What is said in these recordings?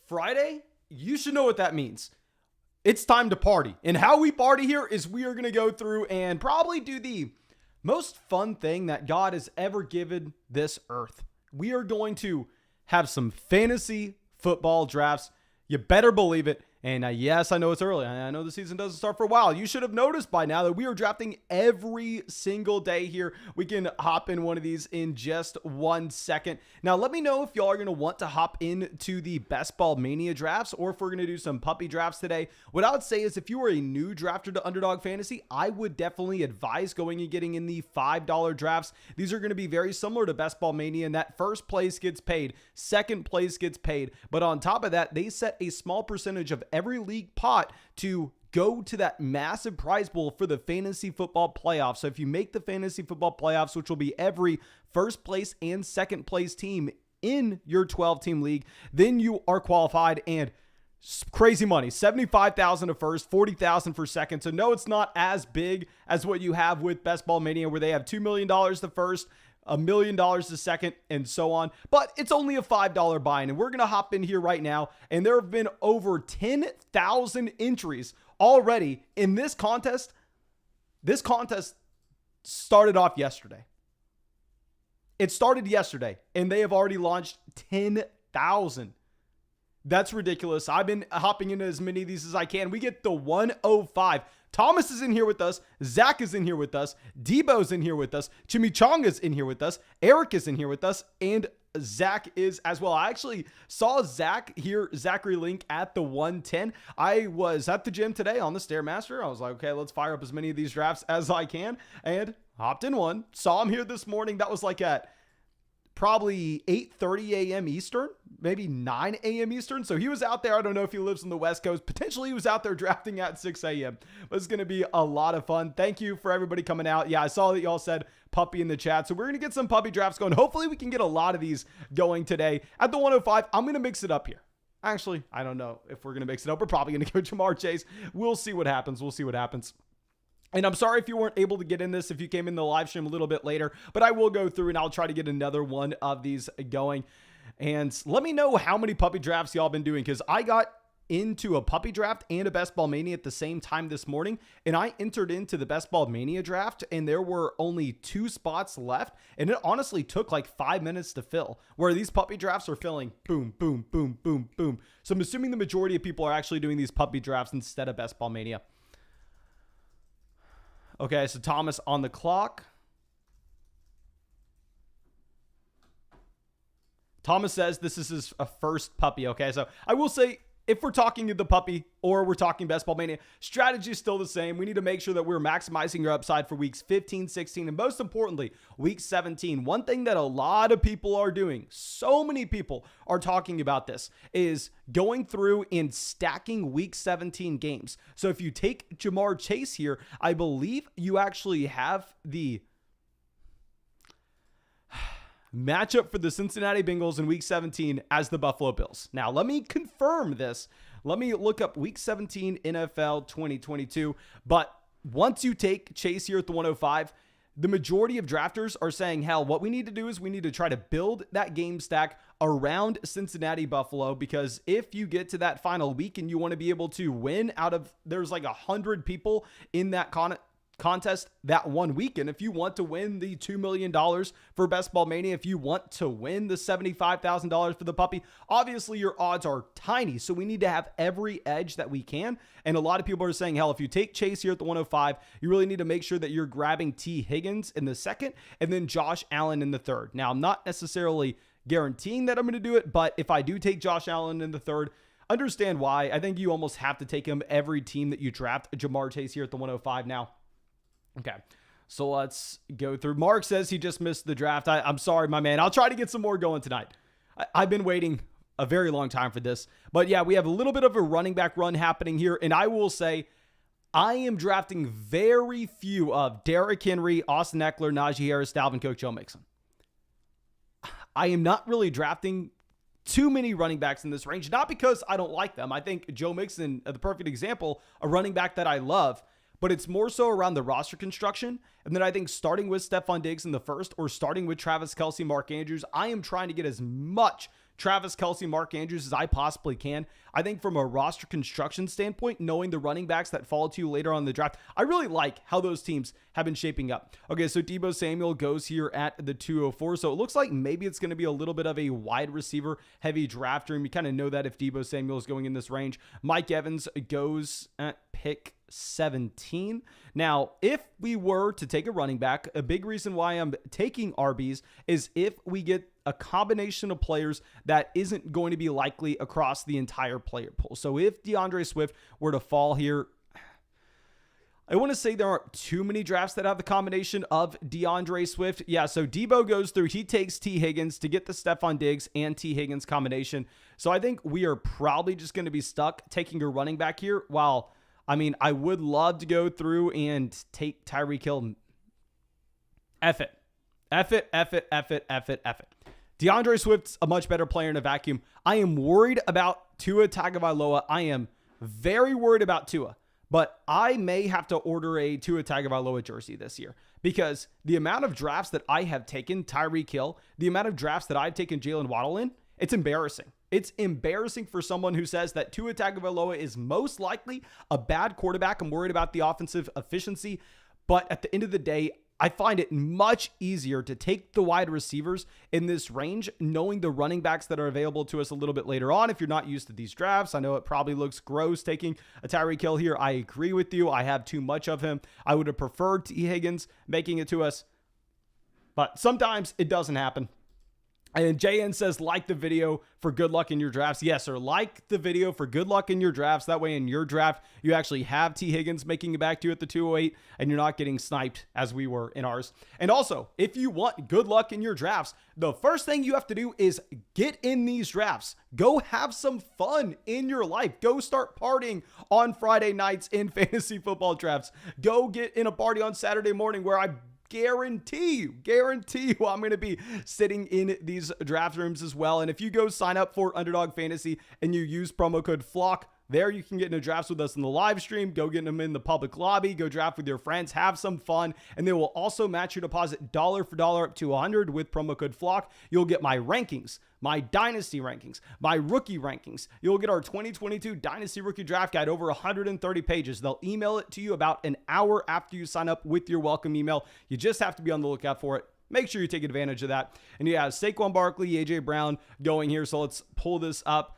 Friday, you should know what that means. It's time to party. And how we party here is we are going to go through and probably do the most fun thing that God has ever given this earth. We are going to have some fantasy football drafts. You better believe it. And yes, I know it's early. I know the season doesn't start for a while. You should have noticed by now that we are drafting every single day here. We can hop in one of these in just 1 second. Now, let me know if y'all are going to want to hop into the Best Ball Mania drafts or if we're going to do some puppy drafts today. What I would say is if you are a new drafter to Underdog Fantasy, I would definitely advise going and getting in the $5 drafts. These are going to be very similar to Best Ball Mania in that first place gets paid, second place gets paid. But on top of that, they set a small percentage of every league pot to go to that massive prize pool for the fantasy football playoffs. So if you make the fantasy football playoffs, which will be every first place and second place team in your 12-team league, then you are qualified. And crazy money, $75,000 to first, $40,000 for second. So no, it's not as big as what you have with Best Ball Mania, where they have $2 million to first, $1 million to second, and so on. But it's only a $5 buy-in, and we're going to hop in here right now. And there have been over 10,000 entries already in this contest. This contest started off yesterday. It started yesterday, and they have already launched 10,000. That's ridiculous. I've been hopping into as many of these as I can. We get the 105. Thomas is in here with us. Zach is in here with us. Debo's in here with us. Chimichanga's in here with us. Eric is in here with us. And Zach is as well. I actually saw Zachary Link at the 110. I was at the gym today on the Stairmaster. I was like, okay, let's fire up as many of these drafts as I can. And hopped in one. Saw him here this morning. That was like at probably 8:30 a.m. Eastern, maybe 9 a.m. Eastern. So he was out there. I don't know if he lives on the West Coast. Potentially he was out there drafting at 6 a.m. But it's going to be a lot of fun. Thank you for everybody coming out. Yeah, I saw that y'all said puppy in the chat. So we're going to get some puppy drafts going. Hopefully we can get a lot of these going today. At the 105, I'm going to mix it up here. Actually, I don't know if we're going to mix it up. We're probably going to go Jamar Chase. We'll see what happens. And I'm sorry if you weren't able to get in this, if you came in the live stream a little bit later, but I will go through and I'll try to get another one of these going. And let me know how many puppy drafts y'all been doing, because I got into a puppy draft and a Best Ball Mania at the same time this morning, and I entered into the Best Ball Mania draft, and there were only 2 spots left, and it honestly took like 5 minutes to fill, where these puppy drafts are filling boom, boom, boom, boom, boom. So I'm assuming the majority of people are actually doing these puppy drafts instead of Best Ball Mania. Okay, so Thomas on the clock. Thomas says this is his first puppy. Okay, so I will say, if we're talking the puppy or we're talking Best Ball Mania, strategy is still the same. We need to make sure that we're maximizing your upside for weeks 15, 16, and most importantly, week 17. One thing that a lot of people are doing, so many people are talking about this, is going through and stacking week 17 games. So if you take Jamar Chase here, I believe you actually have the matchup for the Cincinnati Bengals in week 17 as the Buffalo Bills. Now, let me confirm this. Let me look up week 17 NFL 2022. But once you take Chase here at the 105, the majority of drafters are saying, hell, what we need to do is we need to try to build that game stack around Cincinnati Buffalo, because if you get to that final week and you want to be able to win out of, there's like 100 people in that contest that 1 week. And if you want to win the $2 million for Best Ball Mania, if you want to win the $75,000 for the puppy, obviously your odds are tiny. So we need to have every edge that we can. And a lot of people are saying, hell, if you take Chase here at the 105, you really need to make sure that you're grabbing T. Higgins in the second and then Josh Allen in the third. Now, I'm not necessarily guaranteeing that I'm going to do it, but if I do take Josh Allen in the third, understand why. I think you almost have to take him every team that you draft. Jamar Chase here at the 105 now. Okay, so let's go through. Mark says he just missed the draft. I'm sorry, my man. I'll try to get some more going tonight. I've been waiting a very long time for this. But yeah, we have a little bit of a running back run happening here. And I will say, I am drafting very few of Derrick Henry, Austin Eckler, Najee Harris, Dalvin Cook, Joe Mixon. I am not really drafting too many running backs in this range, not because I don't like them. I think Joe Mixon, the perfect example, a running back that I love. But it's more so around the roster construction. And then I think starting with Stephon Diggs in the first, or starting with Travis Kelce, Mark Andrews, I am trying to get as much Travis Kelce, Mark Andrews as I possibly can. I think from a roster construction standpoint, knowing the running backs that fall to you later on in the draft, I really like how those teams have been shaping up. Okay, so Deebo Samuel goes here at the 204. So it looks like maybe it's going to be a little bit of a wide receiver heavy draft room. You kind of know that if Deebo Samuel is going in this range. Mike Evans goes at pick 17. Now, if we were to take a running back, a big reason why I'm taking RBs is if we get a combination of players that isn't going to be likely across the entire player pool. So if DeAndre Swift were to fall here, I want to say there aren't too many drafts that have the combination of DeAndre Swift. Yeah, so Debo goes through. He takes T. Higgins to get the Stephon Diggs and T. Higgins combination. So I think we are probably just going to be stuck taking a running back here. While, I mean, I would love to go through and take Tyreek Hill. F it. F it, F it, F it, F it, F it. DeAndre Swift's a much better player in a vacuum. I am worried about Tua Tagovailoa. I am very worried about Tua. But I may have to order a Tua Tagovailoa jersey this year because the amount of drafts that I have taken Tyreek Hill, the amount of drafts that I've taken Jalen Waddle in, it's embarrassing. It's embarrassing for someone who says that Tua Tagovailoa is most likely a bad quarterback. I'm worried about the offensive efficiency. But at the end of the day, I find it much easier to take the wide receivers in this range, knowing the running backs that are available to us a little bit later on. If you're not used to these drafts, I know it probably looks gross taking a Tyreek Hill here. I agree with you. I have too much of him. I would have preferred T. Higgins making it to us, but sometimes it doesn't happen. And JN says, like the video for good luck in your drafts. Yes, sir. Like the video for good luck in your drafts. That way in your draft, you actually have T. Higgins making it back to you at the 208 and you're not getting sniped as we were in ours. And also, if you want good luck in your drafts, the first thing you have to do is get in these drafts. Go have some fun in your life. Go start partying on Friday nights in fantasy football drafts. Go get in a party on Saturday morning where I guarantee you I'm going to be sitting in these draft rooms as well. And if you go sign up for Underdog Fantasy and you use promo code FLOCK, there you can get into drafts with us in the live stream, go get them in the public lobby, go draft with your friends, have some fun, and they will also match your deposit dollar for dollar up to 100 with promo code FLOCK. You'll get my rankings, my dynasty rankings, my rookie rankings. You'll get our 2022 Dynasty Rookie Draft Guide, over 130 pages. They'll email it to you about an hour after you sign up with your welcome email. You just have to be on the lookout for it. Make sure you take advantage of that. And you have Saquon Barkley, AJ Brown going here. So let's pull this up.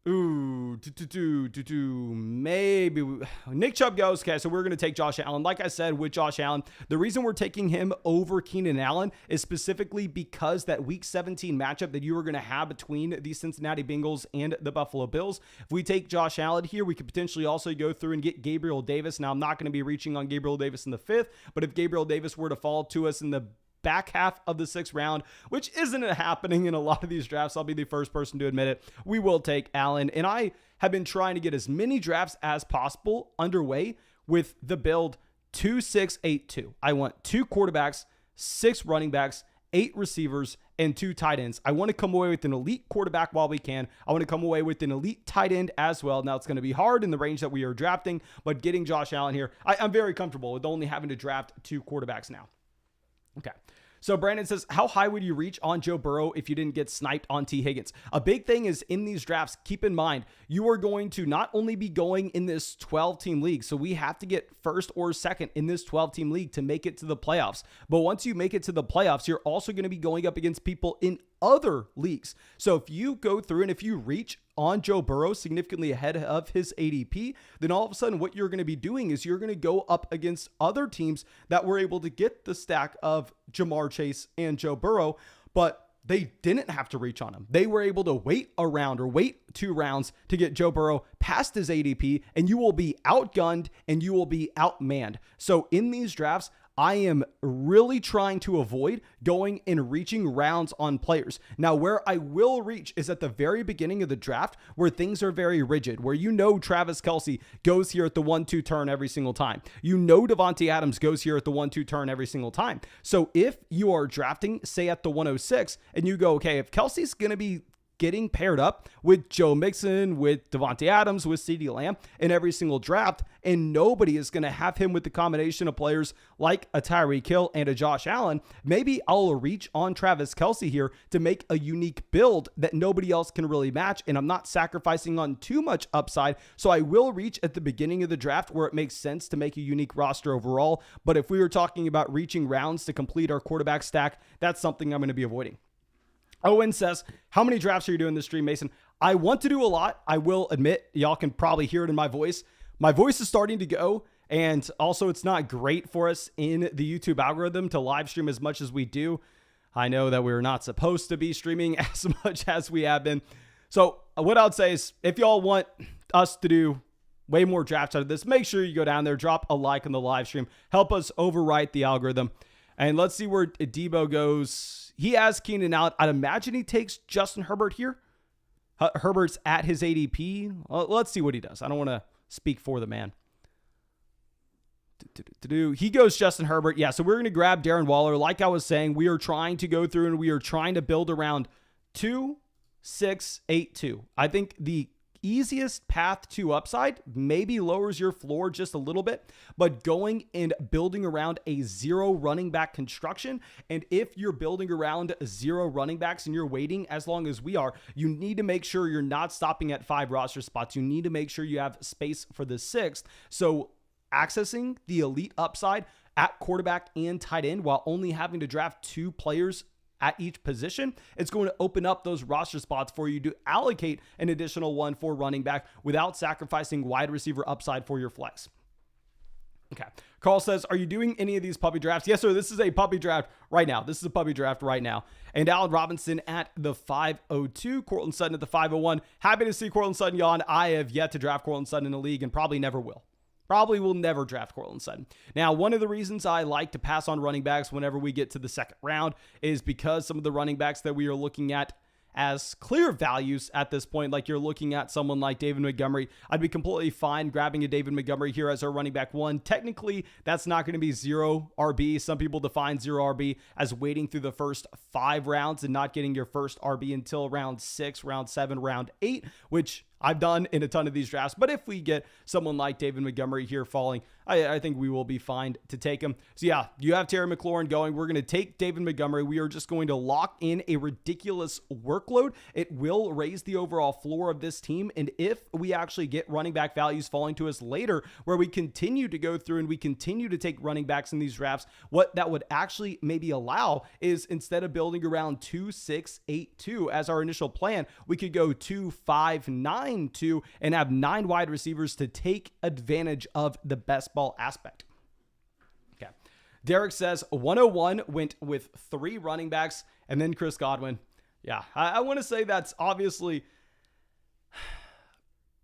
Maybe Nick Chubb goes. Okay, so we're going to take Josh Allen. Like I said, with Josh Allen, the reason we're taking him over Keenan Allen is specifically because that week 17 matchup that you were going to have between the Cincinnati Bengals and the Buffalo Bills. If we take Josh Allen here, we could potentially also go through and get Gabriel Davis. Now, I'm not going to be reaching on Gabriel Davis in the 5th, but if Gabriel Davis were to fall to us in the back half of the 6th round, which isn't happening in a lot of these drafts, I'll be the first person to admit it, we will take Allen. And I have been trying to get as many drafts as possible underway with the build 2-6-8-2. I want 2 quarterbacks, 6 running backs, 8 receivers, and 2 tight ends. I want to come away with an elite quarterback while we can. I want to come away with an elite tight end as well. Now, it's going to be hard in the range that we are drafting, but getting Josh Allen here, I'm very comfortable with only having to draft 2 quarterbacks now. Okay. So Brandon says, how high would you reach on Joe Burrow if you didn't get sniped on T. Higgins? A big thing is in these drafts, keep in mind, you are going to not only be going in this 12-team league, so we have to get first or second in this 12-team league to make it to the playoffs. But once you make it to the playoffs, you're also going to be going up against people in other leagues. So if you go through and if you reach on Joe Burrow significantly ahead of his ADP, then all of a sudden what you're going to be doing is you're going to go up against other teams that were able to get the stack of Jamar Chase and Joe Burrow, but they didn't have to reach on him. They were able to wait a round or wait 2 rounds to get Joe Burrow past his ADP, and you will be outgunned and you will be outmanned. So in these drafts, I am really trying to avoid going and reaching rounds on players. Now, where I will reach is at the very beginning of the draft where things are very rigid, where you know Travis Kelce goes here at the 1-2 turn every single time. You know Devontae Adams goes here at the 1-2 turn every single time. So if you are drafting, say at the 106, and you go, okay, if Kelce's going to be getting paired up with Joe Mixon, with Devontae Adams, with CeeDee Lamb in every single draft, and nobody is going to have him with the combination of players like a Tyreek Hill and a Josh Allen. Maybe I'll reach on Travis Kelce here to make a unique build that nobody else can really match, and I'm not sacrificing on too much upside, so I will reach at the beginning of the draft where it makes sense to make a unique roster overall. But if we were talking about reaching rounds to complete our quarterback stack, that's something I'm going to be avoiding. Owen says, how many drafts are you doing this stream, Mason? I want to do a lot. I will admit, y'all can probably hear it in my voice. My voice is starting to go, and also it's not great for us in the YouTube algorithm to live stream as much as we do. I know that we're not supposed to be streaming as much as we have been. So what I would say is, if y'all want us to do way more drafts out of this, make sure you go down there, drop a like on the live stream, help us overwrite the algorithm. And let's see where Debo goes. He has Keenan out. I'd imagine he takes Justin Herbert here. Herbert's at his ADP. Let's see what he does. I don't want to speak for the man. He goes Justin Herbert. Yeah, so we're going to grab Darren Waller. Like I was saying, we are trying to go through and we are trying to build around 2, 6, 8, 2. I think the easiest path to upside maybe lowers your floor just a little bit, but going and building around a 0 running back construction. And if you're building around 0 running backs and you're waiting as long as we are, you need to make sure you're not stopping at 5 roster spots. You need to make sure you have space for the 6th. So accessing the elite upside at quarterback and tight end while only having to draft 2 players at each position, it's going to open up those roster spots for you to allocate an additional one for running back without sacrificing wide receiver upside for your flex. Okay. Carl says, are you doing any of these puppy drafts? Yes, sir. This is a puppy draft right now. This is a puppy draft right now. And Allen Robinson at the 502, Courtland Sutton at the 501. Happy to see Courtland Sutton yawn. I have yet to draft Courtland Sutton in a league and probably never will. Probably will never draft Courtland Sutton. Now, one of the reasons I like to pass on running backs whenever we get to the second round is because some of the running backs that we are looking at as clear values at this point, like you're looking at someone like David Montgomery, I'd be completely fine grabbing a David Montgomery here as our running back 1. Technically, that's not going to be 0 RB. Some people define 0 RB as waiting through the first 5 rounds and not getting your first RB until round 6, round 7, round 8, which I've done in a ton of these drafts. But if we get someone like David Montgomery here falling, I think we will be fine to take him. So yeah, you have Terry McLaurin going. We're going to take David Montgomery. We are just going to lock in a ridiculous workload. It will raise the overall floor of this team. And if we actually get running back values falling to us later, where we continue to go through and we continue to take running backs in these drafts, what that would actually maybe allow is, instead of building around 2, 6, 8, 2 as our initial plan, we could go 2, 5, 9, 2 and have 9 wide receivers to take advantage of the best ball aspect. Okay. Derek says 101 went with 3 running backs and then Chris Godwin. Yeah, I want to say that's obviously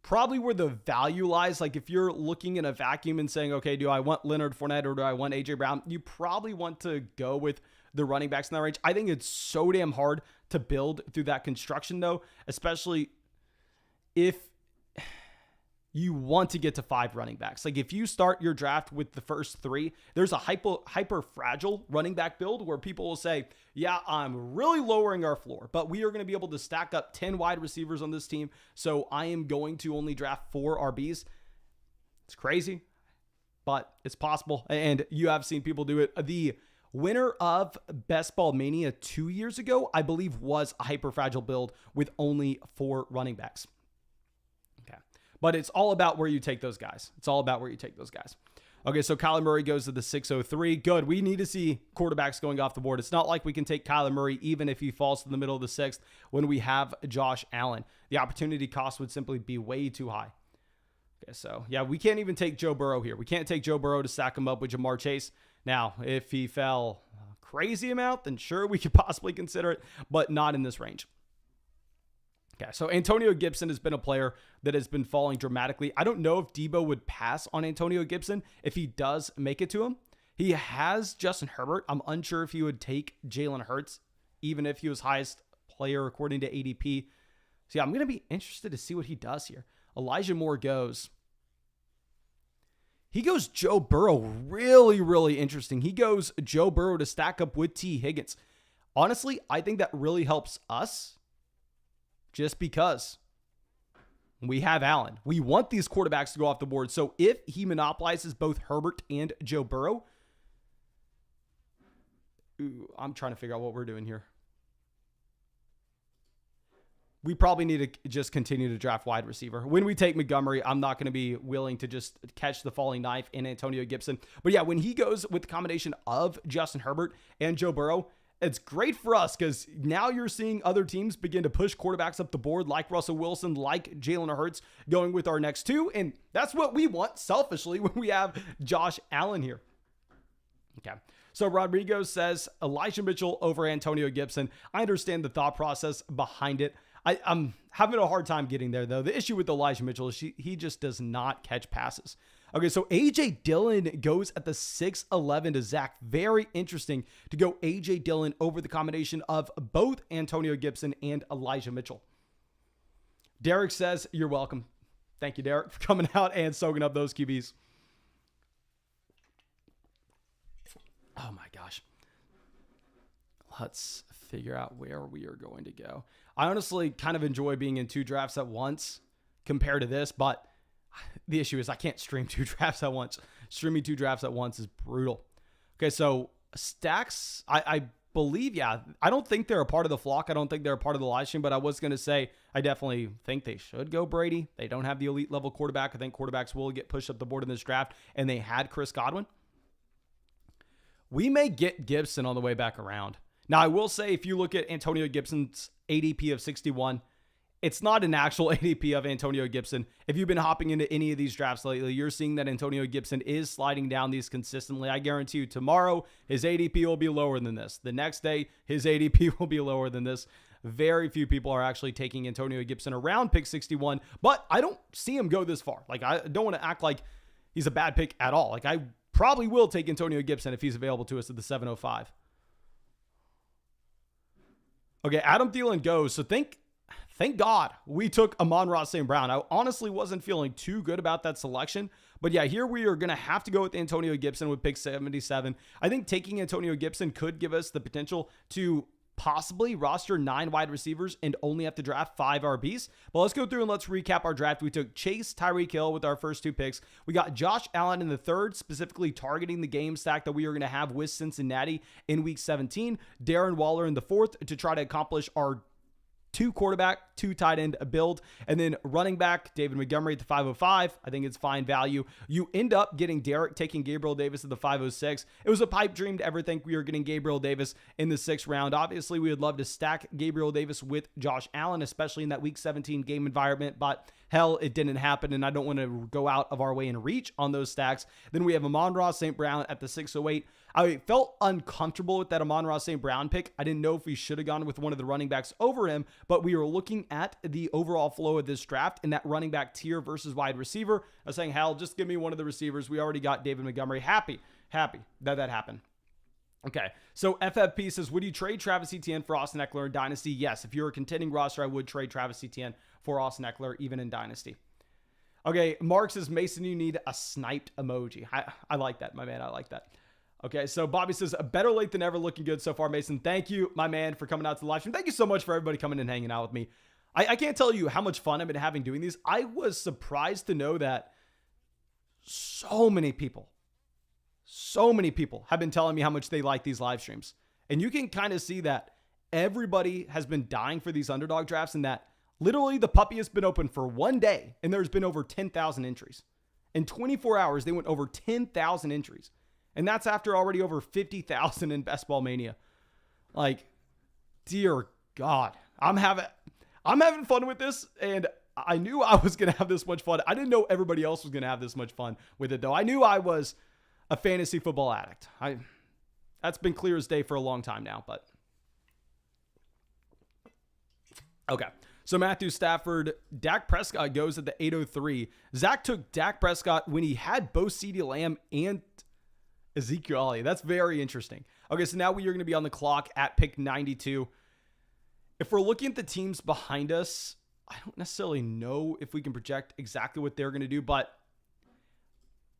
probably where the value lies. Like if you're looking in a vacuum and saying, okay, do I want Leonard Fournette or do I want AJ Brown? You probably want to go with the running backs in that range. I think it's so damn hard to build through that construction though, especially if you want to get to 5 running backs. Like if you start your draft with the first 3, there's a hyper fragile running back build where people will say, yeah, I'm really lowering our floor, but we are going to be able to stack up 10 wide receivers on this team. So I am going to only draft 4 RBs. It's crazy, but it's possible. And you have seen people do it. The winner of Best Ball Mania 2 years ago, I believe, was a hyper fragile build with only 4 running backs. But it's all about where you take those guys. It's all about where you take those guys. Okay, so Kyler Murray goes to the 603. Good. We need to see quarterbacks going off the board. It's not like we can take Kyler Murray even if he falls to the middle of the 6th when we have Josh Allen. The opportunity cost would simply be way too high. Okay, so yeah, we can't even take Joe Burrow here. We can't take Joe Burrow to stack him up with Jamar Chase. Now, if he fell a crazy amount, then sure, we could possibly consider it, but not in this range. Okay, so Antonio Gibson has been a player that has been falling dramatically. I don't know if Debo would pass on Antonio Gibson if he does make it to him. He has Justin Herbert. I'm unsure if he would take Jalen Hurts, even if he was highest player according to ADP. So yeah, I'm going to be interested to see what he does here. Elijah Moore goes. He goes Joe Burrow. Really, really interesting. He goes Joe Burrow to stack up with T. Higgins. Honestly, I think that really helps us just because we have Allen. We want these quarterbacks to go off the board. So if he monopolizes both Herbert and Joe Burrow, I'm trying to figure out what we're doing here. We probably need to just continue to draft wide receiver. When we take Montgomery, I'm not going to be willing to just catch the falling knife in Antonio Gibson. But yeah, when he goes with the combination of Justin Herbert and Joe Burrow, it's great for us because now you're seeing other teams begin to push quarterbacks up the board like Russell Wilson, like Jalen Hurts going with our next two. And that's what we want selfishly when we have Josh Allen here. Okay. So Rodrigo says Elijah Mitchell over Antonio Gibson. I understand the thought process behind it. I'm having a hard time getting there, though. The issue with Elijah Mitchell is he just does not catch passes. Okay, so A.J. Dillon goes at the 6'11 to Zach. Very interesting to go A.J. Dillon over the combination of both Antonio Gibson and Elijah Mitchell. Derek says, you're welcome. Thank you, Derek, for coming out and soaking up those QBs. Oh, my gosh. Let's figure out where we are going to go. I honestly kind of enjoy being in two drafts at once compared to this, but the issue is I can't stream two drafts at once. Streaming two drafts at once is brutal. Okay, so stacks, I believe, yeah, I don't think they're a part of the flock. I don't think they're a part of the live stream, but I was going to say I definitely think they should go Brady. They don't have the elite level quarterback. I think quarterbacks will get pushed up the board in this draft, and they had Chris Godwin. We may get Gibson on the way back around. Now, I will say, if you look at Antonio Gibson's ADP of 61, it's not an actual ADP of Antonio Gibson. If you've been hopping into any of these drafts lately, you're seeing that Antonio Gibson is sliding down these consistently. I guarantee you tomorrow, his ADP will be lower than this. The next day, his ADP will be lower than this. Very few people are actually taking Antonio Gibson around pick 61, but I don't see him go this far. Like, I don't want to act like he's a bad pick at all. Like, I probably will take Antonio Gibson if he's available to us at the 705. Okay, Adam Thielen goes. So thank God we took Amon-Ra St. Brown. I honestly wasn't feeling too good about that selection. But yeah, here we are going to have to go with Antonio Gibson with pick 77. I think taking Antonio Gibson could give us the potential to possibly roster 9 wide receivers and only have to draft 5 RBs. But let's go through and let's recap our draft. We took Chase, Tyreek Hill with our first 2 picks. We got Josh Allen in the 3rd, specifically targeting the game stack that we are going to have with Cincinnati in week 17. Darren Waller in the 4th to try to accomplish our 2 quarterback, 2 tight end build, and then running back David Montgomery at the 505. I think it's fine value. You end up getting Derek taking Gabriel Davis at the 506. It was a pipe dream to ever think we were getting Gabriel Davis in the 6th round. Obviously, we would love to stack Gabriel Davis with Josh Allen, especially in that week 17 game environment, but hell, it didn't happen, and I don't want to go out of our way and reach on those stacks. Then we have Amon-Ra St. Brown at the 608. I felt uncomfortable with that Amon-Ra St. Brown pick. I didn't know if we should have gone with one of the running backs over him, but we were looking at the overall flow of this draft and that running back tier versus wide receiver. I was saying, hell, just give me one of the receivers. We already got David Montgomery. Happy that happened. Okay, so FFP says, would you trade Travis Etienne for Austin Eckler in Dynasty? Yes, if you're a contending roster, I would trade Travis Etienne for Austin Eckler, even in Dynasty. Okay, Mark says, Mason, you need a sniped emoji. I like that, my man. I like that. Okay, so Bobby says, better late than ever, looking good so far, Mason. Thank you, my man, for coming out to the live stream. Thank you so much for everybody coming and hanging out with me. I can't tell you how much fun I've been having doing these. I was surprised to know that so many people have been telling me how much they like these live streams. And you can kind of see that everybody has been dying for these underdog drafts, and that literally the puppy has been open for 1 day and there's been over 10,000 entries. In 24 hours, they went over 10,000 entries. And that's after already over 50,000 in Best Ball Mania. Like, dear God, I'm having fun with this, and I knew I was going to have this much fun. I didn't know everybody else was going to have this much fun with it, though. I knew I was a fantasy football addict. That's been clear as day for a long time now, but okay. So Matthew Stafford, Dak Prescott goes at the 803. Zach took Dak Prescott when he had both CeeDee Lamb and Ezekiel Elliott. That's very interesting. Okay, so now we are going to be on the clock at pick 92. If we're looking at the teams behind us, I don't necessarily know if we can project exactly what they're going to do, but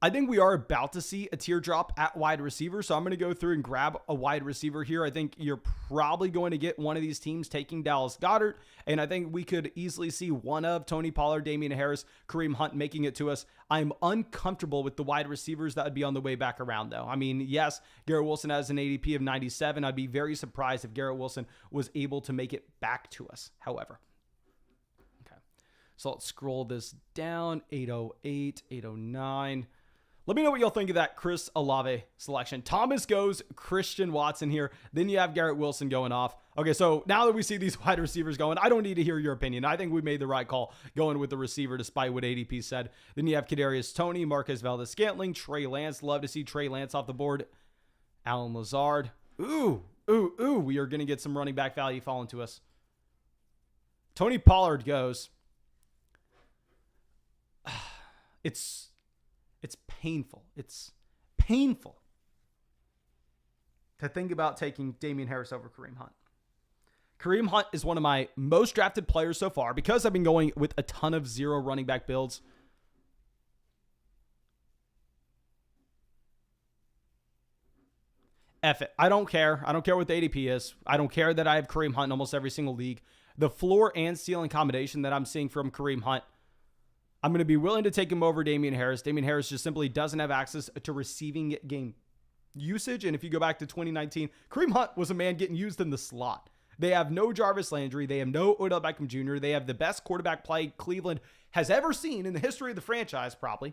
I think we are about to see a teardrop at wide receiver. So I'm going to go through and grab a wide receiver here. I think you're probably going to get one of these teams taking Dallas Goedert. And I think we could easily see one of Tony Pollard, Damian Harris, Kareem Hunt making it to us. I'm uncomfortable with the wide receivers that would be on the way back around, though. I mean, yes, Garrett Wilson has an ADP of 97. I'd be very surprised if Garrett Wilson was able to make it back to us, however. Okay. So let's scroll this down. 808, 809. Let me know what y'all think of that Chris Olave selection. Thomas goes, Christian Watson here. Then you have Garrett Wilson going off. Okay, so now that we see these wide receivers going, I don't need to hear your opinion. I think we made the right call going with the receiver despite what ADP said. Then you have Kadarius Toney, Marquez Valdez-Scantling, Trey Lance. Love to see Trey Lance off the board. Allen Lazard. Ooh. We are going to get some running back value falling to us. Tony Pollard goes. It's painful. It's painful to think about taking Damian Harris over Kareem Hunt. Kareem Hunt is one of my most drafted players so far because I've been going with a ton of 0 running back builds. F it. I don't care. I don't care what the ADP is. I don't care that I have Kareem Hunt in almost every single league. The floor and ceiling combination that I'm seeing from Kareem Hunt, I'm going to be willing to take him over Damian Harris. Damian Harris just simply doesn't have access to receiving game usage. And if you go back to 2019, Kareem Hunt was a man getting used in the slot. They have no Jarvis Landry. They have no Odell Beckham Jr. They have the best quarterback play Cleveland has ever seen in the history of the franchise, probably.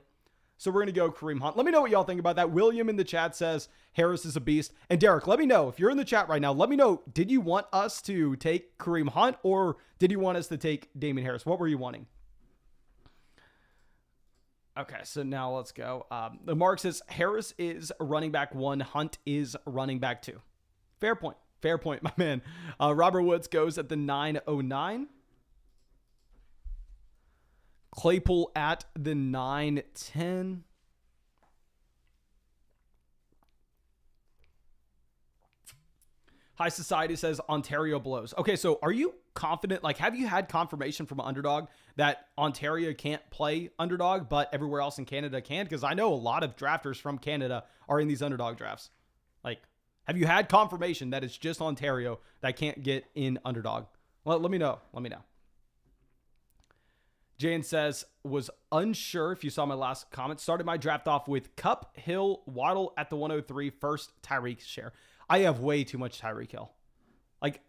So we're going to go Kareem Hunt. Let me know what y'all think about that. William in the chat says Harris is a beast. And Derek, let me know. If you're in the chat right now, let me know. Did you want us to take Kareem Hunt or did you want us to take Damian Harris? What were you wanting? Okay, so now let's go. The Mark says Harris is running back 1. Hunt is running back 2. Fair point. Fair point, my man. Robert Woods goes at the 909. Claypool at the 910. High Society says Ontario blows. Okay, so are you confident? Like, have you had confirmation from Underdog that Ontario can't play Underdog, but everywhere else in Canada can? Because I know a lot of drafters from Canada are in these Underdog drafts. Like, have you had confirmation that it's just Ontario that can't get in Underdog? Well, let me know. Let me know. Jan says, was unsure if you saw my last comment. Started my draft off with Cup, Hill, Waddle at the 103. First, Tyreek share. I have way too much Tyreek Hill. Like,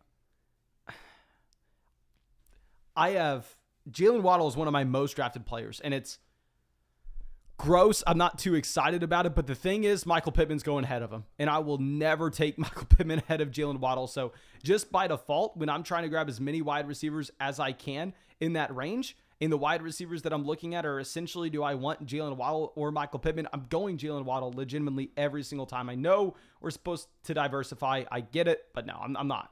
I have Jalen Waddle is one of my most drafted players, and it's gross. I'm not too excited about it, but the thing is, Michael Pittman's going ahead of him, and I will never take Michael Pittman ahead of Jalen Waddle. So just by default, when I'm trying to grab as many wide receivers as I can in that range, and the wide receivers that I'm looking at are essentially, do I want Jalen Waddle or Michael Pittman? I'm going Jalen Waddle legitimately every single time. I know we're supposed to diversify. I get it, but no, I'm not.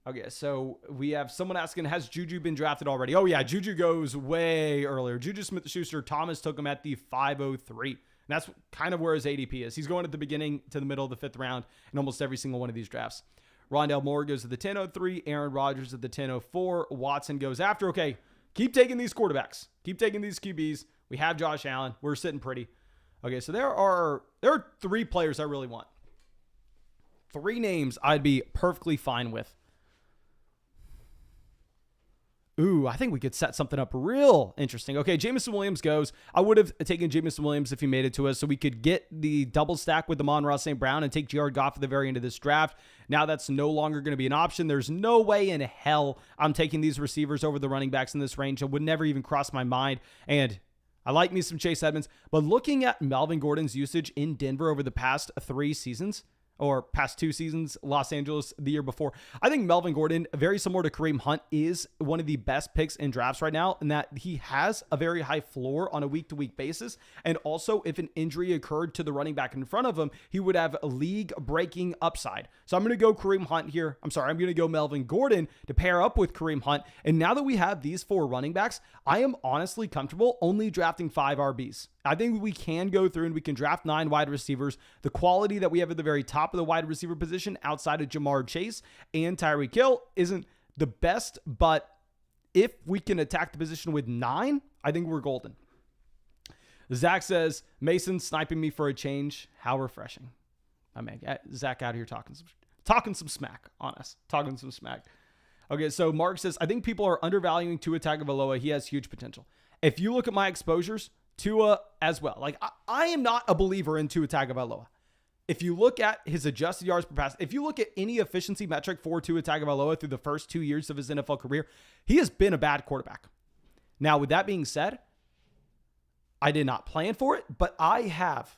Okay, so we have someone asking, has Juju been drafted already? Oh, yeah, Juju goes way earlier. Juju Smith-Schuster, Thomas took him at the 503. And that's kind of where his ADP is. He's going at the beginning to the middle of the 5th round in almost every single one of these drafts. Rondale Moore goes to the 1003. Aaron Rodgers at the 1004. Watson goes after. Okay, keep taking these quarterbacks. Keep taking these QBs. We have Josh Allen. We're sitting pretty. Okay, so there are 3 players I really want. 3 names I'd be perfectly fine with. Ooh, I think we could set something up real interesting. Okay, Jameson Williams goes. I would have taken Jameson Williams if he made it to us so we could get the double stack with Amon-Ra St. Brown and take Jared Goff at the very end of this draft. Now that's no longer going to be an option. There's no way in hell I'm taking these receivers over the running backs in this range. It would never even cross my mind. And I like me some Chase Edmonds. But looking at Melvin Gordon's usage in Denver over the past 3 seasons, or past 2 seasons, Los Angeles the year before, I think Melvin Gordon, very similar to Kareem Hunt, is one of the best picks in drafts right now, in that he has a very high floor on a week-to-week basis. And also, if an injury occurred to the running back in front of him, he would have a league-breaking upside. So I'm going to go Kareem Hunt here. I'm going to go Melvin Gordon to pair up with Kareem Hunt. And now that we have these 4 running backs, I am honestly comfortable only drafting 5 RBs. I think we can go through and we can draft 9 wide receivers. The quality that we have at the very top of the wide receiver position outside of Jamar Chase and Tyreek Hill isn't the best, but if we can attack the position with 9, I think we're golden. Zach says, Mason sniping me for a change. How refreshing. I mean, Zach out here talking some smack on us. Talking some smack. Okay, so Mark says, I think people are undervaluing Tua Tagovailoa. He has huge potential. If you look at my exposures, Tua as well. Like, I am not a believer in Tua Tagovailoa. If you look at his adjusted yards per pass, if you look at any efficiency metric for Tua Tagovailoa through the first 2 years of his NFL career, he has been a bad quarterback. Now, with that being said, I did not plan for it, but I have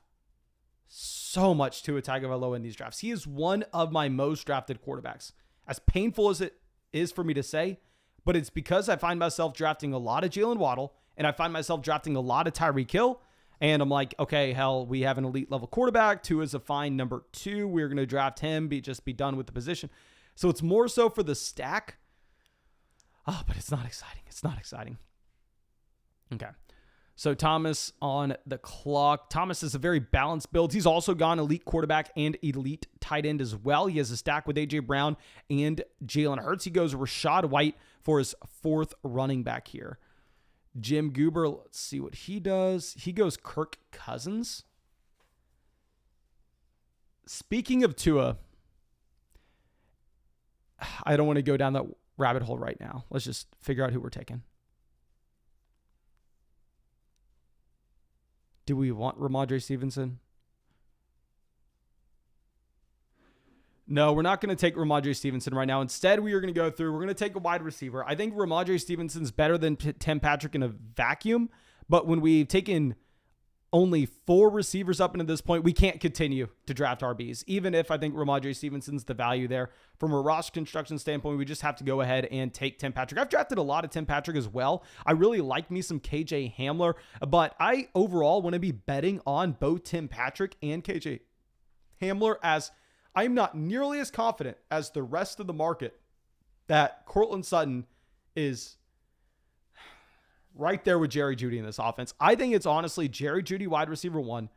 so much Tua Tagovailoa in these drafts. He is one of my most drafted quarterbacks. As painful as it is for me to say, but it's because I find myself drafting a lot of Jalen Waddle, and I find myself drafting a lot of Tyreek Hill. And I'm like, okay, hell, we have an elite level quarterback. Tua is a fine number 2. We're going to draft him, just be done with the position. So it's more so for the stack. Oh, but it's not exciting. It's not exciting. Okay. So Thomas on the clock. Thomas is a very balanced build. He's also gone elite quarterback and elite tight end as well. He has a stack with A.J. Brown and Jalen Hurts. He goes Rashad White for his 4th running back here. Jim Goober, let's see what he does. He goes Kirk Cousins. Speaking of Tua, I don't want to go down that rabbit hole right now. Let's just figure out who we're taking. Do we want Ramondre Stevenson? No, we're not going to take Ramondre Stevenson right now. Instead, we're going to take a wide receiver. I think Ramondre Stevenson's better than Tim Patrick in a vacuum, but when we've taken only 4 receivers up into this point, we can't continue to draft RBs, even if I think Ramondre Stevenson's the value there. From a roster construction standpoint, we just have to go ahead and take Tim Patrick. I've drafted a lot of Tim Patrick as well. I really like me some KJ Hamler, but I overall want to be betting on both Tim Patrick and KJ Hamler, as I'm not nearly as confident as the rest of the market that Courtland Sutton is right there with Jerry Jeudy in this offense. I think it's honestly Jerry Jeudy wide receiver 1,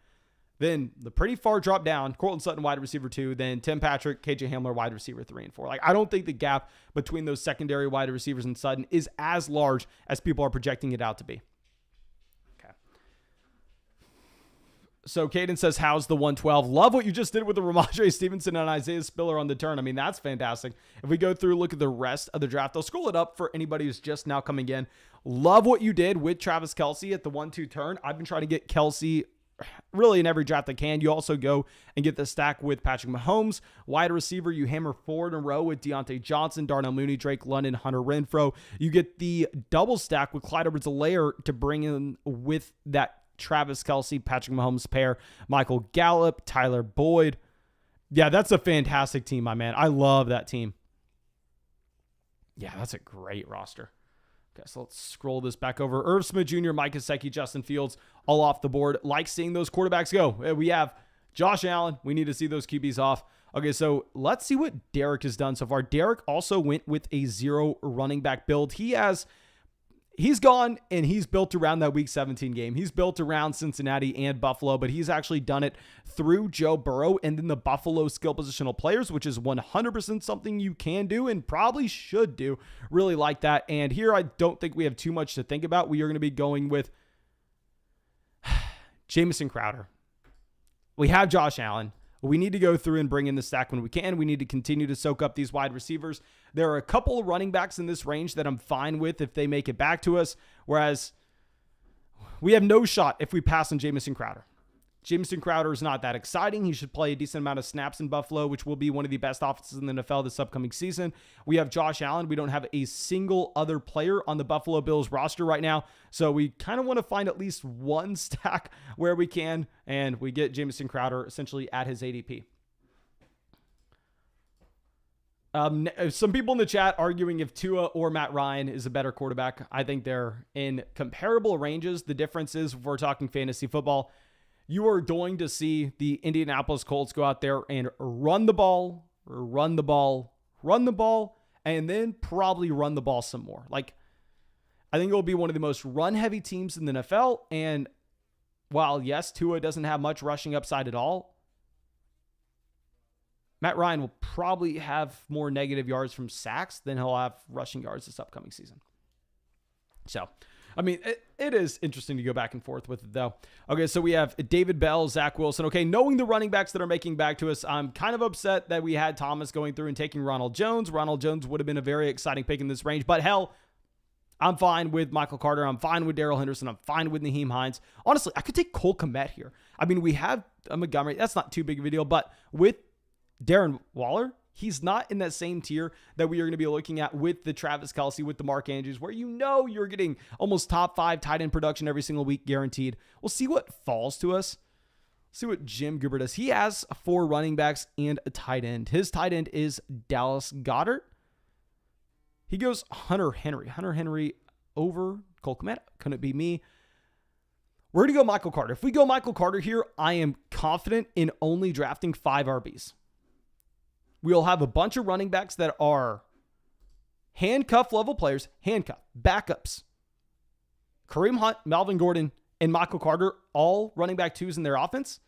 then the pretty far drop down, Courtland Sutton wide receiver 2, then Tim Patrick, KJ Hamler wide receiver 3 and 4. Like, I don't think the gap between those secondary wide receivers and Sutton is as large as people are projecting it out to be. Okay. So Caden says, how's the 112? Love what you just did with the Ramondre Stevenson and Isaiah Spiller on the turn. I mean, that's fantastic. If we go through, look at the rest of the draft, I'll scroll it up for anybody who's just now coming in. Love what you did with Travis Kelce at the 1-2 turn. I've been trying to get Kelce really in every draft I can. You also go and get the stack with Patrick Mahomes. Wide receiver, you hammer 4 in a row with Deontay Johnson, Darnell Mooney, Drake London, Hunter Renfrow. You get the double stack with Clyde Edwards-Helaire to bring in with that Travis Kelce, Patrick Mahomes pair, Michael Gallup, Tyler Boyd. Yeah, that's a fantastic team, my man. I love that team. Yeah, that's a great roster. Okay, so let's scroll this back over. Irv Smith Jr., Mike Gesicki, Justin Fields, all off the board. Like seeing those quarterbacks go. We have Josh Allen. We need to see those QBs off. Okay, so let's see what Derek has done so far. Derek also went with a 0 running back build. He's gone and he's built around that week 17 game. He's built around Cincinnati and Buffalo, but he's actually done it through Joe Burrow and then the Buffalo skill positional players, which is 100% something you can do and probably should do. Really like that. And here, I don't think we have too much to think about. We are going to be going with Jamison Crowder. We have Josh Allen. We need to go through and bring in the stack when we can. We need to continue to soak up these wide receivers. There are a couple of running backs in this range that I'm fine with if they make it back to us, whereas we have no shot if we pass on Jamison Crowder. Jamison Crowder is not that exciting. He should play a decent amount of snaps in Buffalo, which will be one of the best offenses in the NFL this upcoming season. We have Josh Allen. We don't have a single other player on the Buffalo Bills roster right now. So we kind of want to find at least one stack where we can, and we get Jamison Crowder essentially at his ADP. Some people in the chat arguing if Tua or Matt Ryan is a better quarterback. I think they're in comparable ranges. The difference is, if we're talking fantasy football, you are going to see the Indianapolis Colts go out there and run the ball, and then probably run the ball some more. Like, I think it will be one of the most run-heavy teams in the NFL. And while, yes, Tua doesn't have much rushing upside at all, Matt Ryan will probably have more negative yards from sacks than he'll have rushing yards this upcoming season. So I mean, it is interesting to go back and forth with it, though. Okay, so we have David Bell, Zach Wilson. Okay, knowing the running backs that are making back to us, I'm kind of upset that we had Thomas going through and taking Ronald Jones. Ronald Jones would have been a very exciting pick in this range, but hell, I'm fine with Michael Carter. I'm fine with Darrell Henderson. I'm fine with Naheem Hines. Honestly, I could take Cole Kmet here. I mean, we have Montgomery. That's not too big of a deal, but with Darren Waller, he's not in that same tier that we are going to be looking at with the Travis Kelce, with the Mark Andrews, where you know you're getting almost top 5 tight end production every single week guaranteed. We'll see what falls to us. See what Jim Gruber does. He has 4 running backs and a tight end. His tight end is Dallas Goedert. He goes Hunter Henry. Hunter Henry over Cole Kmet. Couldn't be me. We're going to go Michael Carter. If we go Michael Carter here, I am confident in only drafting 5 RBs. We'll have a bunch of running backs that are handcuff level players, backups. Kareem Hunt, Melvin Gordon, and Michael Carter, all running back 2s in their offense.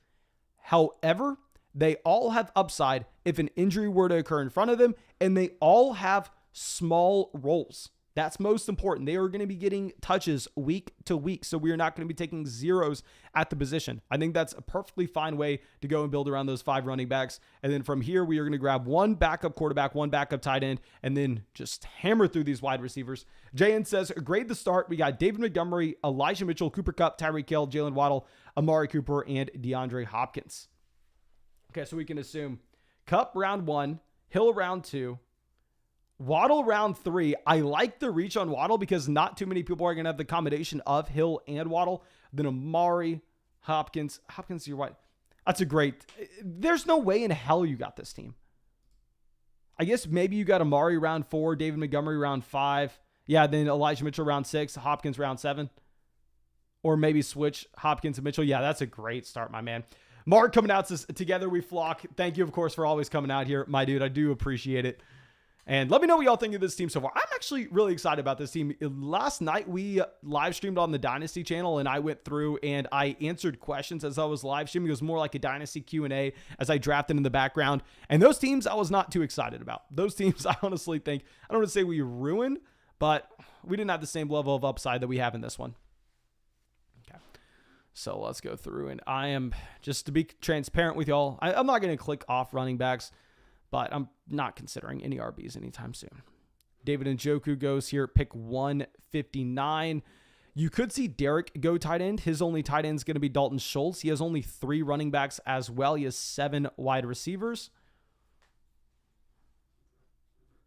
However, they all have upside if an injury were to occur in front of them, and they all have small roles. That's most important. They are going to be getting touches week to week, so we are not going to be taking zeros at the position. I think that's a perfectly fine way to go and build around those 5 running backs. And then from here, we are going to grab 1 backup quarterback, 1 backup tight end, and then just hammer through these wide receivers. JN says, grade the start. We got David Montgomery, Elijah Mitchell, Cooper Kupp, Tyreek Hill, Jalen Waddle, Amari Cooper, and DeAndre Hopkins. Okay, so we can assume Kupp round 1, Hill round 2, Waddle round 3. I like the reach on Waddle because not too many people are going to have the combination of Hill and Waddle. Then Amari, Hopkins, you're right. That's a great. There's no way in hell you got this team. I guess maybe you got Amari round 4, David Montgomery round 5. Yeah, then Elijah Mitchell round 6, Hopkins round 7. Or maybe switch Hopkins and Mitchell. Yeah, that's a great start, my man. Mark coming out says, together we flock. Thank you, of course, for always coming out here, my dude. I do appreciate it. And let me know what y'all think of this team so far. I'm actually really excited about this team. Last night, we live streamed on the Dynasty channel, and I went through and I answered questions as I was live streaming. It was more like a Dynasty Q&A as I drafted in the background. And those teams I was not too excited about. Those teams I honestly think, I don't want to say we ruined, but we didn't have the same level of upside that we have in this one. Okay. So let's go through. And I am, just to be transparent with y'all, I'm not going to click off running backs, but I'm not considering any RBs anytime soon. David Njoku goes here, pick 159. You could see Derek go tight end. His only tight end is going to be Dalton Schultz. He has only 3 running backs as well. He has 7 wide receivers.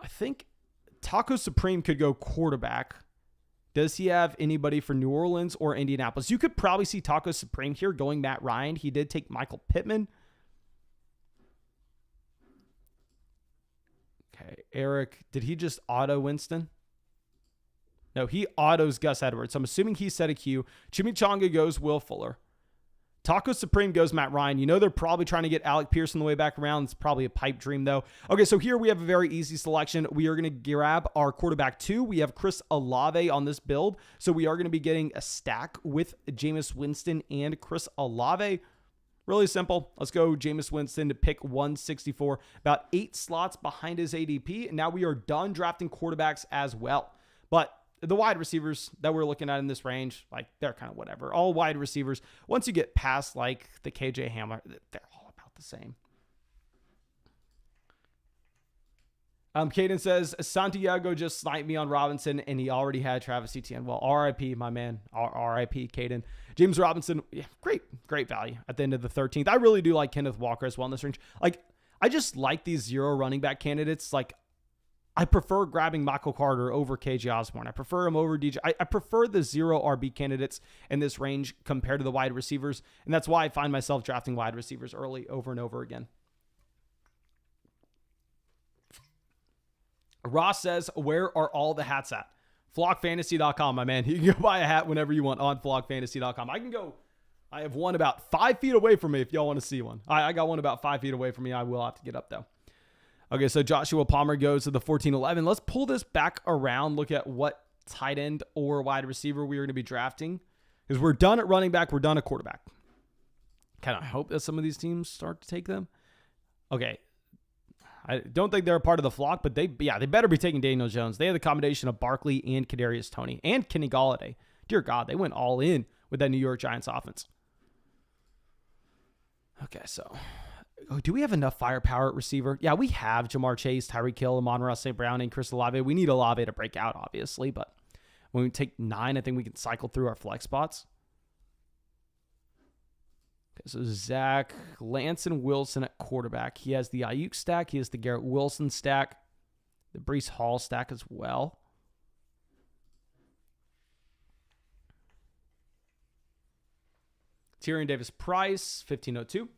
I think Taco Supreme could go quarterback. Does he have anybody for New Orleans or Indianapolis? You could probably see Taco Supreme here going Matt Ryan. He did take Michael Pittman. Okay, Eric, did he just auto Winston? No, he autos Gus Edwards. So I'm assuming he set a Q. Chimichanga goes Will Fuller. Taco Supreme goes Matt Ryan. You know they're probably trying to get Alec Pierce on the way back around. It's probably a pipe dream, though. Okay, so here we have a very easy selection. We are going to grab our quarterback 2. We have Chris Olave on this build. So we are going to be getting a stack with Jameis Winston and Chris Olave. Really simple. Let's go Jameis Winston to pick 164, about 8 slots behind his ADP. And now we are done drafting quarterbacks as well. But the wide receivers that we're looking at in this range, like they're kind of whatever. All wide receivers, once you get past like the KJ Hamler, they're all about the same. Caden says, Santiago just sniped me on Robinson, and he already had Travis Etienne. Well, RIP, my man. RIP, Caden. James Robinson, yeah, great value at the end of the 13th. I really do like Kenneth Walker as well in this range. Like, I just like these 0 running back candidates. Like, I prefer grabbing Michael Carter over KJ Osborne. I prefer him over DJ. I prefer the 0 RB candidates in this range compared to the wide receivers, and that's why I find myself drafting wide receivers early over and over again. Ross says, where are all the hats at? Flockfantasy.com, my man. You can go buy a hat whenever you want on flockfantasy.com. I have one about 5 feet away from me if y'all want to see one. I got one about 5 feet away from me. I will have to get up, though. Okay, so Joshua Palmer goes to the 14-11. Let's pull this back around, look at what tight end or wide receiver we are going to be drafting. Because we're done at running back. We're done at quarterback. Kind of hope that some of these teams start to take them. Okay. I don't think they're a part of the flock, but they better be taking Daniel Jones. They have the combination of Barkley and Kadarius Toney and Kenny Golladay. Dear God, they went all in with that New York Giants offense. Okay, so do we have enough firepower at receiver? Yeah, we have Jamar Chase, Tyreek Hill, Amon-Ra St. Brown, and Chris Olave. We need Olave to break out, obviously, but when we take 9, I think we can cycle through our flex spots. Okay, so Zach, Lance, and Wilson at quarterback. He has the Ayuk stack. He has the Garrett Wilson stack. The Breece Hall stack as well. Tyrion Davis-Price, 1502.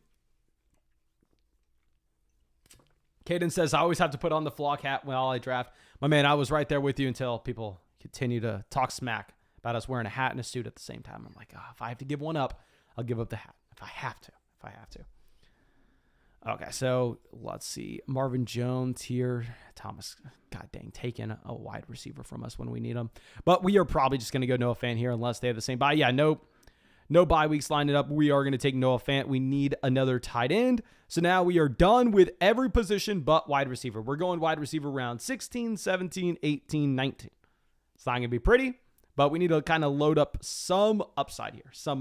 Caden says, I always have to put on the flock hat while I draft. My man, I was right there with you until people continue to talk smack about us wearing a hat and a suit at the same time. I'm like, if I have to give one up, I'll give up the hat. If I have to. Okay, so let's see. Marvin Jones here. Thomas, god dang, taking a wide receiver from us when we need him. But we are probably just going to go Noah Fant here unless they have the same bye. Yeah, no bye weeks lined up. We are going to take Noah Fant. We need another tight end. So now we are done with every position but wide receiver. We're going wide receiver round 16, 17, 18, 19. It's not going to be pretty, but we need to kind of load up some upside here. So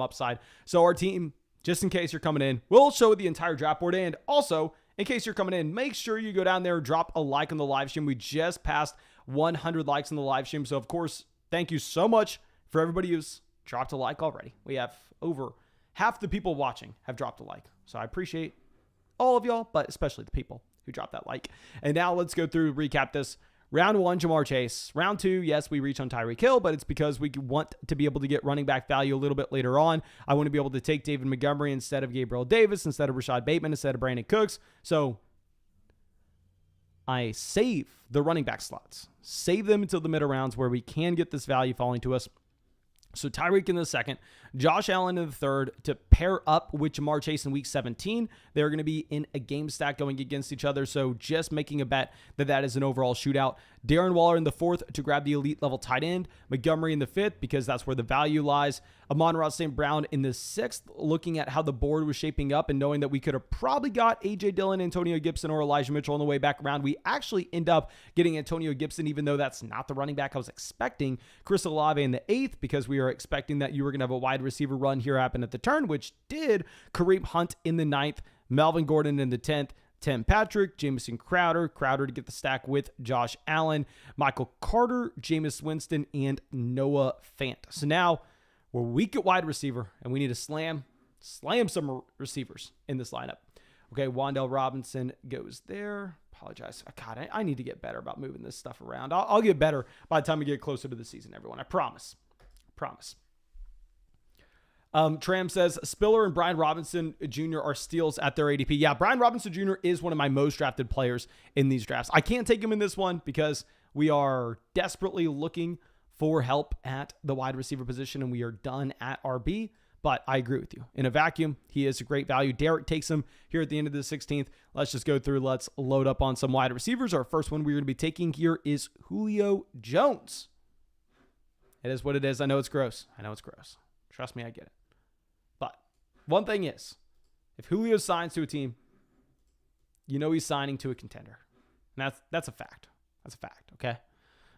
our team, just in case you're coming in, we'll show the entire draft board. And also, in case you're coming in, make sure you go down there, drop a like on the live stream. We just passed 100 likes on the live stream. So, of course, thank you so much for everybody who's dropped a like already. We have over half the people watching have dropped a like. So I appreciate all of y'all, but especially the people who dropped that like. And now let's go through, recap this. Round 1, Jamar Chase. Round 2, yes, we reach on Tyreek Hill, but it's because we want to be able to get running back value a little bit later on. I want to be able to take David Montgomery instead of Gabriel Davis, instead of Rashad Bateman, instead of Brandon Cooks. So I save the running back slots. Save them until the middle rounds where we can get this value falling to us. So Tyreek in the second, Josh Allen in the third to pair up with Jamar Chase in week 17. They're going to be in a game stack going against each other. So just making a bet that is an overall shootout. Darren Waller in the fourth to grab the elite level tight end. Montgomery in the fifth because that's where the value lies. Amon-Ra St. Brown in the sixth, looking at how the board was shaping up and knowing that we could have probably got A.J. Dillon, Antonio Gibson, or Elijah Mitchell on the way back around. We actually end up getting Antonio Gibson, even though that's not the running back I was expecting. Chris Olave in the eighth because we are expecting that you were going to have a wide receiver run here happen at the turn, which did. Kareem Hunt in the ninth, Melvin Gordon in the 10th, Tim Patrick, Jamison Crowder to get the stack with Josh Allen, Michael Carter, Jameis Winston, and Noah Fant. So now we're weak at wide receiver, and we need to slam some receivers in this lineup. Okay, Wan'Dale Robinson goes there. Apologize. God, I need to get better about moving this stuff around. I'll get better by the time we get closer to the season, everyone. I promise. Tram says, Spiller and Brian Robinson Jr. are steals at their ADP. Yeah, Brian Robinson Jr. is one of my most drafted players in these drafts. I can't take him in this one because we are desperately looking for help at the wide receiver position, and we are done at RB. But I agree with you. In a vacuum, he is a great value. Derek takes him here at the end of the 16th. Let's just go through. Let's load up on some wide receivers. Our first one we're going to be taking here is Julio Jones. It is what it is. I know it's gross. Trust me, I get it. But one thing is, if Julio signs to a team, you know he's signing to a contender. And that's a fact. Okay?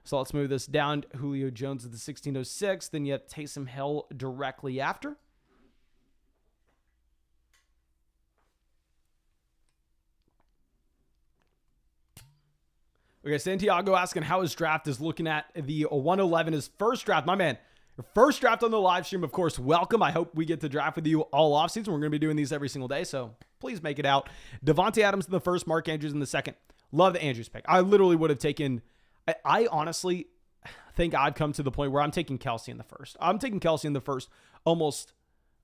So let's move this down. Julio Jones at the 1606. Then you have Taysom Hill directly after. Okay, Santiago asking how his draft is looking at the 111. His first draft, my man. Your first draft on the live stream, of course, welcome. I hope we get to draft with you all offseason. We're going to be doing these every single day, so please make it out. Devontae Adams in the first, Mark Andrews in the second. Love the Andrews pick. I literally would have taken... I honestly think I've come to the point where I'm taking Kelsey in the first. I'm taking Kelsey in the first almost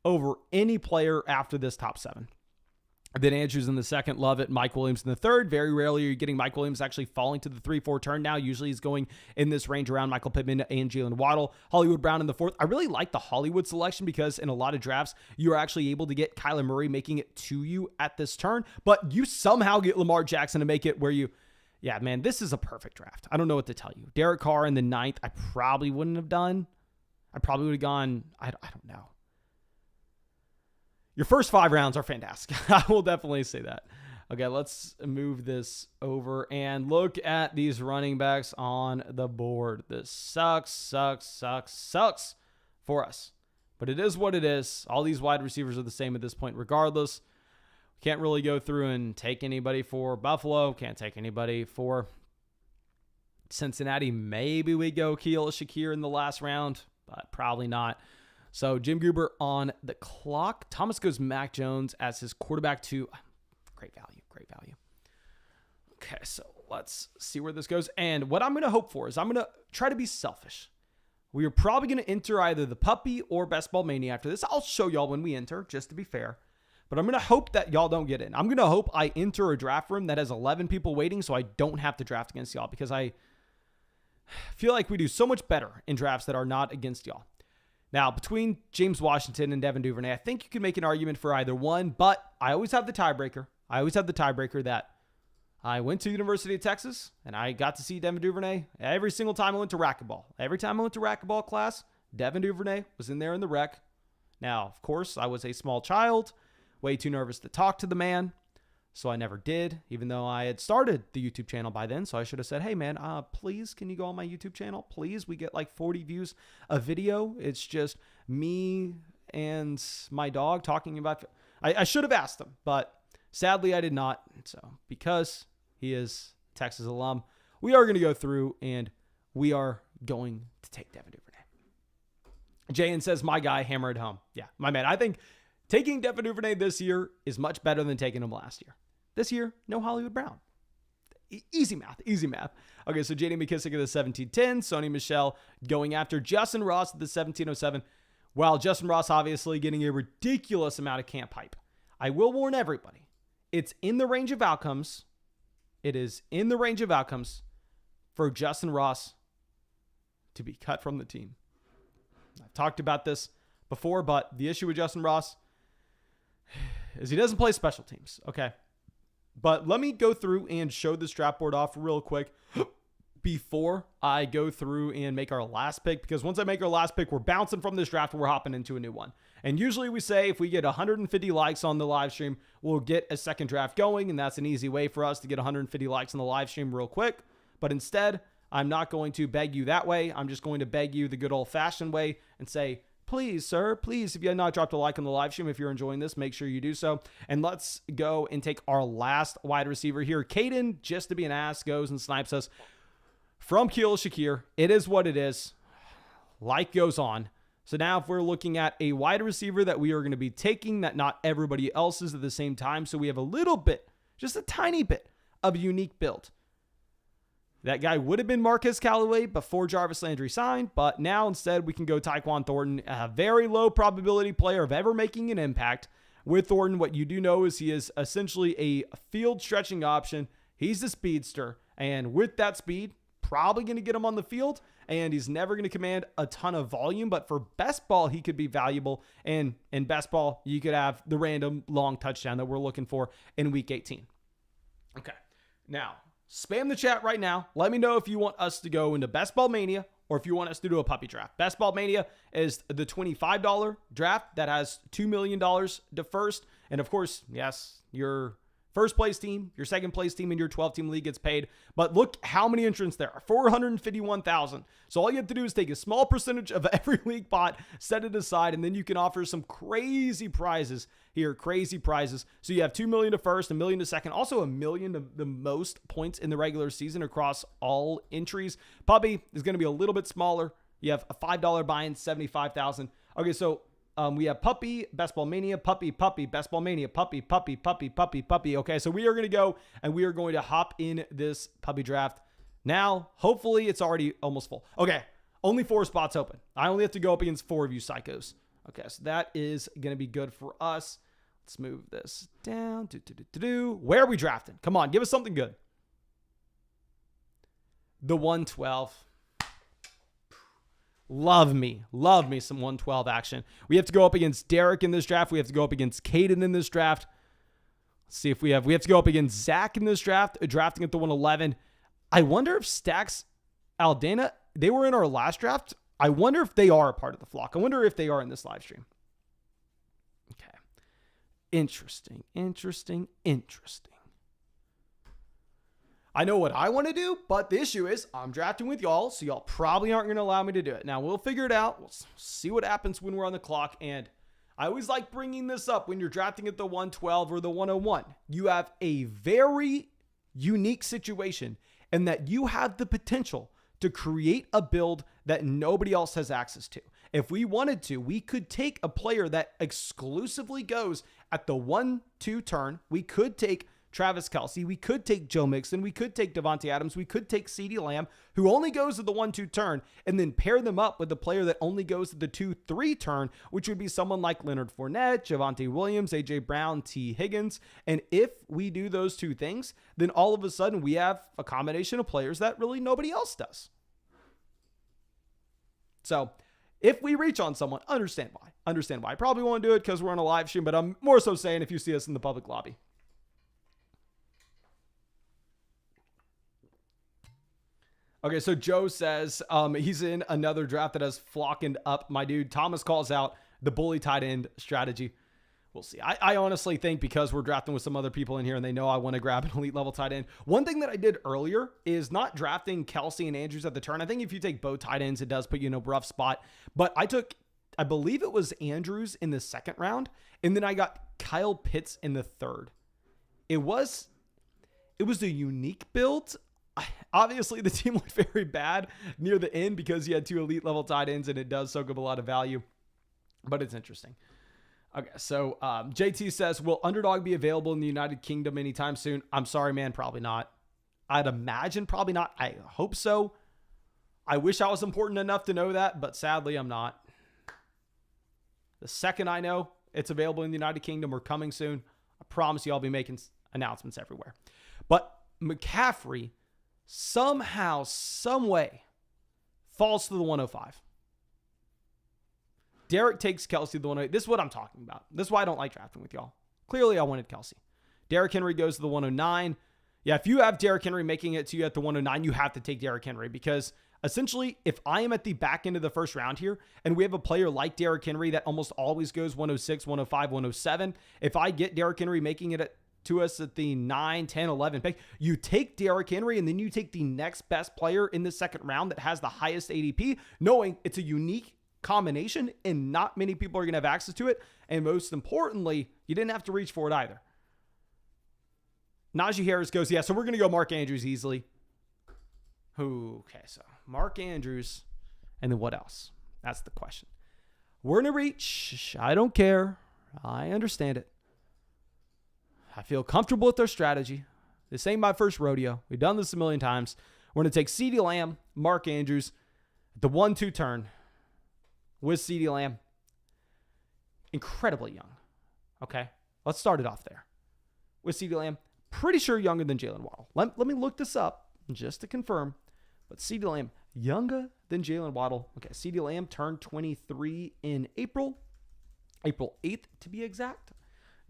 over any player after this top 7. Then Andrews in the second, love it. Mike Williams in the third. Very rarely are you getting Mike Williams actually falling to the 3-4 turn now. Usually he's going in this range around Michael Pittman and Jalen Waddle. Hollywood Brown in the fourth. I really like the Hollywood selection because in a lot of drafts, you're actually able to get Kyler Murray making it to you at this turn, but you somehow get Lamar Jackson to make it where you... Yeah, man, this is a perfect draft. I don't know what to tell you. Derek Carr in the 9th, I probably wouldn't have done. I probably would have gone... I don't know. Your first 5 rounds are fantastic. I will definitely say that. Okay, let's move this over and look at these running backs on the board. This sucks for us. But it is what it is. All these wide receivers are the same at this point regardless. Can't really go through and take anybody for Buffalo. Can't take anybody for Cincinnati. Maybe we go Keel Shakir in the last round, but probably not. So Jim Gruber on the clock. Thomas goes Mac Jones as his quarterback 2. Great value. Great value. Okay, so let's see where this goes. And what I'm going to hope for is I'm going to try to be selfish. We are probably going to enter either the Puppy or Best Ball Mania after this. I'll show y'all when we enter, just to be fair. But I'm going to hope that y'all don't get in. I'm going to hope I enter a draft room that has 11 people waiting so I don't have to draft against y'all, because I feel like we do so much better in drafts that are not against y'all. Now, between James Washington and Devin Duvernay, I think you can make an argument for either one, but I always have the tiebreaker. That I went to University of Texas, and I got to see Devin Duvernay every single time I went to racquetball. Every time I went to racquetball class, Devin Duvernay was in there in the rec. Now, of course, I was a small child, way too nervous to talk to the man, so I never did, even though I had started the YouTube channel by then. So I should have said, hey, man, please, can you go on my YouTube channel? Please, we get like 40 views a video. It's just me and my dog talking about... I should have asked him, but sadly I did not. So because he is Texas alum, we are going to go through and we are going to take Devin Duvernay. Jayan says, my guy, hammer it home. Yeah, my man. I think taking Devin Duvernay this year is much better than taking him last year. This year, no Hollywood Brown. Easy math. Okay, so JD McKissick at the 1710. Sony Michel going after Justin Ross at the 1707. While Justin Ross obviously getting a ridiculous amount of camp hype. I will warn everybody. It's in the range of outcomes. It is in the range of outcomes for Justin Ross to be cut from the team. I've talked about this before, but the issue with Justin Ross is he doesn't play special teams, okay? But let me go through and show this draft board off real quick before I go through and make our last pick, because once I make our last pick, we're bouncing from this draft and we're hopping into a new one. And usually we say if we get 150 likes on the live stream, we'll get a second draft going, and that's an easy way for us to get 150 likes on the live stream real quick. But instead, I'm not going to beg you that way. I'm just going to beg you the good old-fashioned way and say, please, sir, please, if you have not dropped a like on the live stream, if you're enjoying this, make sure you do so. And let's go and take our last wide receiver here. Caden, just to be an ass, goes and snipes us from Keel Shakir. It is what it is. Life goes on. So now if we're looking at a wide receiver that we are going to be taking that not everybody else is at the same time, so we have a little bit, just a tiny bit of a unique build. That guy would have been Marquez Callaway before Jarvis Landry signed, but now instead we can go Tyquan Thornton, a very low probability player of ever making an impact. With Thornton, what you do know is he is essentially a field stretching option. He's a speedster, and with that speed, probably going to get him on the field, and he's never going to command a ton of volume, but for best ball, he could be valuable, and in best ball, you could have the random long touchdown that we're looking for in week 18. Okay, now, spam the chat right now. Let me know if you want us to go into Best Ball Mania or if you want us to do a puppy draft. Best Ball Mania is the $25 draft that has $2 million to first. And of course, yes, your first place team, your second place team, and your 12-team league gets paid. But look how many entrants there are, 451,000. So all you have to do is take a small percentage of every league pot, set it aside, and then you can offer some crazy prizes here, crazy prizes. So you have $2 million to first, $1 million to second, also $1 million to the most points in the regular season across all entries. Puppy is going to be a little bit smaller. You have a $5 buy-in, 75,000. Okay, so we have Puppy, Best Ball Mania, Puppy, Best Ball Mania, Puppy. Okay, so we are going to go and we are going to hop in this puppy draft. Now, hopefully it's already almost full. Okay, only 4 spots open. I only have to go up against 4 of you psychos. Okay, so that is going to be good for us. Let's move this down. Where are we drafting? Come on, give us something good. The 112. Love me some 112 action. We have to go up against Derek in this draft. We have to go up against Caden in this draft. Let's see if we have to go up against Zach in this draft, drafting at the 111. I wonder if Stacks Aldana, they were in our last draft. I wonder if they are a part of the flock. I wonder if they are in this live stream. Okay. Interesting. I know what I want to do, but the issue is I'm drafting with y'all, so y'all probably aren't going to allow me to do it. Now, we'll figure it out. We'll see what happens when we're on the clock. And I always like bringing this up when you're drafting at the 112 or the 101. You have a very unique situation in that you have the potential to create a build that nobody else has access to. If we wanted to, we could take a player that exclusively goes at the 1-2 turn. We could take Travis Kelce. We could take Joe Mixon. We could take Devontae Adams. We could take CeeDee Lamb, who only goes at the 1-2 turn, and then pair them up with the player that only goes at the 2-3 turn, which would be someone like Leonard Fournette, Javonte Williams, A.J. Brown, T. Higgins. And if we do those two things, then all of a sudden we have a combination of players that really nobody else does. So if we reach on someone, understand why. I probably won't do it because we're on a live stream, but I'm more so saying if you see us in the public lobby. Okay, so Joe says he's in another draft that has flockened up. My dude, Thomas calls out the bully tight end strategy. We'll see. I honestly think because we're drafting with some other people in here and they know I want to grab an elite level tight end. One thing that I did earlier is not drafting Kelce and Andrews at the turn. I think if you take both tight ends, it does put you in a rough spot. But I believe it was Andrews in the second round, and then I got Kyle Pitts in the third. It was a unique build. Obviously, the team looked very bad near the end because you had two elite level tight ends, and it does soak up a lot of value. But it's interesting. Okay, so JT says, will Underdog be available in the United Kingdom anytime soon? I'm sorry, man, probably not. I'd imagine probably not. I hope so. I wish I was important enough to know that, but sadly, I'm not. The second I know it's available in the United Kingdom or coming soon, I promise you I'll be making announcements everywhere. But McCaffrey somehow, some way, falls to the 105. Derek takes Kelce to the 108. This is what I'm talking about. This is why I don't like drafting with y'all. Clearly, I wanted Kelce. Derrick Henry goes to the 109. Yeah, if you have Derrick Henry making it to you at the 109, you have to take Derrick Henry because essentially, if I am at the back end of the first round here and we have a player like Derrick Henry that almost always goes 106, 105, 107, if I get Derrick Henry making it to us at the 9, 10, 11 pick, you take Derrick Henry and then you take the next best player in the second round that has the highest ADP, knowing it's a unique combination and not many people are going to have access to it. And most importantly, you didn't have to reach for it either. Najee Harris goes, yeah, so we're going to go Mark Andrews easily. Okay, so Mark Andrews, and then what else? That's the question. We're going to reach. I don't care. I understand it. I feel comfortable with their strategy. This ain't my first rodeo. We've done this a million times. We're going to take CeeDee Lamb, Mark Andrews, the 1-2 turn with CeeDee Lamb. Incredibly young. Okay, let's start it off there. With CeeDee Lamb, pretty sure younger than Jalen Waddle. Let me look this up just to confirm. But CeeDee Lamb, younger than Jalen Waddle. Okay, CeeDee Lamb turned 23 in April 8th to be exact.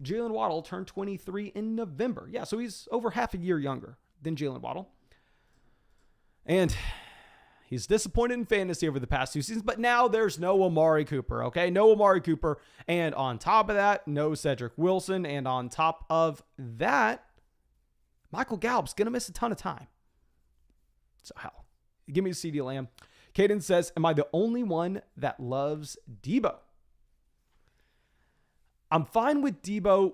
Jalen Waddle turned 23 in November. Yeah, so he's over half a year younger than Jalen Waddle. And he's disappointed in fantasy over the past two seasons, but now there's no Amari Cooper, okay? No Amari Cooper. And on top of that, no Cedric Wilson. And on top of that, Michael Gallup's going to miss a ton of time. So hell, give me CeeDee Lamb. Caden says, am I the only one that loves Debo? I'm fine with Debo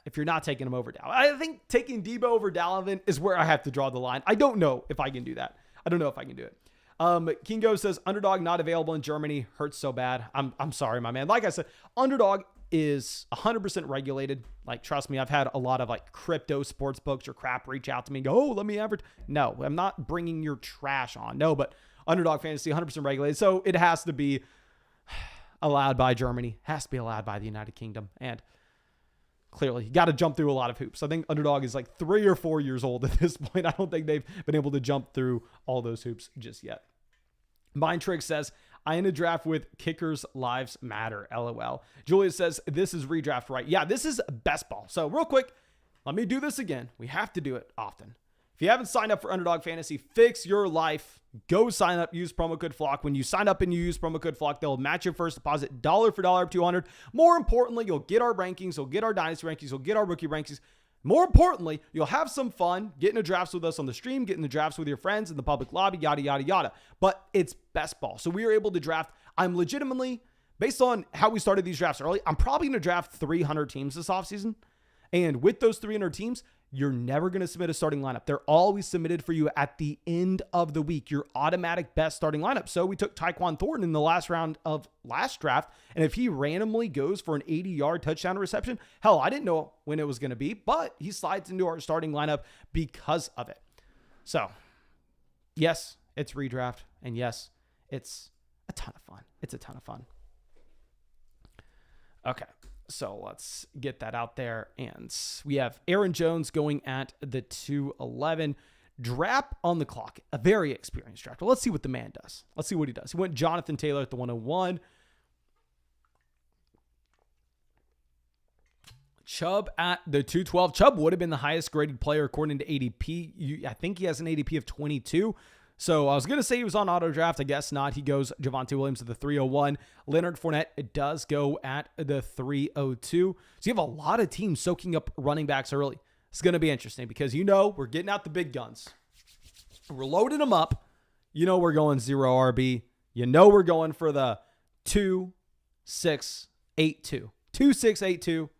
if you're not taking him over Dalvin. I think taking Debo over Dalvin is where I have to draw the line. I don't know if I can do that. I don't know if I can do it. Kingo says, Underdog not available in Germany. Hurts so bad. I'm sorry, my man. Like I said, Underdog is 100% regulated. Like, trust me, I've had a lot of like crypto sports books or crap reach out to me and go, oh, let me average. No, I'm not bringing your trash on. No, but Underdog Fantasy, 100% regulated. So it has to be allowed by Germany, has to be allowed by the United Kingdom. And clearly, you got to jump through a lot of hoops. I think Underdog is like 3 or 4 years old at this point. I don't think they've been able to jump through all those hoops just yet. Mind Trick says, I in a draft with Kickers Lives Matter, LOL. Julia says, this is redraft, right? Yeah, this is best ball. So real quick, let me do this again. We have to do it often. If you haven't signed up for Underdog Fantasy, fix your life. Go sign up, use promo code FLOCK. When you sign up and you use promo code FLOCK, they'll match your first deposit dollar for dollar up to $200. More importantly, you'll get our rankings, you'll get our dynasty rankings, you'll get our rookie rankings. More importantly, you'll have some fun getting the drafts with us on the stream, getting the drafts with your friends in the public lobby, yada, yada, yada. But it's best ball. So we are able to draft. I'm legitimately, based on how we started these drafts early, I'm probably going to draft 300 teams this offseason. And with those 300 teams, you're never going to submit a starting lineup. They're always submitted for you at the end of the week, your automatic best starting lineup. So we took Tyquan Thornton in the last round of last draft. And if he randomly goes for an 80-yard touchdown reception, hell, I didn't know when it was going to be, but he slides into our starting lineup because of it. So yes, it's redraft. And yes, it's a ton of fun. It's a ton of fun. Okay. So let's get that out there. And we have Aaron Jones going at the 211. Drap on the clock. A very experienced drafter. Let's see what the man does. Let's see what he does. He went Jonathan Taylor at the 101. Chubb at the 212. Chubb would have been the highest graded player according to ADP. I think he has an ADP of 22. So I was going to say he was on auto draft. I guess not. He goes Javonte Williams at the 301. Leonard Fournette does go at the 302. So you have a lot of teams soaking up running backs early. It's going to be interesting because, we're getting out the big guns. We're loading them up. We're going 0 RB. We're going for the 2682. 2682.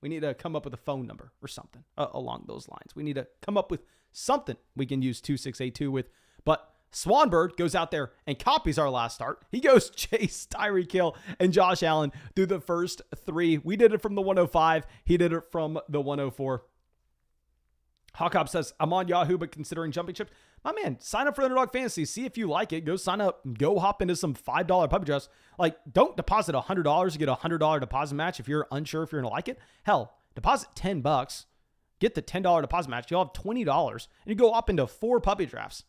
We need to come up with a phone number or something along those lines. We need to come up with something we can use 2682 with. But Swanberg goes out there and copies our last start. He goes Chase, Tyreek Hill, and Josh Allen through the first three. We did it from the 105. He did it from the 104. Hawkop says, I'm on Yahoo, but considering jumping chips. My man, sign up for Underdog Fantasy. See if you like it. Go sign up. Go hop into some $5 puppy drafts. Don't deposit $100 to get a $100 deposit match if you're unsure if you're going to like it. Hell, deposit $10. Get the $10 deposit match. You'll have $20 and you go up into 4 puppy drafts.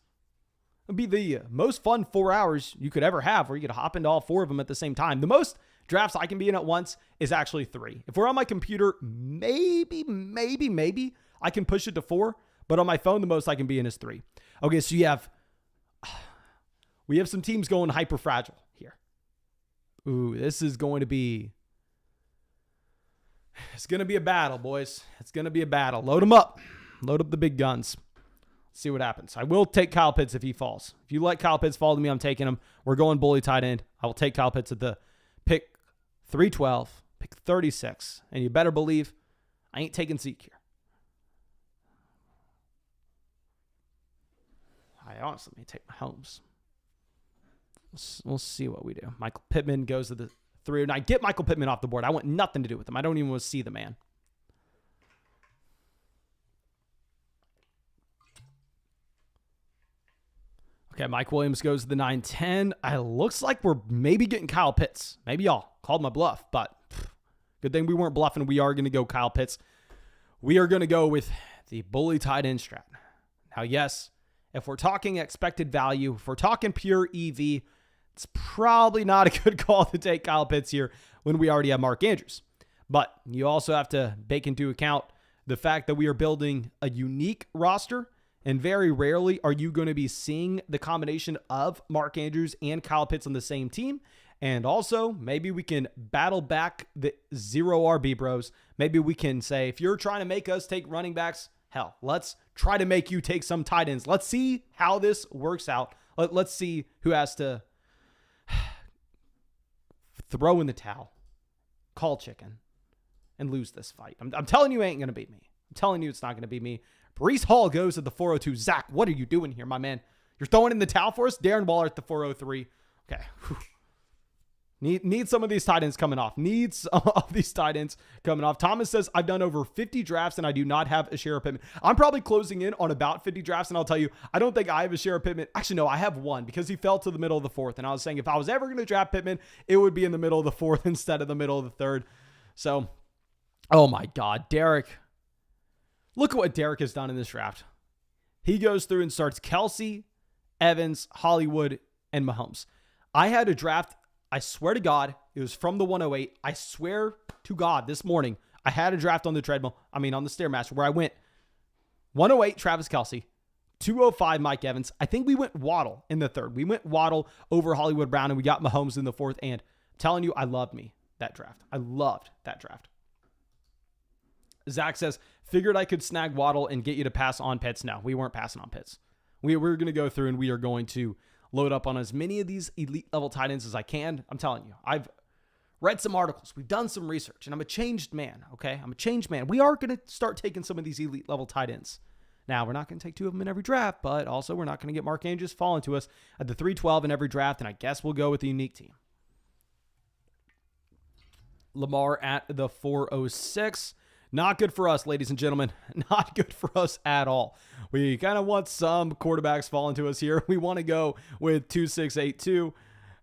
It'll be the most fun 4 hours you could ever have where you could hop into all 4 of them at the same time. The most drafts I can be in at once is actually 3. If we're on my computer, maybe I can push it to 4, but on my phone, the most I can be in is 3. Okay, so we have some teams going hyper fragile here. Ooh, it's going to be a battle, boys. It's going to be a battle. Load them up. Load up the big guns. See what happens. I will take Kyle Pitts if he falls. If you let Kyle Pitts fall to me, I'm taking him. We're going bully tight end. I will take Kyle Pitts at the pick 312, pick 36. And you better believe I ain't taking Zeke here. I honestly may take Mahomes. We'll see what we do. Michael Pittman goes to the 309. Get Michael Pittman off the board. I want nothing to do with him. I don't even want to see the man. Okay, Mike Williams goes to the 910. It looks like we're maybe getting Kyle Pitts. Maybe y'all called my bluff, but good thing we weren't bluffing. We are going to go Kyle Pitts. We are going to go with the bully tight end strat. Now, yes, if we're talking expected value, if we're talking pure EV, it's probably not a good call to take Kyle Pitts here when we already have Mark Andrews. But you also have to bake into account the fact that we are building a unique roster, and very rarely are you going to be seeing the combination of Mark Andrews and Kyle Pitts on the same team. And also, maybe we can battle back the 0 RB bros. Maybe we can say, if you're trying to make us take running backs, hell, let's try to make you take some tight ends. Let's see how this works out. Let's see who has to throw in the towel, call chicken, and lose this fight. I'm telling you, it ain't going to beat me. I'm telling you, it's not going to beat me. Breece Hall goes to the 402. Zach, what are you doing here, my man? You're throwing in the towel for us? Darren Waller at the 403. Okay. Need some of these tight ends coming off. Needs some of these tight ends coming off. Thomas says, I've done over 50 drafts and I do not have a share of Pittman. I'm probably closing in on about 50 drafts, and I'll tell you, I don't think I have a share of Pittman. Actually, no, I have one because he fell to the middle of the 4th. And I was saying if I was ever going to draft Pittman, it would be in the middle of the 4th instead of the middle of the 3rd. So, oh my God, Derek. Look at what Derek has done in this draft. He goes through and starts Kelsey, Evans, Hollywood, and Mahomes. I had a draft. I swear to God, it was from the 108. I swear to God, this morning, I had a draft on the treadmill. On the Stairmaster, where I went 108, Travis Kelsey, 205, Mike Evans. I think we went Waddle in the 3rd. We went Waddle over Hollywood Brown, and we got Mahomes in the 4th. And I'm telling you, I loved that draft. I loved that draft. Zach says, figured I could snag Waddle and get you to pass on Pitts. No, we weren't passing on Pitts. We're going to go through and we are going to load up on as many of these elite level tight ends as I can. I'm telling you, I've read some articles. We've done some research, and I'm a changed man, okay? I'm a changed man. We are going to start taking some of these elite level tight ends. Now, we're not going to take 2 of them in every draft, but also we're not going to get Mark Andrews falling to us at the 312 in every draft, and I guess we'll go with the unique team. Lamar at the 406. Not good for us, ladies and gentlemen. Not good for us at all. We kind of want some quarterbacks falling to us here. We want to go with 2682.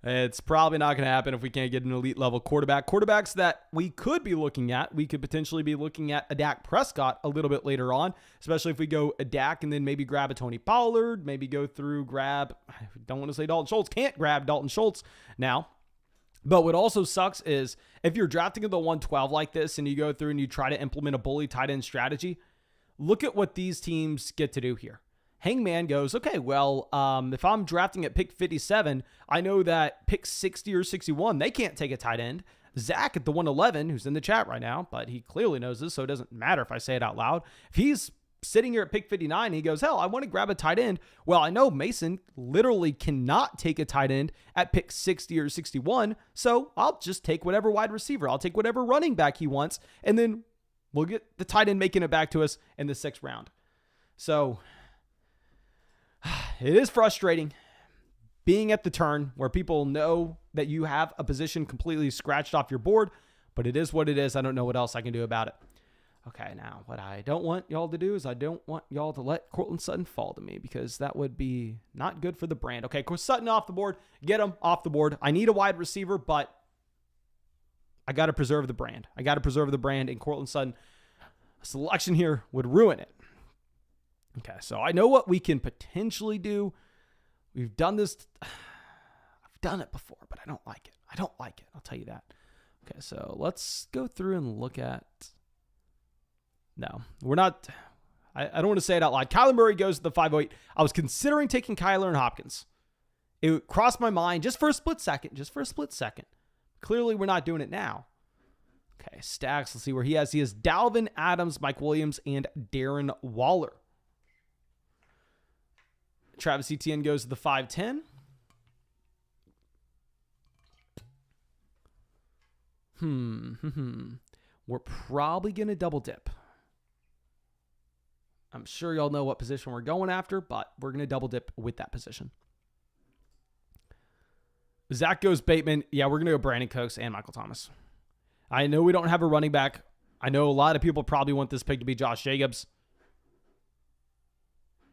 It's probably not going to happen if we can't get an elite level quarterback. Quarterbacks that we could be looking at, we could potentially be looking at a Dak Prescott a little bit later on, especially if we go a Dak and then maybe grab a Tony Pollard, maybe go through, I don't want to say Dalton Schultz, can't grab Dalton Schultz now. But what also sucks is if you're drafting at the 112 like this and you go through and you try to implement a bully tight end strategy, look at what these teams get to do here. Hangman goes, okay, well, if I'm drafting at pick 57, I know that pick 60 or 61, they can't take a tight end. Zach at the 111, who's in the chat right now, but he clearly knows this, so it doesn't matter if I say it out loud. If he's sitting here at pick 59, he goes, hell, I want to grab a tight end. Well, I know Mason literally cannot take a tight end at pick 60 or 61, so I'll just take whatever wide receiver. I'll take whatever running back he wants, and then we'll get the tight end making it back to us in the 6th round. So it is frustrating being at the turn where people know that you have a position completely scratched off your board, but it is what it is. I don't know what else I can do about it. Okay, now what I don't want y'all to do is I don't want y'all to let Courtland Sutton fall to me because that would be not good for the brand. Okay, Sutton off the board. Get him off the board. I need a wide receiver, but I got to preserve the brand. I got to preserve the brand, and Courtland Sutton selection here would ruin it. Okay, so I know what we can potentially do. We've done this. I've done it before, but I don't like it. I don't like it. I'll tell you that. Okay, so let's go through and look at... No, we're not. I don't want to say it out loud. Kyler Murray goes to the 508. I was considering taking Kyler and Hopkins. It crossed my mind just for a split second. Clearly, we're not doing it now. Okay, stacks. Let's see where he has. He has Dalvin Adams, Mike Williams, and Darren Waller. Travis Etienne goes to the 510. We're probably going to double dip. I'm sure y'all know what position we're going after, but we're going to double dip with that position. Zach goes Bateman. Yeah, we're going to go Brandon Cooks and Michael Thomas. I know we don't have a running back. I know a lot of people probably want this pick to be Josh Jacobs.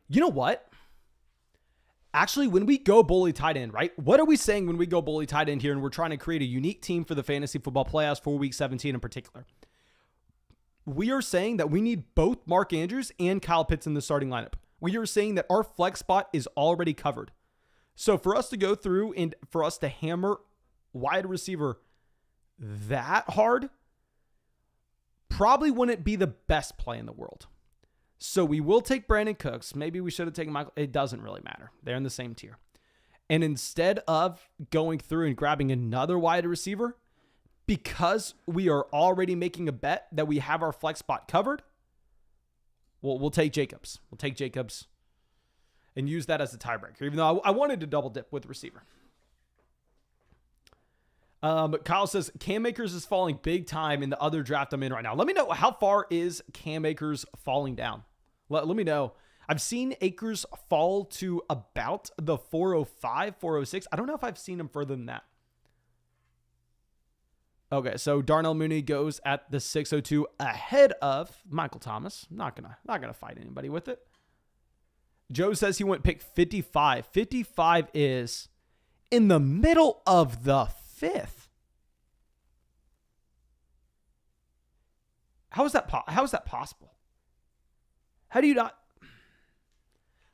You know what? Actually, when we go bully tight end, right? What are we saying when we go bully tight end here and we're trying to create a unique team for the fantasy football playoffs for week 17 in particular? We are saying that we need both Mark Andrews and Kyle Pitts in the starting lineup. We are saying that our flex spot is already covered. So for us to go through and for us to hammer wide receiver that hard probably wouldn't be the best play in the world. So we will take Brandon Cooks. Maybe we should have taken Michael. It doesn't really matter. They're in the same tier. And instead of going through and grabbing another wide receiver, because we are already making a bet that we have our flex spot covered, we'll take Jacobs. We'll take Jacobs and use that as a tiebreaker, even though I wanted to double dip with receiver. But Kyle says, Cam Akers is falling big time in the other draft I'm in right now. Let me know, how far is Cam Akers falling down? Let me know. I've seen Akers fall to about the 405, 406. I don't know if I've seen him further than that. Okay, so Darnell Mooney goes at the 602 ahead of Michael Thomas. Not gonna fight anybody with it. Joe says he went pick 55. 55 is in the middle of the 5th. How is that possible? How do you not?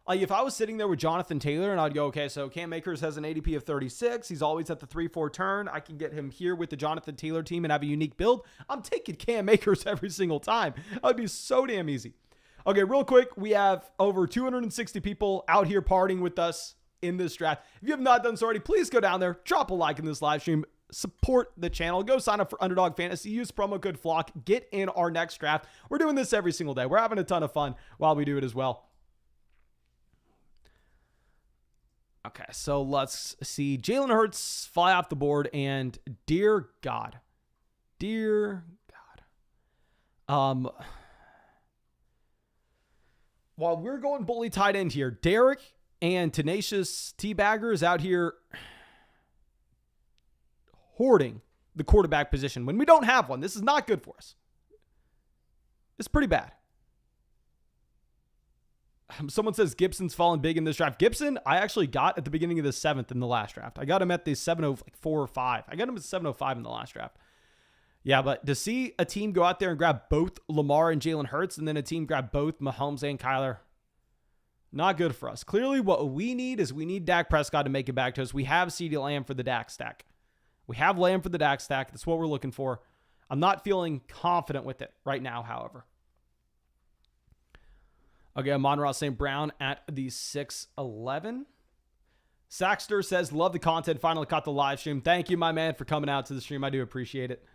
Like, if I was sitting there with Jonathan Taylor and I'd go, okay, so Cam Akers has an ADP of 36. He's always at the 3-4 turn. I can get him here with the Jonathan Taylor team and have a unique build. I'm taking Cam Akers every single time. That would be so damn easy. Okay, real quick, we have over 260 people out here partying with us in this draft. If you have not done so already, please go down there, drop a like in this live stream, support the channel. Go sign up for Underdog Fantasy. Use promo code FLOCK. Get in our next draft. We're doing this every single day. We're having a ton of fun while we do it as well. Okay, so let's see. Jalen Hurts fly off the board, and dear God. While we're going bully tight end here, Derek and Tenacious Teabagger is out here hoarding the quarterback position when we don't have one. This is not good for us. It's pretty bad. Someone says Gibson's fallen big in this draft. Gibson, I actually got at the beginning of the 7th in the last draft. I got him at the 704 or 5. I got him at 705 in the last draft. Yeah, but to see a team go out there and grab both Lamar and Jalen Hurts, and then a team grab both Mahomes and Kyler, not good for us. Clearly, what we need is we need Dak Prescott to make it back to us. We have CeeDee Lamb for the Dak stack. We have Lamb for the Dak stack. That's what we're looking for. I'm not feeling confident with it right now, however. Okay, Amon-Ra St. Brown at the 6'11". Saxter says, love the content. Finally caught the live stream. Thank you, my man, for coming out to the stream. I do appreciate it.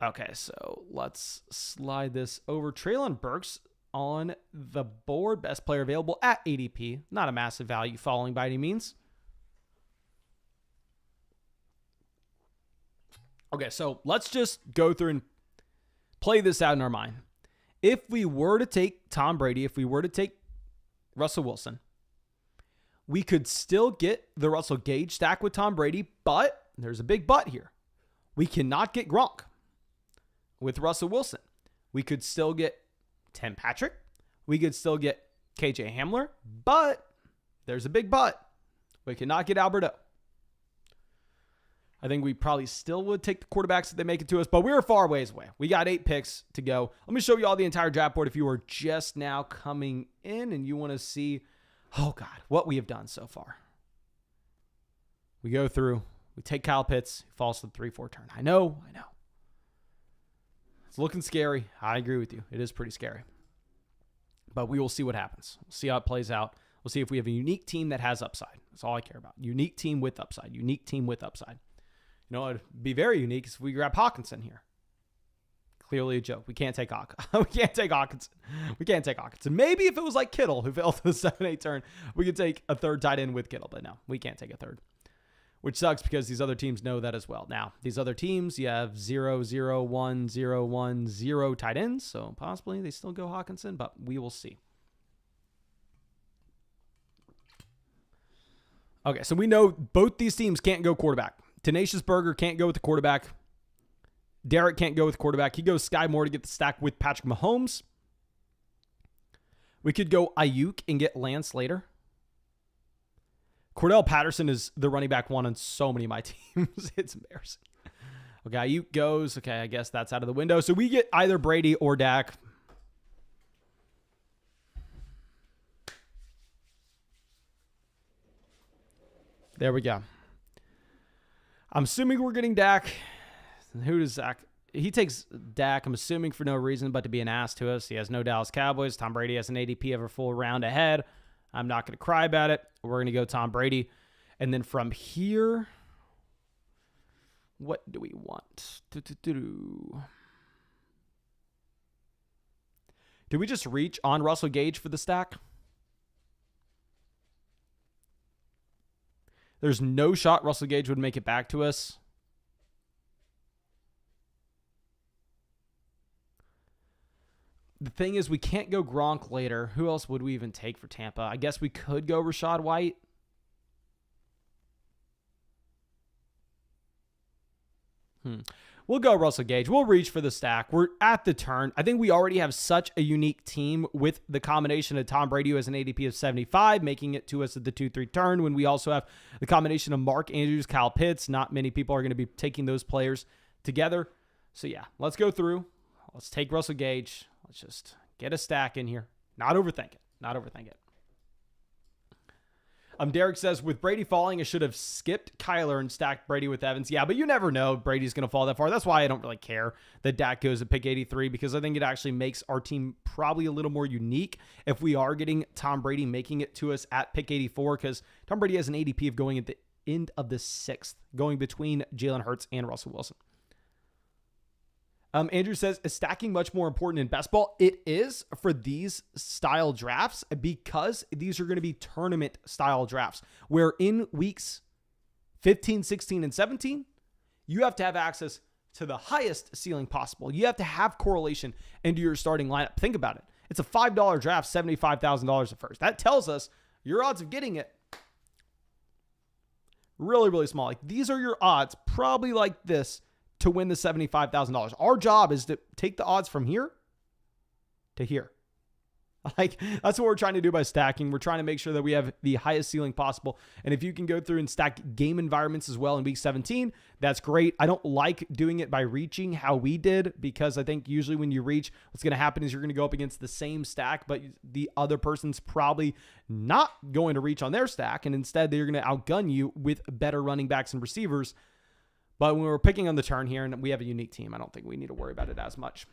Okay, so let's slide this over. Treylon Burks on the board. Best player available at ADP. Not a massive value following by any means. Okay, so let's just go through and play this out in our mind. If we were to take Tom Brady, if we were to take Russell Wilson, we could still get the Russell Gage stack with Tom Brady, but there's a big but here. We cannot get Gronk with Russell Wilson. We could still get Tim Patrick. We could still get KJ Hamler, but there's a big but. We cannot get Alberto. I think we probably still would take the quarterbacks if they make it to us, but we're far ways away. We got 8 picks to go. Let me show you all the entire draft board if you are just now coming in and you want to see, oh God, what we have done so far. We go through, we take Kyle Pitts, he falls to the 3-4 turn. I know. It's looking scary. I agree with you. It is pretty scary. But we will see what happens. We'll see how it plays out. We'll see if we have a unique team that has upside. That's all I care about. Unique team with upside. Unique team with upside. You know, it'd be very unique if we grab Hawkinson here. Clearly a joke. We can't take Hawkinson. We can't take Hawkinson. Maybe if it was like Kittle who fell to the 7-8 turn, we could take a third tight end with Kittle. But no, we can't take a third. Which sucks because these other teams know that as well. Now, these other teams, you have 0, 0, 1, 0, 1, 0 tight ends. So possibly they still go Hawkinson, but we will see. Okay, so we know both these teams can't go quarterback. Tenacious Burger can't go with the quarterback. Derek can't go with the quarterback. He goes Sky Moore to get the stack with Patrick Mahomes. We could go Ayuk and get Lance later. Cordell Patterson is the running back one on so many of my teams. It's embarrassing. Okay, Ayuk goes. Okay, I guess that's out of the window. So we get either Brady or Dak. There we go. I'm assuming we're getting Dak. Who does Zach? He takes Dak, I'm assuming, for no reason but to be an ass to us. He has no Dallas Cowboys. Tom Brady has an ADP of a full round ahead. I'm not going to cry about it. We're going to go Tom Brady. And then from here, what do we want? Do we just reach on Russell Gage for the stack? There's no shot Russell Gage would make it back to us. The thing is, we can't go Gronk later. Who else would we even take for Tampa? I guess we could go Rachaad White. We'll go Russell Gage. We'll reach for the stack. We're at the turn. I think we already have such a unique team with the combination of Tom Brady, who has an ADP of 75, making it to us at the 2-3 turn, when we also have the combination of Mark Andrews, Kyle Pitts. Not many people are going to be taking those players together. So, yeah, let's go through. Let's take Russell Gage. Let's just get a stack in here. Not overthink it. Not overthink it. Derek says, with Brady falling, I should have skipped Kyler and stacked Brady with Evans. Yeah, but you never know if Brady's going to fall that far. That's why I don't really care that Dak goes at pick 83, because I think it actually makes our team probably a little more unique if we are getting Tom Brady making it to us at pick 84, because Tom Brady has an ADP of going at the end of the 6th, going between Jalen Hurts and Russell Wilson. Andrew says, is stacking much more important in best ball? It is for these style drafts because these are going to be tournament style drafts where in weeks 15, 16, and 17, you have to have access to the highest ceiling possible. You have to have correlation into your starting lineup. Think about it. It's a $5 draft, $75,000 at first. That tells us your odds of getting it really, really small. Like these are your odds, probably like this, to win the $75,000. Our job is to take the odds from here to here. Like that's what we're trying to do by stacking. We're trying to make sure that we have the highest ceiling possible. And if you can go through and stack game environments as well in week 17, that's great. I don't like doing it by reaching how we did, because I think usually when you reach, what's going to happen is you're going to go up against the same stack, but the other person's probably not going to reach on their stack. And instead they're going to outgun you with better running backs and receivers. But when we're picking on the turn here and we have a unique team, I don't think we need to worry about it as much.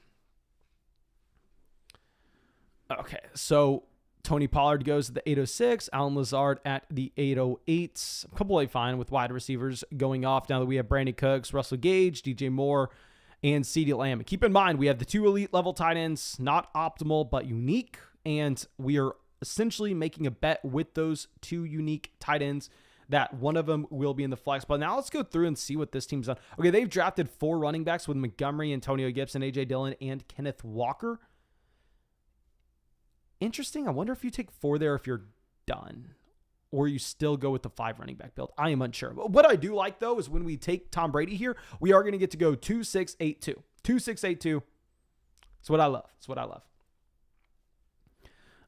Okay, so Tony Pollard goes at the 806, Alan Lazard at the 808. I'm completely fine with wide receivers going off now that we have Brandon Cooks, Russell Gage, DJ Moore, and CeeDee Lamb. And keep in mind, we have the 2 elite level tight ends, not optimal, but unique. And we are essentially making a bet with those 2 unique tight ends that one of them will be in the flex. But now let's go through and see what this team's done. Okay, they've drafted 4 running backs with Montgomery, Antonio Gibson, A.J. Dillon, and Kenneth Walker. Interesting. I wonder if you take 4 there if you're done, or you still go with the 5 running back build. I am unsure. But what I do like, though, is when we take Tom Brady here, we are going to get to go 2-6-8-2. 2-6-8-2. That's what I love. That's what I love.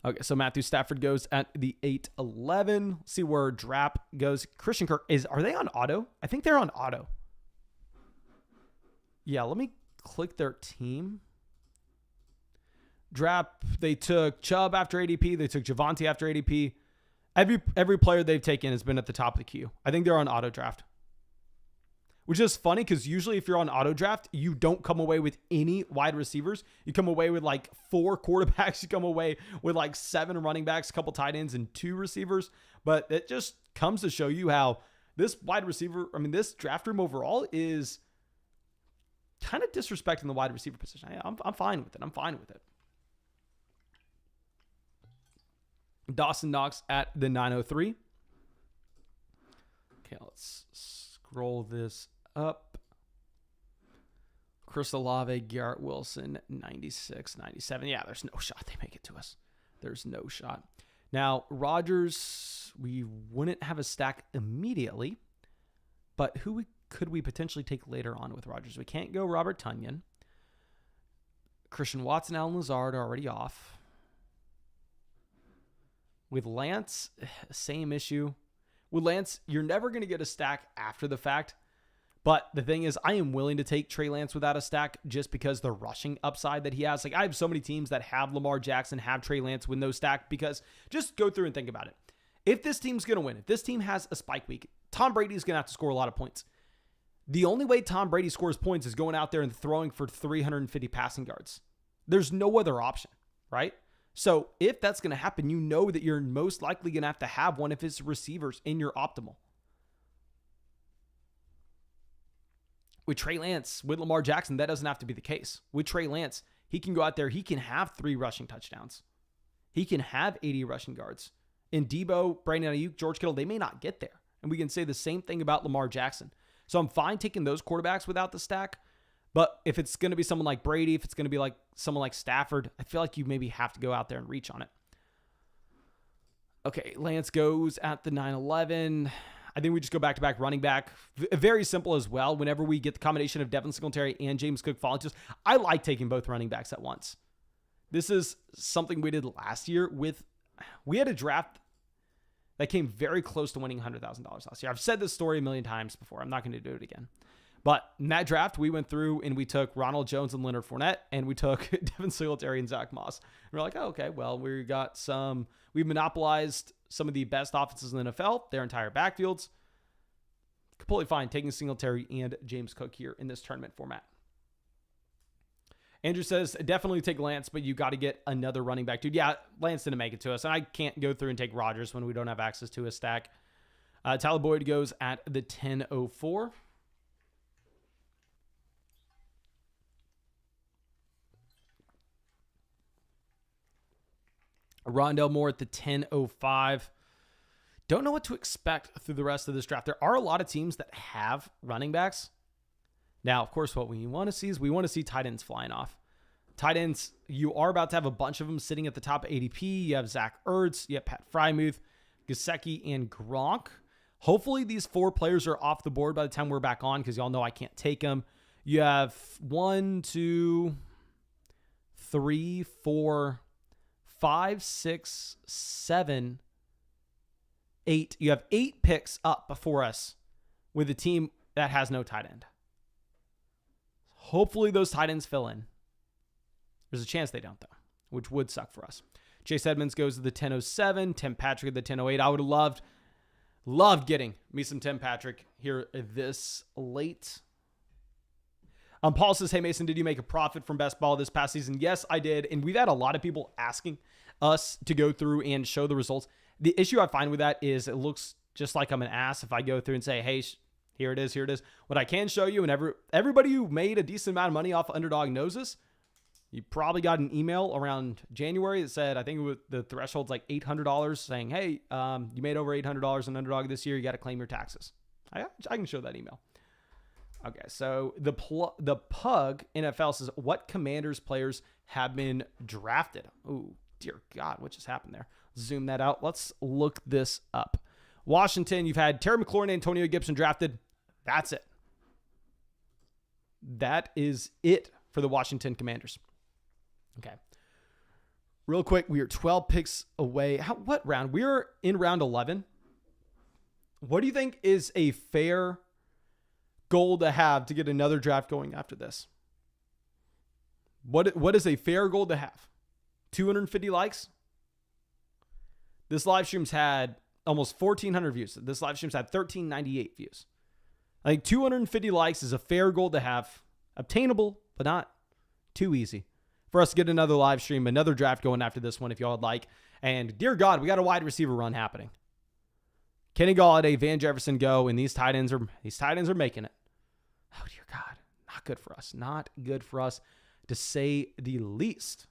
Okay, so Matthew Stafford goes at the 8-11. See where Drap goes. Christian Kirk are they on auto? I think they're on auto. Yeah, let me click their team. Drap, they took Chubb after ADP. They took Javonte after ADP. Every player they've taken has been at the top of the queue. I think they're on auto draft. Which is funny because usually if you're on auto draft, you don't come away with any wide receivers. You come away with like 4 quarterbacks. You come away with like 7 running backs, a couple tight ends, and 2 receivers. But it just comes to show you how this this draft room overall is kind of disrespecting the wide receiver position. I'm fine with it. I'm fine with it. Dawson Knox at the 903. Okay, let's scroll this up. Chris Olave, Garrett Wilson, 96, 97. Yeah, there's no shot they make it to us. There's no shot. Now, Rodgers, we wouldn't have a stack immediately, but who could we potentially take later on with Rodgers? We can't go Robert Tonyan. Christian Watson, Alan Lazard are already off. With Lance, same issue. With Lance, you're never going to get a stack after the fact. But the thing is, I am willing to take Trey Lance without a stack just because the rushing upside that he has. Like, I have so many teams that have Lamar Jackson, have Trey Lance with no stack, because just go through and think about it. If this team's going to win, if this team has a spike week, Tom Brady is going to have to score a lot of points. The only way Tom Brady scores points is going out there and throwing for 350 passing yards. There's no other option, right? So if that's going to happen, you know that you're most likely going to have one of his receivers in your optimal. With Trey Lance, with Lamar Jackson, that doesn't have to be the case. With Trey Lance, he can go out there, he can have 3 rushing touchdowns. He can have 80 rushing yards. In Debo, Brandon Ayuk, George Kittle, they may not get there. And we can say the same thing about Lamar Jackson. So I'm fine taking those quarterbacks without the stack. But if it's going to be someone like Brady, if it's going to be like someone like Stafford, I feel like you maybe have to go out there and reach on it. Okay, Lance goes at the 9-11. I think we just go back-to-back running back. Very simple as well. Whenever we get the combination of Devin Singletary and James Cook falling to us, I like taking both running backs at once. This is something we did last year we had a draft that came very close to winning $100,000 last year. I've said this story a million times before. I'm not going to do it again. But in that draft, we went through and we took Ronald Jones and Leonard Fournette, and we took Devin Singletary and Zach Moss. And we're like, oh, okay, well, we monopolized some of the best offenses in the NFL, their entire backfields. Completely fine taking Singletary and James Cook here in this tournament format. Andrew says, definitely take Lance, but you got to get another running back. Dude, yeah, Lance didn't make it to us, and I can't go through and take Rodgers when we don't have access to a stack. Tyler Boyd goes at the 10:04. Rondell Moore at the 10:05. Don't know what to expect through the rest of this draft. There are a lot of teams that have running backs. Now, of course, what we want to see is we want to see tight ends flying off. Tight ends, you are about to have a bunch of them sitting at the top of ADP. You have Zach Ertz, you have Pat Frymuth, Gesicki, and Gronk. Hopefully, these 4 players are off the board by the time we're back on because y'all know I can't take them. You have 1, 2, 3, 4, 5, 6, 7, 8. You have 8 picks up before us with a team that has no tight end. Hopefully those tight ends fill in. There's a chance they don't, though, which would suck for us. Chase Edmonds goes to the 10:07. Tim Patrick at the 10:08. I would have loved getting me some Tim Patrick here this late. Paul says, hey, Mason, did you make a profit from best ball this past season? Yes, I did. And we've had a lot of people asking us to go through and show the results. The issue I find with that is it looks just like I'm an ass if I go through and say, hey, here it is, here it is. What I can show you, and everybody who made a decent amount of money off of Underdog knows this. You probably got an email around January that said, I think the threshold's like $800 saying, hey, you made over $800 in Underdog this year. You got to claim your taxes. I can show that email. Okay, so the Pug NFL says, what Commanders players have been drafted? Oh, dear God, what just happened there? Zoom that out. Let's look this up. Washington, you've had Terry McLaurin and Antonio Gibson drafted. That's it. That is it for the Washington Commanders. Okay. Real quick, we are 12 picks away. What round? We're in round 11. What do you think is a fair goal to have to get another draft going after this? What is a fair goal to have? 250 likes? This live stream's had almost 1,400 views. This live stream's had 1,398 views. I think 250 likes is a fair goal to have. Obtainable, but not too easy for us to get another live stream, another draft going after this one if y'all would like. And dear God, we got a wide receiver run happening. Kenny Golladay, Van Jefferson go, and these tight ends are making it. Oh dear God, not good for us. Not good for us, to say the least.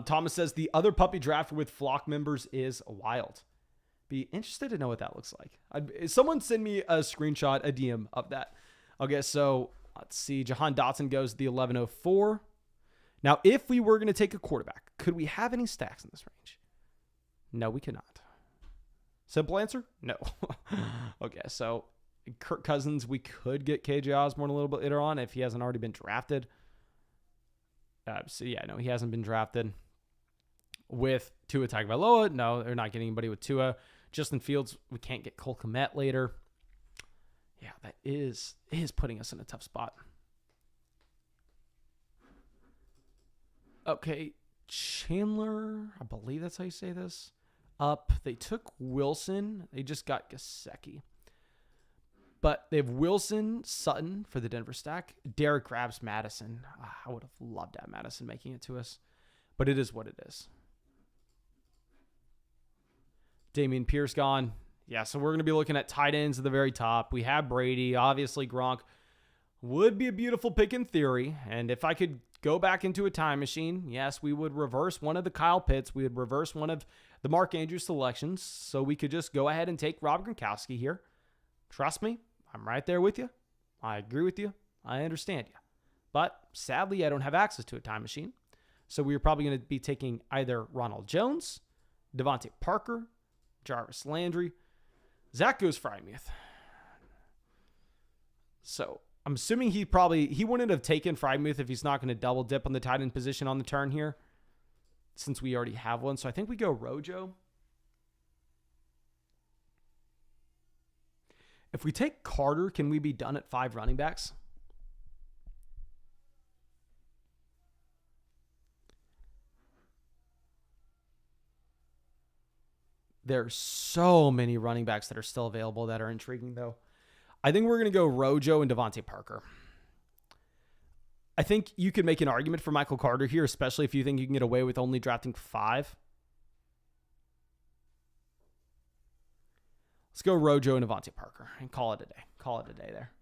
Thomas says the other puppy draft with flock members is wild. Be interested to know what that looks like. Someone send me a screenshot, a DM of that. Okay, so let's see. Jahan Dotson goes the 11:04. Now, if we were going to take a quarterback, could we have any stacks in this range? No, we cannot. Simple answer? No. Okay, so Kirk Cousins, we could get KJ Osborne a little bit later on if he hasn't already been drafted. So yeah, no, he hasn't been drafted. With Tua Tagovailoa, no, they're not getting anybody with Tua. Justin Fields, we can't get Cole Kmet later. Yeah, that is putting us in a tough spot. Okay, Chandler, I believe that's how you say this. Up, they took Wilson. They just got Gesicki. But they have Wilson, Sutton for the Denver stack. Derek grabs Madison. I would have loved to have Madison making it to us. But it is what it is. Dameon Pierce gone. Yeah, so we're going to be looking at tight ends at the very top. We have Brady. Obviously, Gronk would be a beautiful pick in theory. And if I could go back into a time machine, yes, we would reverse one of the Kyle Pitts. We would reverse one of the Mark Andrews selections. So we could just go ahead and take Rob Gronkowski here. Trust me, I'm right there with you. I agree with you. I understand you. But sadly, I don't have access to a time machine. So we're probably going to be taking either Ronald Jones, Devontae Parker, Jarvis Landry. Zach goes Frymuth. So I'm assuming he wouldn't have taken Frymuth if he's not going to double dip on the tight end position on the turn here, since we already have one. So I think we go Rojo. If we take Carter, can we be done at 5 running backs? There's so many running backs that are still available that are intriguing, though. I think we're going to go Rojo and Devontae Parker. I think you could make an argument for Michael Carter here, especially if you think you can get away with only drafting 5. Let's go Rojo and Avante Parker and call it a day. Call it a day there.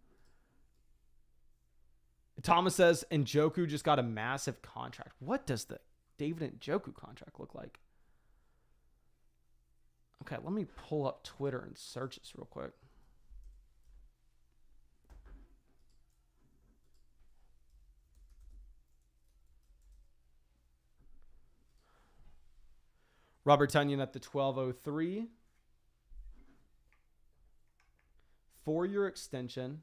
Thomas says, Njoku just got a massive contract. What does the David Njoku contract look like? Okay, let me pull up Twitter and search this real quick. Robert Tunyon at the 1203. 4-year extension.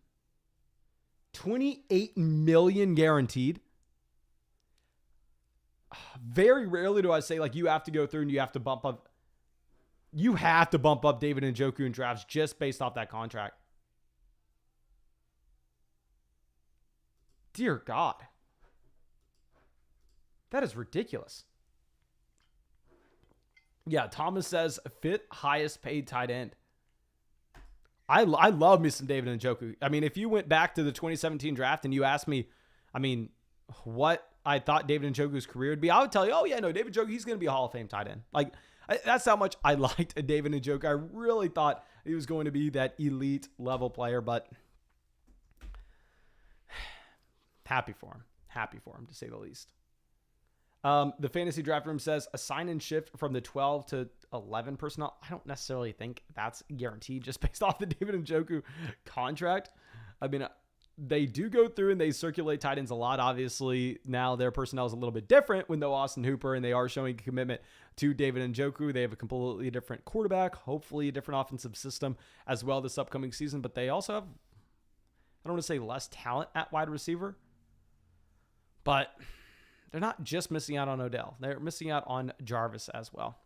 28 million guaranteed. Very rarely do I say, like, you have to go through and you have to bump up. You have to bump up David Njoku in drafts just based off that contract. Dear God. That is ridiculous. Yeah, Thomas says 5th highest paid tight end. I love me some David Njoku. I mean, if you went back to the 2017 draft and you asked me, I mean, what I thought David Njoku's career would be, I would tell you, oh yeah, no, David Njoku, he's going to be a Hall of Fame tight end. Like, that's how much I liked David Njoku. I really thought he was going to be that elite level player, but happy for him. Happy for him, to say the least. The fantasy draft room says a sign and shift from the 12 to 11 personnel. I don't necessarily think that's guaranteed just based off the David Njoku contract. I mean, they do go through and they circulate tight ends a lot. Obviously, now their personnel is a little bit different with no Austin Hooper, and they are showing a commitment to David Njoku. They have a completely different quarterback, hopefully a different offensive system as well this upcoming season, but they also have, I don't want to say less talent at wide receiver, but they're not just missing out on Odell. They're missing out on Jarvis as well.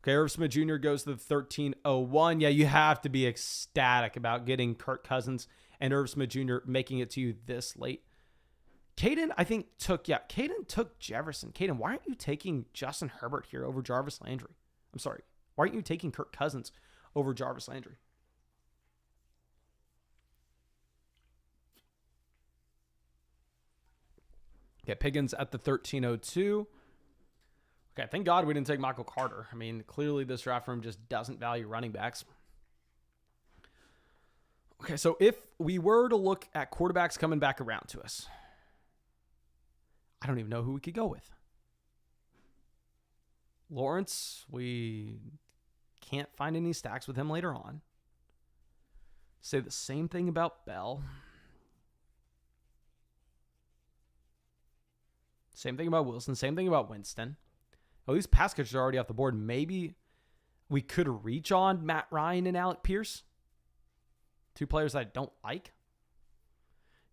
Okay, Irv Smith Jr. goes to the 1301. Yeah, you have to be ecstatic about getting Kirk Cousins and Irv Smith Jr. making it to you this late. Caden, I think, took Jefferson. Caden, why aren't you taking Justin Herbert here over Jarvis Landry? I'm sorry. Why aren't you taking Kirk Cousins over Jarvis Landry? Okay, Piggins at the 1302. Okay, thank God we didn't take Michael Carter. I mean, clearly this draft room just doesn't value running backs. Okay, so if we were to look at quarterbacks coming back around to us, I don't even know who we could go with. Lawrence, we can't find any stacks with him later on. Say the same thing about Bell. Same thing about Wilson. Same thing about Winston. Oh, these pass catchers are already off the board. Maybe we could reach on Matt Ryan and Alec Pierce. 2 players I don't like.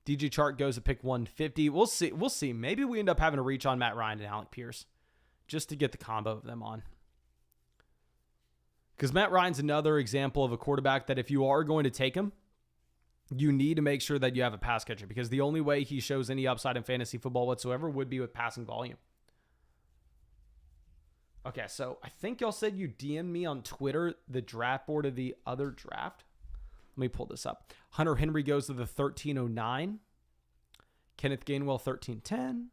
DJ Chark goes to pick 150. We'll see. Maybe we end up having to reach on Matt Ryan and Alec Pierce just to get the combo of them on. Because Matt Ryan's another example of a quarterback that if you are going to take him, you need to make sure that you have a pass catcher, because the only way he shows any upside in fantasy football whatsoever would be with passing volume. Okay, so I think y'all said you DM'd me on Twitter the draft board of the other draft. Let me pull this up. Hunter Henry goes to the 1309. Kenneth Gainwell, 1310.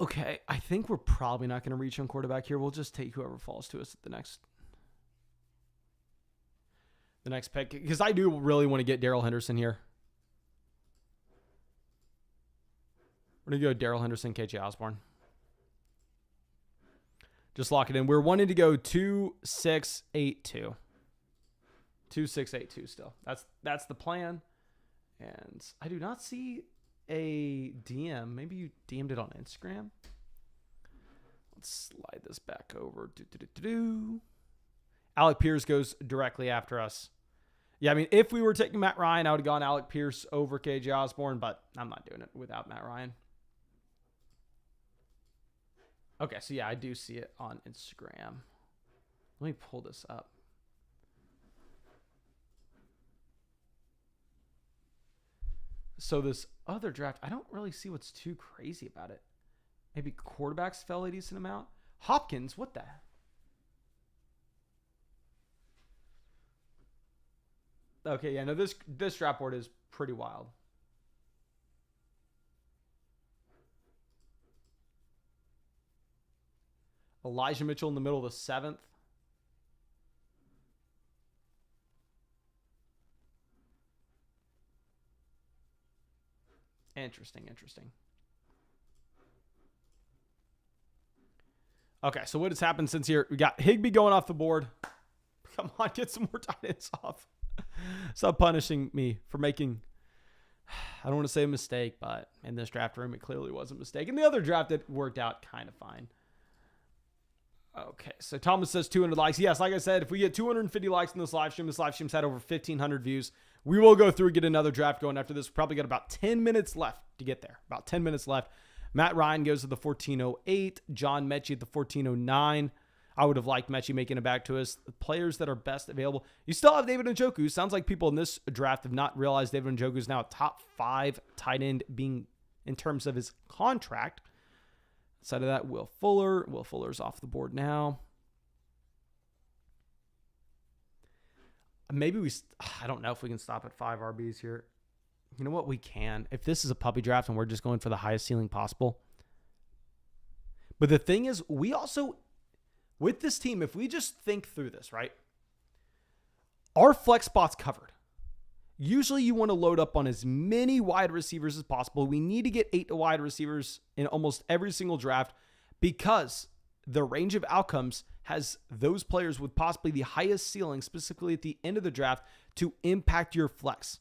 Okay, I think we're probably not going to reach on quarterback here. We'll just take whoever falls to us at the next pick, because I do really want to get Darrell Henderson here. We're going to go Darrell Henderson, KJ Osborne. Just lock it in. We're wanting to go 2-6-8-2. 2-6-8-2 still. That's the plan. And I do not see a DM. Maybe you DM'd it on Instagram. Let's slide this back over. Alec Pierce goes directly after us. Yeah, I mean, if we were taking Matt Ryan, I would have gone Alec Pierce over KJ Osborne, but I'm not doing it without Matt Ryan. Okay, so yeah, I do see it on Instagram. Let me pull this up. So this other draft, I don't really see what's too crazy about it. Maybe quarterbacks fell a decent amount. Hopkins, what the? Okay, yeah, no, this draft board is pretty wild. Elijah Mitchell in the middle of the 7th. Interesting. Okay, so what has happened since here? We got Higbee going off the board. Come on, get some more tight ends off. Stop punishing me for making, I don't want to say a mistake, but in this draft room, it clearly was a mistake. In the other draft, it worked out kind of fine. Okay, so Thomas says 200 likes. Yes, like I said, if we get 250 likes in this live stream's had over 1,500 views. We will go through and get another draft going after this. We probably got about 10 minutes left to get there. About 10 minutes left. Matt Ryan goes to the 1408. John Mechie at the 1409. I would have liked Mechie making it back to us. The players that are best available. You still have David Njoku. Sounds like people in this draft have not realized David Njoku is now a top 5 tight end being in terms of his contract. Outside of that, Will Fuller. Will Fuller's off the board now. Maybe I don't know if we can stop at 5 RBs here. You know what? We can. If this is a puppy draft and we're just going for the highest ceiling possible. But the thing is, we also, with this team, if we just think through this, right? Our flex spot's covered. Usually you want to load up on as many wide receivers as possible. We need to get 8 wide receivers in almost every single draft because the range of outcomes has those players with possibly the highest ceiling, specifically at the end of the draft, to impact your flex.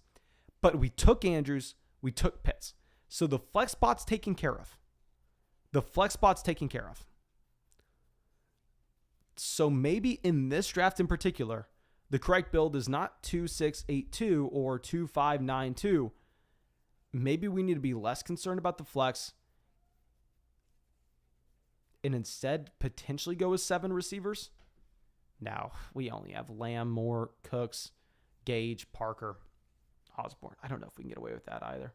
But we took Andrews, we took Pitts. So the flex spot's taken care of. So maybe in this draft in particular, the correct build is not 2-6-8-2 or 2-5-9-2. Maybe we need to be less concerned about the flex and instead potentially go with 7 receivers. Now, we only have Lamb, Moore, Cooks, Gage, Parker, Osborne. I don't know if we can get away with that either.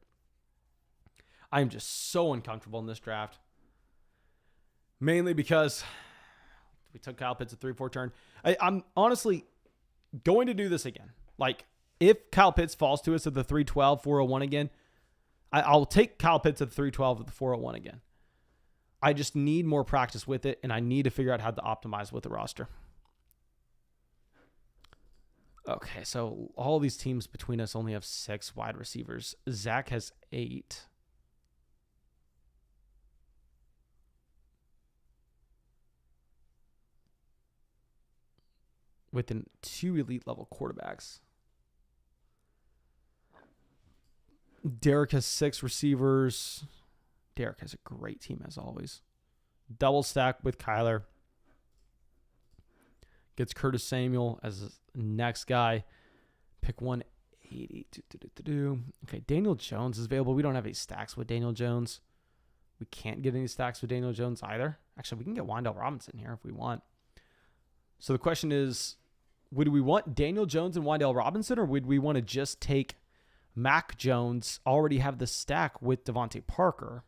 I am just so uncomfortable in this draft. Mainly because we took Kyle Pitts at 3-4 turn. I'm honestly going to do this again. Like, if Kyle Pitts falls to us at the 312, 401 again, I'll take Kyle Pitts at the 312 at the 401 again. I just need more practice with it, and I need to figure out how to optimize with the roster. Okay, so all these teams between us only have 6 wide receivers. Zach has 8. Within 2 elite level quarterbacks. Derek has 6 receivers. Derek has a great team as always. Double stack with Kyler. Gets Curtis Samuel as the next guy. Pick 180. Okay, Daniel Jones is available. We don't have any stacks with Daniel Jones. We can't get any stacks with Daniel Jones either. Actually, we can get Wan'Dale Robinson here if we want. So the question is, would we want Daniel Jones and Wan'Dale Robinson, or would we want to just take Mac Jones, already have the stack with Devontae Parker?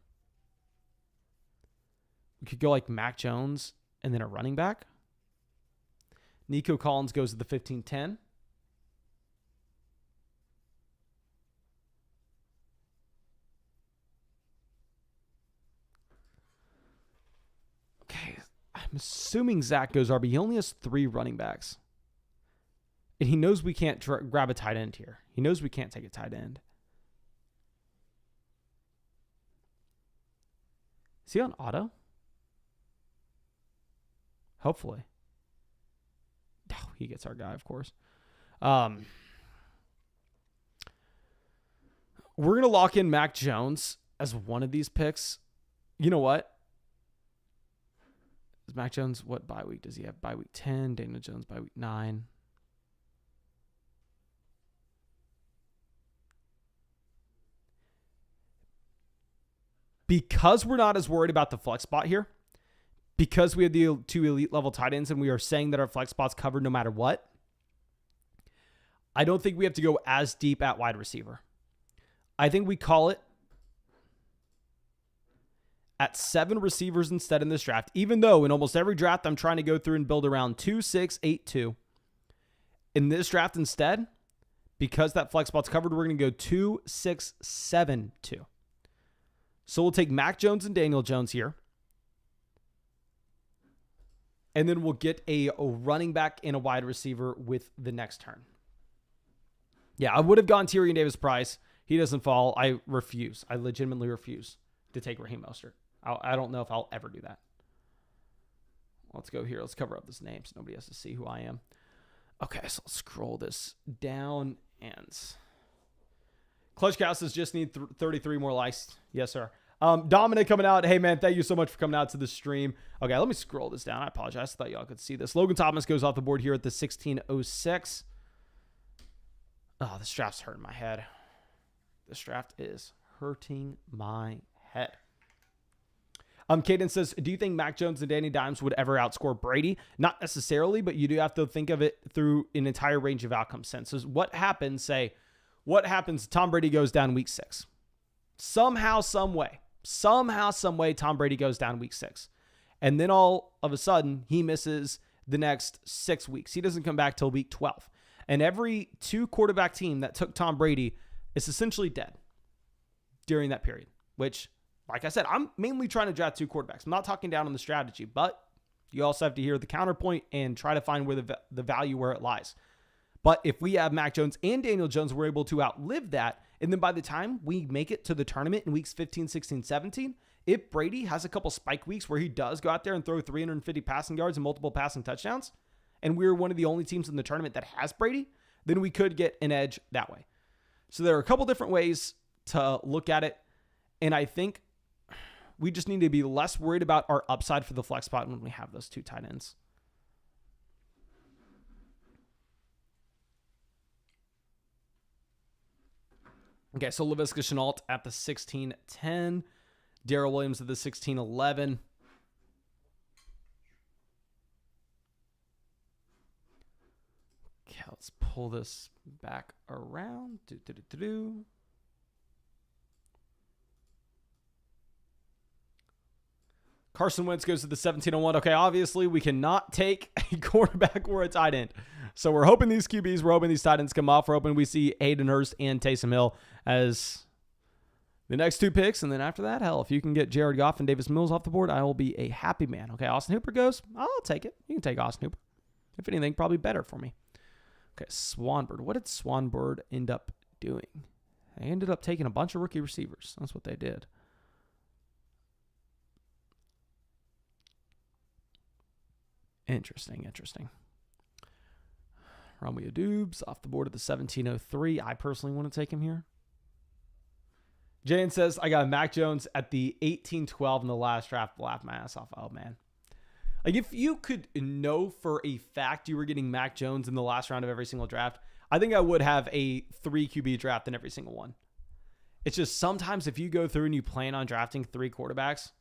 We could go like Mac Jones and then a running back. Nico Collins goes to the 15-10. Okay, I'm assuming Zach goes RB. He only has 3 running backs. And he knows we can't grab a tight end here. He knows we can't take a tight end. Is he on auto? Hopefully. Oh, he gets our guy, of course. We're going to lock in Mac Jones as one of these picks. You know what? Is Mac Jones, what bye week does he have? Bye week 10. Daniel Jones bye week 9. Because we're not as worried about the flex spot here, because we have the 2 elite level tight ends and we are saying that our flex spot's covered no matter what, I don't think we have to go as deep at wide receiver. I think we call it at 7 receivers instead in this draft, even though in almost every draft I'm trying to go through and build around 2, 6, 8, 2. In this draft instead, because that flex spot's covered, we're going to go 2, 6, 7, 2. So we'll take Mac Jones and Daniel Jones here. And then we'll get a running back and a wide receiver with the next turn. Yeah, I would have gone Tyrion Davis-Price. He doesn't fall. I refuse. I legitimately refuse to take Raheem Mostert. I don't know if I'll ever do that. Let's go here. Let's cover up this name so nobody has to see who I am. Okay, so let's scroll this down. And Clutch Castles just need 33 more likes. Yes, sir. Dominic coming out. Hey, man, thank you so much for coming out to the stream. Okay, let me scroll this down. I apologize. I thought y'all could see this. Logan Thomas goes off the board here at the 1606. Oh, this draft's hurting my head. This draft is hurting my head. Caden says, do you think Mac Jones and Danny Dimes would ever outscore Brady? Not necessarily, but you do have to think of it through an entire range of outcomes. So what happens, Tom Brady goes down week 6. Somehow, some way, Tom Brady goes down week 6. And then all of a sudden, he misses the next 6 weeks. He doesn't come back till week 12. And every 2 quarterback team that took Tom Brady is essentially dead during that period, which, like I said, I'm mainly trying to draft 2 quarterbacks. I'm not talking down on the strategy, but you also have to hear the counterpoint and try to find where the value where it lies. But if we have Mac Jones and Daniel Jones, we're able to outlive that. And then by the time we make it to the tournament in weeks 15, 16, 17, if Brady has a couple spike weeks where he does go out there and throw 350 passing yards and multiple passing touchdowns, and we're one of the only teams in the tournament that has Brady, then we could get an edge that way. So there are a couple different ways to look at it. And I think we just need to be less worried about our upside for the flex spot when we have those 2 tight ends. Okay, so Laviska Shenault at the 1610. Darrell Williams at the 1611. Okay, let's pull this back around. Carson Wentz goes to the 1701. Okay, obviously we cannot take a quarterback or a tight end. So we're hoping these QBs, we're hoping these tight ends come off. We're hoping we see Hayden Hurst and Taysom Hill as the next 2 picks. And then after that, hell, if you can get Jared Goff and Davis Mills off the board, I will be a happy man. Okay, Austin Hooper goes. I'll take it. You can take Austin Hooper. If anything, probably better for me. Okay, Swanbird. What did Swanbird end up doing? They ended up taking a bunch of rookie receivers. That's what they did. Interesting. Romeo Dubes off the board at the 1703. I personally want to take him here. Jaden says, I got Mac Jones at the 1812 in the last draft. Laugh my ass off. Oh, man. Like, if you could know for a fact you were getting Mac Jones in the last round of every single draft, I think I would have a 3 QB draft in every single one. It's just sometimes if you go through and you plan on drafting 3 quarterbacks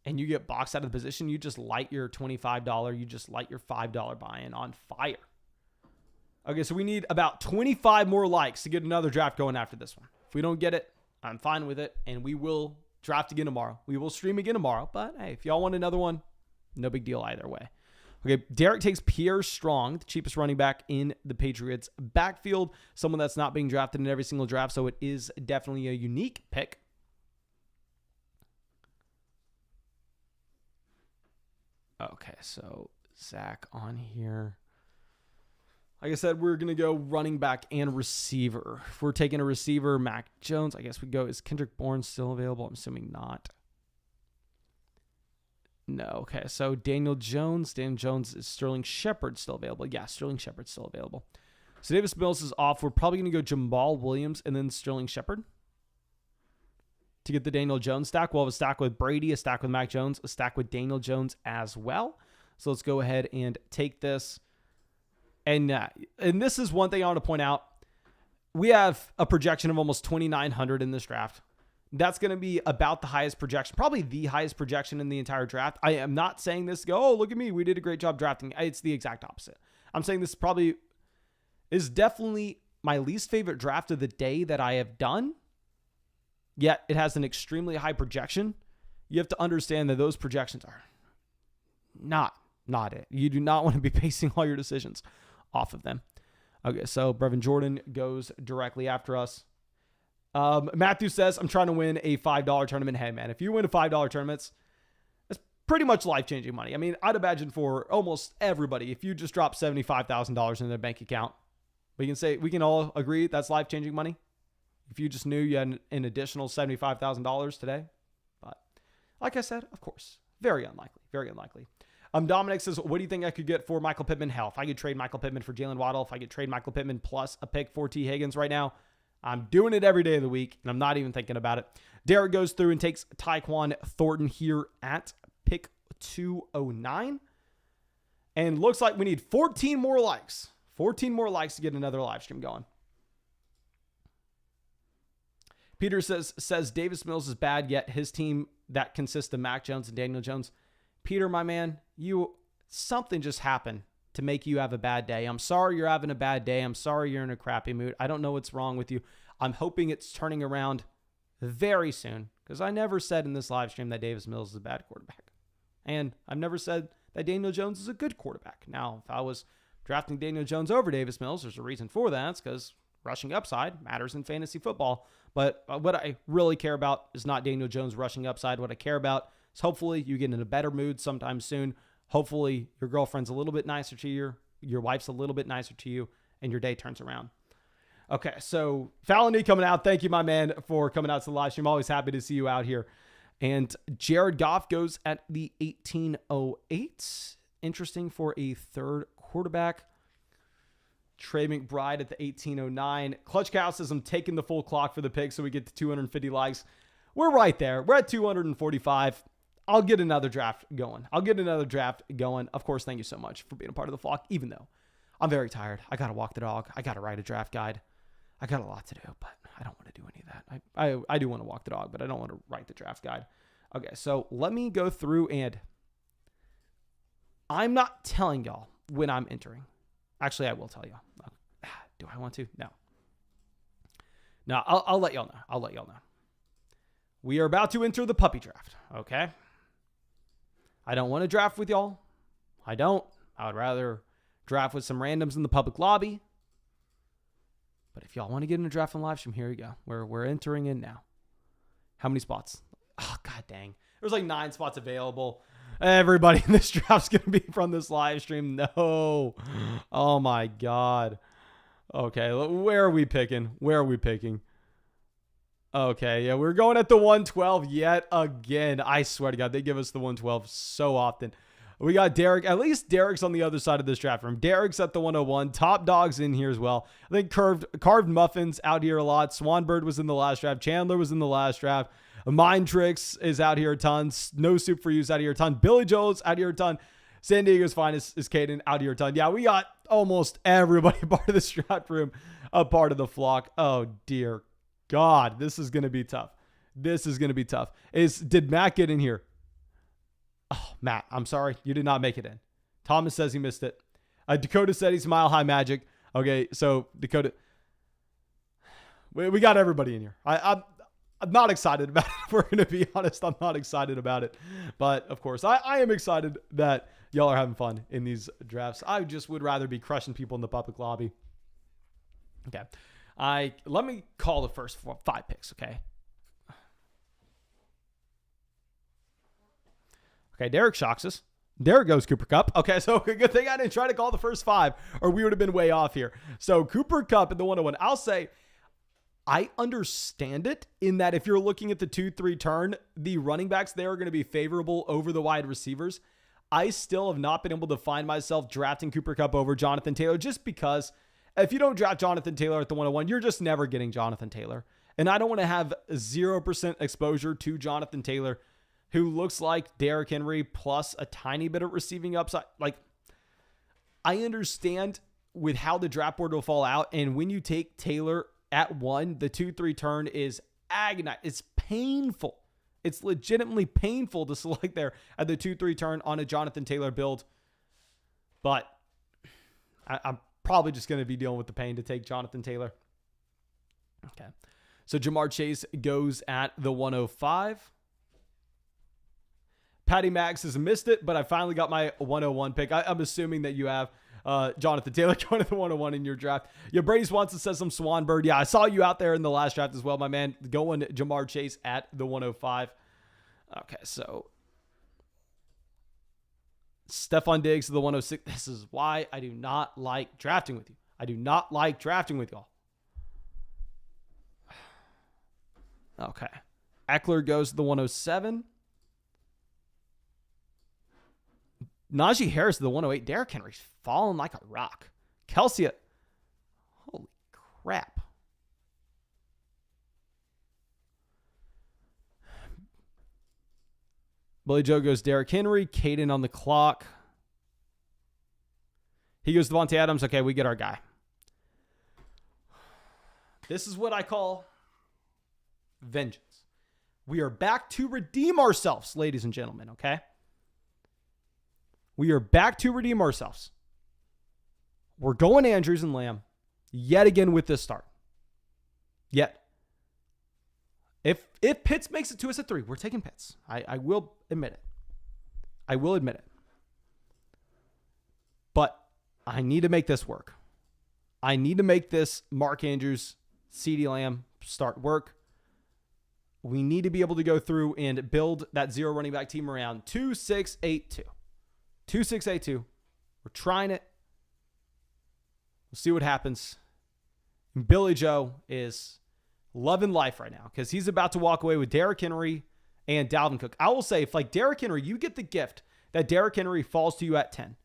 and you get boxed out of the position, you just light your $25, you just light your $5 buy-in on fire. Okay, so we need about 25 more likes to get another draft going after this one. If we don't get it, I'm fine with it, and we will draft again tomorrow. We will stream again tomorrow, but hey, if y'all want another one, no big deal either way. Okay, Derek takes Pierre Strong, the cheapest running back in the Patriots backfield, someone that's not being drafted in every single draft, so it is definitely a unique pick. Okay, so Zach on here. Like I said, we're going to go running back and receiver. If we're taking a receiver, Mac Jones, I guess we go. Is Kendrick Bourne still available? I'm assuming not. No. Okay, so Daniel Jones. Daniel Jones, is Sterling Shepard still available? Yeah, Sterling Shepard's still available. So Davis Mills is off. We're probably going to go Jamal Williams and then Sterling Shepard to get the Daniel Jones stack. We'll have a stack with Brady, a stack with Mac Jones, a stack with Daniel Jones as well. So let's go ahead and take this. And this is one thing I want to point out. We have a projection of almost 2,900 in this draft. That's going to be about the highest projection, probably the highest projection in the entire draft. I am not saying this to go, oh, look at me, we did a great job drafting. It's the exact opposite. I'm saying this probably is definitely my least favorite draft of the day that I have done. Yet it has an extremely high projection. you have to understand that those projections are not it. You do not want to be basing all your decisions off of them. Okay, so Brevin Jordan goes directly after us. Matthew says, I'm trying to win a $5 tournament. Hey, man, if you win a $5 tournament, that's pretty much life-changing money. I mean, I'd imagine for almost everybody, if you just drop $75,000 in their bank account, we can all agree that's life-changing money. If you just knew you had an additional $75,000 today. But like I said, of course, very unlikely, very unlikely. Dominic says, what do you think I could get for Michael Pittman? Hell, if I could trade Michael Pittman for Jalen Waddle, if I could trade Michael Pittman plus a pick for T. Higgins right now, I'm doing it every day of the week, and I'm not even thinking about it. Derek goes through and takes Tyquan Thornton here at pick 209. And looks like we need 14 more likes. 14 more likes to get another live stream going. Peter says Davis Mills is bad, yet his team that consists of Mac Jones and Daniel Jones. Peter, my man, something just happened to make you have a bad day. I'm sorry you're having a bad day. I'm sorry you're in a crappy mood. I don't know what's wrong with you. I'm hoping it's turning around very soon, because I never said in this live stream that Davis Mills is a bad quarterback. And I've never said that Daniel Jones is a good quarterback. Now, if I was drafting Daniel Jones over Davis Mills, there's a reason for that. It's because rushing upside matters in fantasy football. But what I really care about is not Daniel Jones rushing upside. What I care about is hopefully you get in a better mood sometime soon. Hopefully your girlfriend's a little bit nicer to you, your wife's a little bit nicer to you, and your day turns around. Okay, so Fallon coming out. Thank you, my man, for coming out to the live stream. Always happy to see you out here. And Jared Goff goes at the 1808. Interesting for a third quarterback. Trey McBride at the 1809. Clutch Cow says, I'm taking the full clock for the pick so we get to 250 likes. We're right there. We're at 245. I'll get another draft going. Of course, thank you so much for being a part of the flock, even though I'm very tired. I got to walk the dog. I got to write a draft guide. I got a lot to do, but I don't want to do any of that. I do want to walk the dog, but I don't want to write the draft guide. Okay, so let me go through, and I'm not telling y'all when I'm entering. Actually, I will tell you. Do I want to? No. No, I'll let y'all know. We are about to enter the puppy draft, okay? I don't want to draft with y'all. I don't. I would rather draft with some randoms in the public lobby. But if y'all want to get in a draft on live stream, here you go. We're entering in now. How many spots? Oh, god dang. There's like 9 spots available. Everybody in this draft's going to be from this live stream. No. Oh, my God. Okay, where are we picking? Okay, yeah, we're going at the 112 yet again. I swear to God, they give us the 112 so often. We got Derek. At least Derek's on the other side of this draft room. Derek's at the 101. Top Dog's in here as well. I think Carved Muffins out here a lot. Swanbird was in the last draft. Chandler was in the last draft. Mind Tricks is out here a ton. No Soup for You's out here a ton. Billy Joel's out here a ton. San Diego's finest is Caden out here a ton. Yeah, we got almost everybody part of this draft room, a part of the flock. Oh, dear God. This is going to be tough. Did Matt get in here? Oh, Matt, I'm sorry. You did not make it in. Thomas says he missed it. Dakota said he's Mile High Magic. Okay, so Dakota, we got everybody in here. I'm not excited about it. If we're going to be honest, I'm not excited about it. But, of course, I am excited that y'all are having fun in these drafts. I just would rather be crushing people in the public lobby. Okay. Let me call the first 5 picks, okay? Okay, Derek shocks us. Derek goes Cooper Kupp. Okay, so good thing I didn't try to call the first 5, or we would have been way off here. So Cooper Kupp at the 101. I'll say I understand it in that if you're looking at the 2-3 turn, the running backs there are going to be favorable over the wide receivers. I still have not been able to find myself drafting Cooper Kupp over Jonathan Taylor, just because if you don't draft Jonathan Taylor at the 101, you're just never getting Jonathan Taylor. And I don't want to have 0% exposure to Jonathan Taylor, who looks like Derrick Henry plus a tiny bit of receiving upside. Like, I understand with how the draft board will fall out. And when you take Taylor at 1, the 2-3 turn is agonizing. It's painful. It's legitimately painful to select there at the 2-3 turn on a Jonathan Taylor build. But I'm probably just going to be dealing with the pain to take Jonathan Taylor. Okay. So Jamar Chase goes at the 105. Patty Max has missed it, but I finally got my 101 pick. I'm assuming that you have Jonathan Taylor going to the 101 in your draft. Yeah, Brady Swanson says some Swan Bird. Yeah, I saw you out there in the last draft as well, my man. Going Jamar Chase at the 105. Okay, so Stephon Diggs to the 106. This is why I do not like drafting with you. I do not like drafting with y'all. Okay. Eckler goes to the 107. Najee Harris to the 108. Derrick Henry's falling like a rock. Kelsey, holy crap. Billy Joe goes Derrick Henry. Caden on the clock. He goes Devontae Adams. Okay, we get our guy. This is what I call vengeance. We are back to redeem ourselves, ladies and gentlemen, okay? We are back to redeem ourselves. We're going Andrews and Lamb yet again with this start. Yet. If Pitts makes it to us at 3, we're taking Pitts. I will admit it. I will admit it. But I need to make this work. I need to make this Mark Andrews, CeeDee Lamb start work. We need to be able to go through and build that 0 running back team around 2-6-8-2. 2-6-8-2. We're trying it. We'll see what happens. And Billy Joe is loving life right now because he's about to walk away with Derrick Henry and Dalvin Cook. I will say, if like Derrick Henry, you get the gift that Derrick Henry falls to you at 10.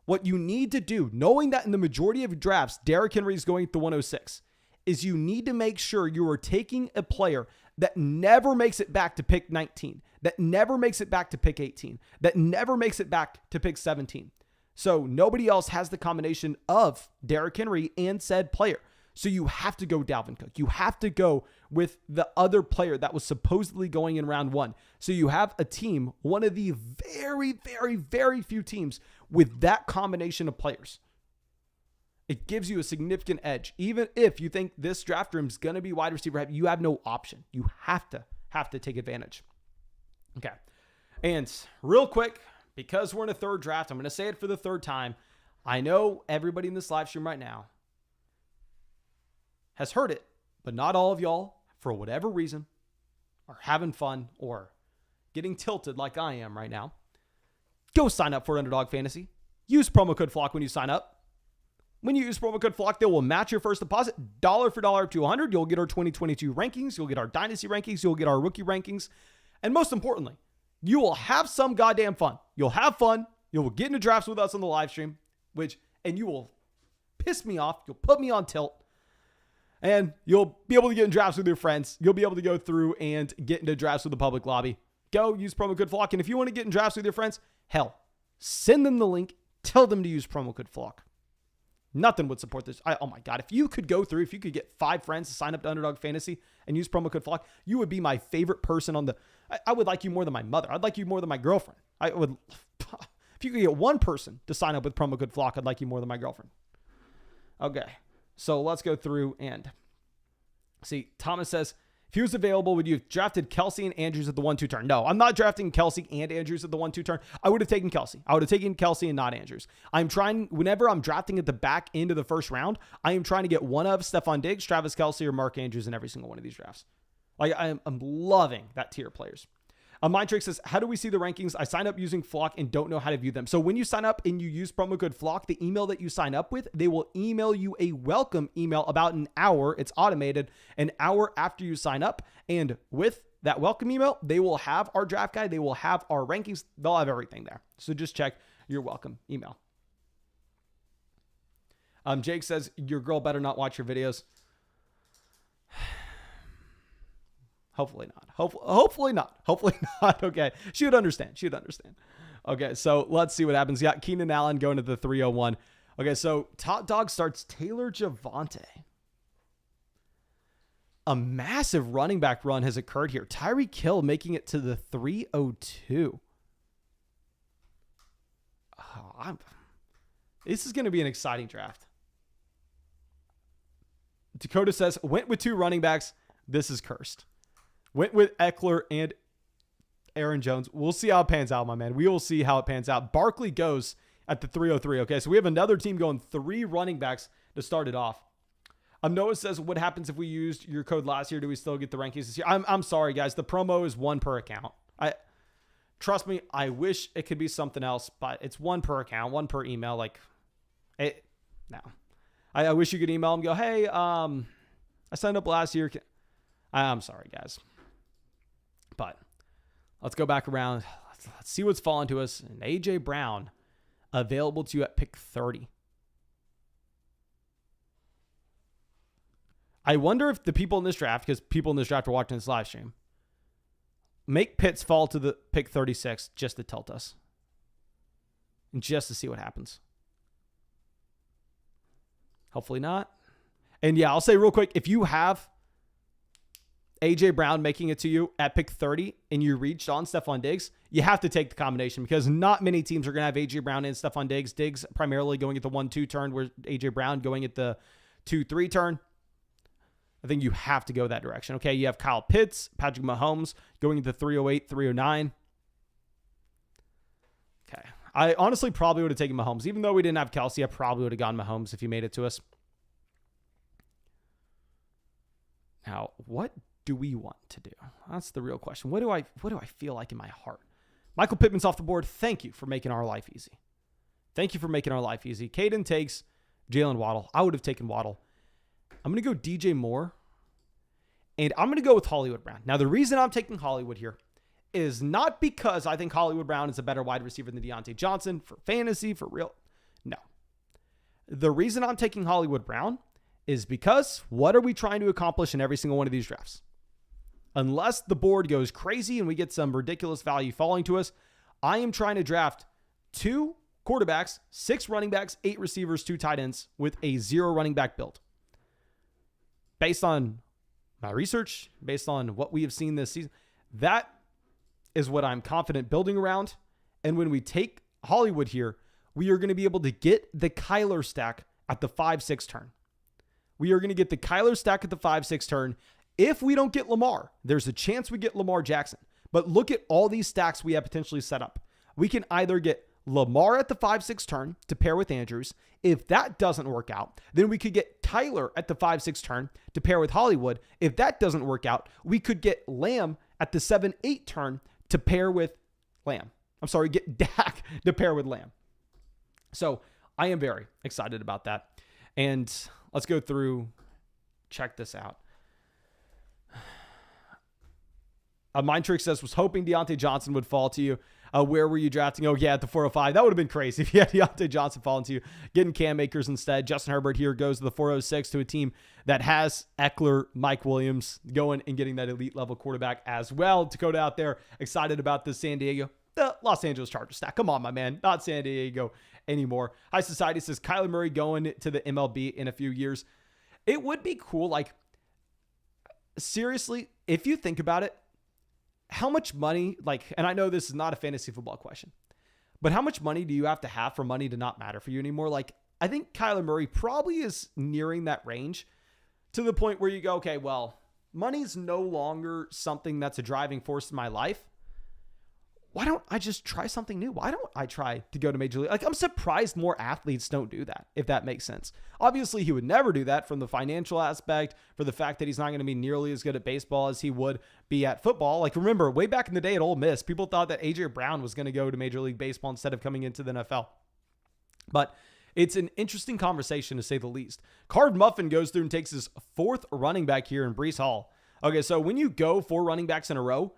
What you need to do, knowing that in the majority of drafts, Derrick Henry is going at the 106, is you need to make sure you are taking a player that never makes it back to pick 19, that never makes it back to pick 18, that never makes it back to pick 17. So nobody else has the combination of Derrick Henry and said player. So you have to go Dalvin Cook. You have to go with the other player that was supposedly going in round 1. So you have a team, one of the very, very, very few teams with that combination of players. It gives you a significant edge. Even if you think this draft room is going to be wide receiver heavy, you have no option. You have to take advantage. Okay. And real quick, because we're in a third draft, I'm going to say it for the third time. I know everybody in this live stream right now has heard it, but not all of y'all, for whatever reason, are having fun or getting tilted like I am right now. Go sign up for Underdog Fantasy. Use promo code FLOCK when you sign up. When you use promo code FLOCK, they will match your first deposit dollar for dollar up to 100. You'll get our 2022 rankings. You'll get our dynasty rankings. You'll get our rookie rankings. And most importantly, you will have some goddamn fun. You'll have fun. You'll get into drafts with us on the live stream, and you will piss me off. You'll put me on tilt. And you'll be able to get in drafts with your friends. You'll be able to go through and get into drafts with the public lobby. Go use promo code FLOCK. And if you want to get in drafts with your friends, hell, send them the link. Tell them to use promo code FLOCK. Nothing would support this. Oh my God. If you could get 5 friends to sign up to Underdog Fantasy and use promo code FLOCK, you would be my favorite person on the... I would like you more than my mother. I'd like you more than my girlfriend. If you could get 1 person to sign up with promo code FLOCK, I'd like you more than my girlfriend. Okay. So let's go through and see. Thomas says, if he was available, would you have drafted Kelsey and Andrews at the 1-2 turn? No, I'm not drafting Kelsey and Andrews at the 1-2 turn. I would have taken Kelsey. I would have taken Kelsey and not Andrews. Whenever I'm drafting at the back end of the first round, I am trying to get one of Stephon Diggs, Travis Kelsey, or Mark Andrews in every single one of these drafts. Like I'm loving that tier of players. Mindtrick says, how do we see the rankings? I signed up using Flock and don't know how to view them. So when you sign up and you use promo code Flock, the email that you sign up with, they will email you a welcome email about an hour. It's automated an hour after you sign up. And with that welcome email, they will have our draft guide. They will have our rankings. They'll have everything there. So just check your welcome email. Jake says, your girl better not watch your videos. Hopefully not. Hopefully not. Hopefully not. Okay. She would understand. Okay. So let's see what happens. Yeah. Keenan Allen going to the 301. Okay. So top dog starts Taylor Javonte. A massive running back run has occurred here. Tyreek Hill making it to the 302. This is going to be an exciting draft. Dakota says, went with 2 running backs. This is cursed. Went with Eckler and Aaron Jones. We'll see how it pans out, my man. We will see how it pans out. Barkley goes at the 303. Okay, so we have another team going 3 running backs to start it off. Noah says, what happens if we used your code last year? Do we still get the rankings this year? I'm sorry, guys. The promo is 1 per account. Trust me, I wish it could be something else, but it's 1 per account, 1 per email. No. I wish you could email them and go, hey, I signed up last year. I'm sorry, guys. But let's go back around. Let's see what's fallen to us. And A.J. Brown available to you at pick 30. I wonder if the people in this draft, because people in this draft are watching this live stream, make Pitts fall to the pick 36 just to tilt us. And just to see what happens. Hopefully not. And yeah, I'll say real quick, if you have A.J. Brown making it to you at pick 30 and you reached on Stephon Diggs, you have to take the combination because not many teams are going to have A.J. Brown and Stephon Diggs. Diggs primarily going at the 1-2 turn, where A.J. Brown going at the 2-3 turn. I think you have to go that direction. Okay, you have Kyle Pitts, Patrick Mahomes going into 308, 309. Okay. I honestly probably would have taken Mahomes. Even though we didn't have Kelsey, I probably would have gone Mahomes if he made it to us. Now, what do we want to do? That's the real question. What do I feel like in my heart? Michael Pittman's off the board. Thank you for making our life easy. Thank you for making our life easy. Caden takes Jalen Waddle. I would have taken Waddle. I'm going to go DJ Moore, and I'm going to go with Hollywood Brown. Now, the reason I'm taking Hollywood here is not because I think Hollywood Brown is a better wide receiver than Deontay Johnson for fantasy, for real. No. The reason I'm taking Hollywood Brown is because what are we trying to accomplish in every single one of these drafts? Unless the board goes crazy and we get some ridiculous value falling to us, I am trying to draft 2 quarterbacks, 6 running backs, 8 receivers, 2 tight ends with a 0 running back build. Based on my research, based on what we have seen this season, that is what I'm confident building around. And when we take Hollywood here, we are going to be able to get the Kyler stack at the 5-6 turn. We are going to get the Kyler stack at the 5-6 turn. If we don't get Lamar, there's a chance we get Lamar Jackson. But look at all these stacks we have potentially set up. We can either get Lamar at the 5-6 turn to pair with Andrews. If that doesn't work out, then we could get Kyler at the 5-6 turn to pair with Hollywood. If that doesn't work out, we could get Lamb at the 7-8 turn to pair with Lamb. Get Dak to pair with Lamb. So I am very excited about that. And let's go through, check this out. Mind Trick says, was hoping Deontay Johnson would fall to you. Where were you drafting? Oh, yeah, at the 405. That would have been crazy if you had Deontay Johnson falling to you. Getting Cam Akers instead. Justin Herbert here goes to the 406 to a team that has Eckler, Mike Williams going and getting that elite level quarterback as well. Dakota out there excited about the Los Angeles Chargers stack. Come on, my man. Not San Diego anymore. High Society says Kyler Murray going to the MLB in a few years. It would be cool. Like, seriously, if you think about it, how much money, and I know this is not a fantasy football question, but how much money do you have to have for money to not matter for you anymore? I think Kyler Murray probably is nearing that range to the point where you go, okay, well, money's no longer something that's a driving force in my life. Why don't I just try something new? Why don't I try to go to Major League? I'm surprised more athletes don't do that, if that makes sense. Obviously, he would never do that from the financial aspect, for the fact that he's not going to be nearly as good at baseball as he would be at football. Remember, way back in the day at Ole Miss, people thought that A.J. Brown was going to go to Major League Baseball instead of coming into the NFL. But it's an interesting conversation, to say the least. Card Muffin goes through and takes his 4th running back here in Breece Hall. Okay, so when you go 4 running backs in a row,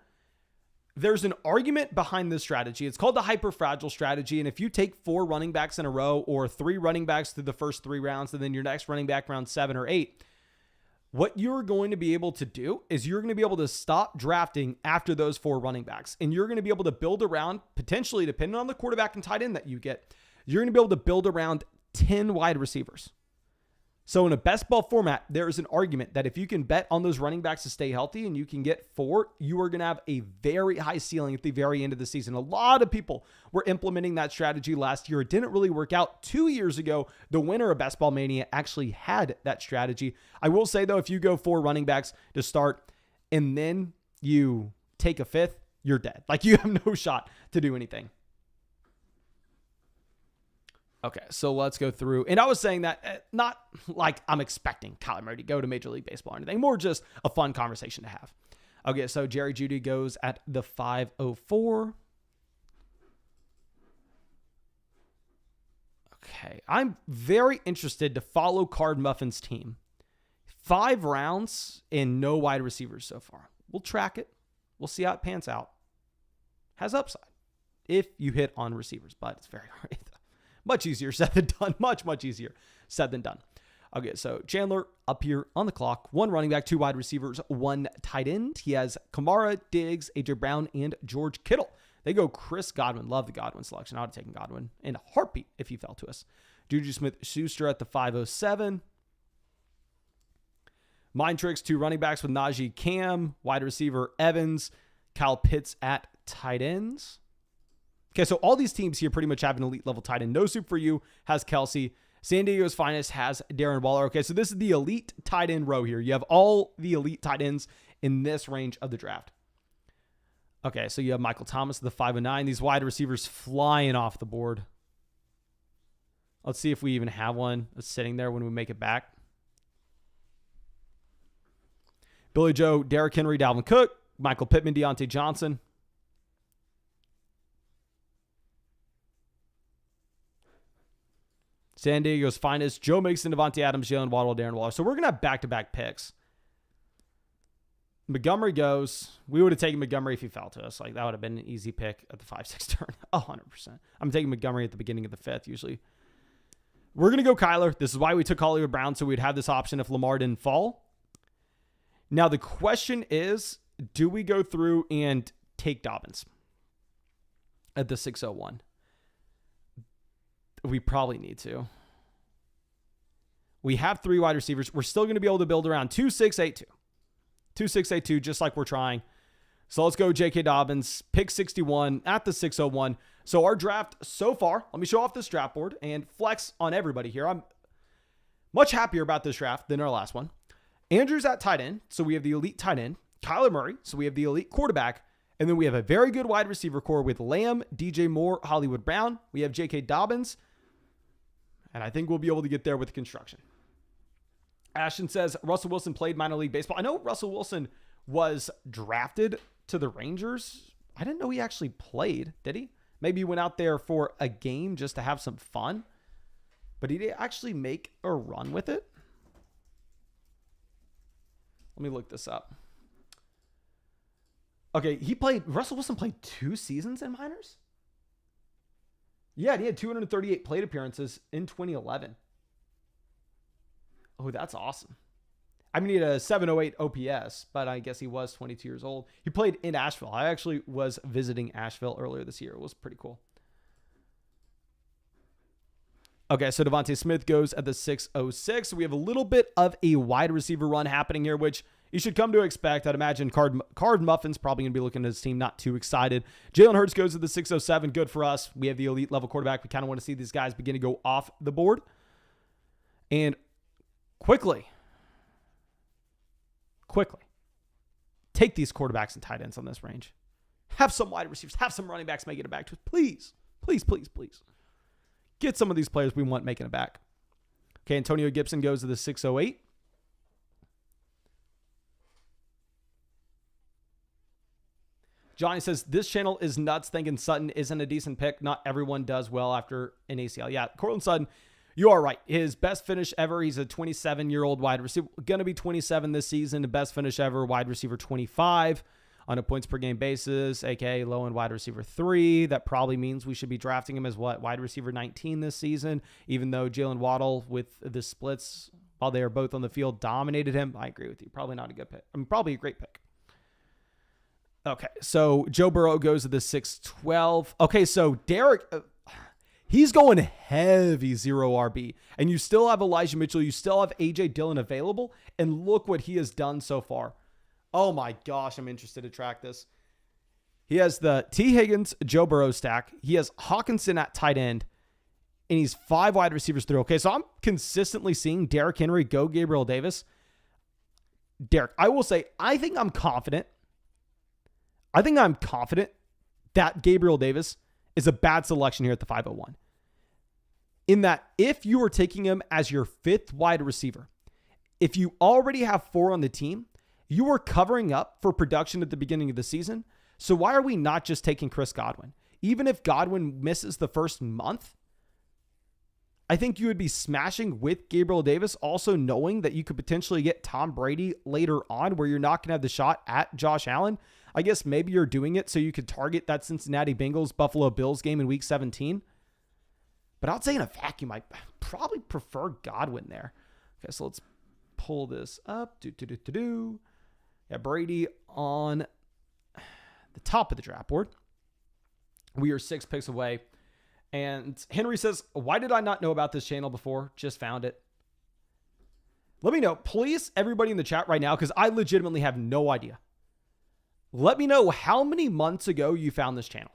there's an argument behind this strategy. It's called the hyper-fragile strategy. And if you take 4 running backs in a row or 3 running backs through the first 3 rounds and then your next running back round 7 or 8, what you're going to be able to do is you're going to be able to stop drafting after those 4 running backs. And you're going to be able to build around, potentially, depending on the quarterback and tight end that you get, you're going to be able to build around 10 wide receivers. So in a best ball format, there is an argument that if you can bet on those running backs to stay healthy and you can get 4, you are going to have a very high ceiling at the very end of the season. A lot of people were implementing that strategy last year. It didn't really work out. 2 years ago, the winner of Best Ball Mania actually had that strategy. I will say, though, if you go 4 running backs to start and then you take a 5th, you're dead. Like, you have no shot to do anything. Okay, so let's go through. And I was saying that not like I'm expecting Kyler Murray to go to Major League Baseball or anything, more just a fun conversation to have. Okay, so Jerry Jeudy goes at the 504. Okay, I'm very interested to follow Card Muffin's team. 5 rounds and no wide receivers so far. We'll track it. We'll see how it pans out. Has upside if you hit on receivers, but it's very hard. Much easier said than done. Much easier said than done. Okay, so Chandler up here on the clock. 1 running back, 2 wide receivers, 1 tight end. He has Kamara, Diggs, AJ Brown, and George Kittle. They go Chris Godwin. Love the Godwin selection. I would have taken Godwin in a heartbeat if he fell to us. Juju Smith-Schuster at the 507. Mind Tricks, 2 running backs with Najee Cam, wide receiver Evans, Kyle Pitts at tight ends. Okay, so all these teams here pretty much have an elite level tight end. No Soup for You has Kelsey. San Diego's Finest has Darren Waller. Okay, so this is the elite tight end row here. You have all the elite tight ends in this range of the draft. Okay, so you have Michael Thomas, the 509. These wide receivers flying off the board. Let's see if we even have one that's sitting there when we make it back. Billy Joe, Derrick Henry, Dalvin Cook, Michael Pittman, Deontay Johnson. San Diego's Finest, Joe Mixon, Devontae Adams, Jalen Waddle, Darren Waller. So we're going to have back-to-back picks. Montgomery goes. We would have taken Montgomery if he fell to us. Like, that would have been an easy pick at the 5-6 turn. 100%. I'm taking Montgomery at the beginning of the 5th usually. We're going to go Kyler. This is why we took Hollywood Brown, so we'd have this option if Lamar didn't fall. Now, the question is, do we go through and take Dobbins at the 601? We probably need to. We have 3 wide receivers. We're still going to be able to build around 2-6-8-2. 2-6-8-2, just like we're trying. So let's go J.K. Dobbins, pick 61 at the 601. So our draft so far, let me show off this draft board and flex on everybody here. I'm much happier about this draft than our last one. Andrew's at tight end, so we have the elite tight end. Kyler Murray, so we have the elite quarterback. And then we have a very good wide receiver core with Lamb, DJ Moore, Hollywood Brown. We have J.K. Dobbins. And I think we'll be able to get there with construction. Ashton says, Russell Wilson played minor league baseball. I know Russell Wilson was drafted to the Rangers. I didn't know he actually played, did he? Maybe he went out there for a game just to have some fun. But he did actually make a run with it. Let me look this up. Okay, Russell Wilson played 2 seasons in minors? Yeah, he had 238 plate appearances in 2011. Oh, that's awesome. I mean, he had a 708 OPS, but I guess he was 22 years old. He played in Asheville. I actually was visiting Asheville earlier this year. It was pretty cool. Okay, so Devontae Smith goes at the 606. We have a little bit of a wide receiver run happening here, which you should come to expect. I'd imagine Card Muffin's probably going to be looking at his team, not too excited. Jalen Hurts goes to the 607. Good for us. We have the elite level quarterback. We kind of want to see these guys begin to go off the board. And quickly, take these quarterbacks and tight ends on this range. Have some wide receivers. Have some running backs making it back to us. Please. Get some of these players we want making it back. Okay, Antonio Gibson goes to the 608. Johnny says, this channel is nuts thinking Sutton isn't a decent pick. Not everyone does well after an ACL. Yeah, Cortland Sutton, you are right. His best finish ever, he's a 27-year-old wide receiver. Going to be 27 this season. The best finish ever, wide receiver 25 on a points per game basis, aka low end wide receiver 3. That probably means we should be drafting him as wide receiver 19 this season, even though Jalen Waddle with the splits while they are both on the field dominated him. I agree with you. Probably not a good pick. I mean, probably a great pick. Okay, so Joe Burrow goes to the 612. Okay, so Derek, he's going heavy 0 RB. And you still have Elijah Mitchell. You still have A.J. Dillon available. And look what he has done so far. Oh my gosh, I'm interested to track this. He has the T. Higgins, Joe Burrow stack. He has Hawkinson at tight end. And he's 5 wide receivers through. Okay, so I'm consistently seeing Derrick Henry go Gabriel Davis. Derek, I will say, I think I'm confident. I think I'm confident that Gabriel Davis is a bad selection here at the 501. In that, if you are taking him as your 5th wide receiver, if you already have 4 on the team, you are covering up for production at the beginning of the season. So why are we not just taking Chris Godwin? Even if Godwin misses the first month, I think you would be smashing with Gabriel Davis, also knowing that you could potentially get Tom Brady later on where you're not going to have the shot at Josh Allen. I guess maybe you're doing it so you could target that Cincinnati Bengals Buffalo Bills game in week 17. But I'd say in a vacuum, I probably prefer Godwin there. Okay, so let's pull this up. Yeah, Brady on the top of the draft board. We are 6 picks away. And Henry says, why did I not know about this channel before? Just found it. Let me know, please, everybody in the chat right now, because I legitimately have no idea. Let me know how many months ago you found this channel.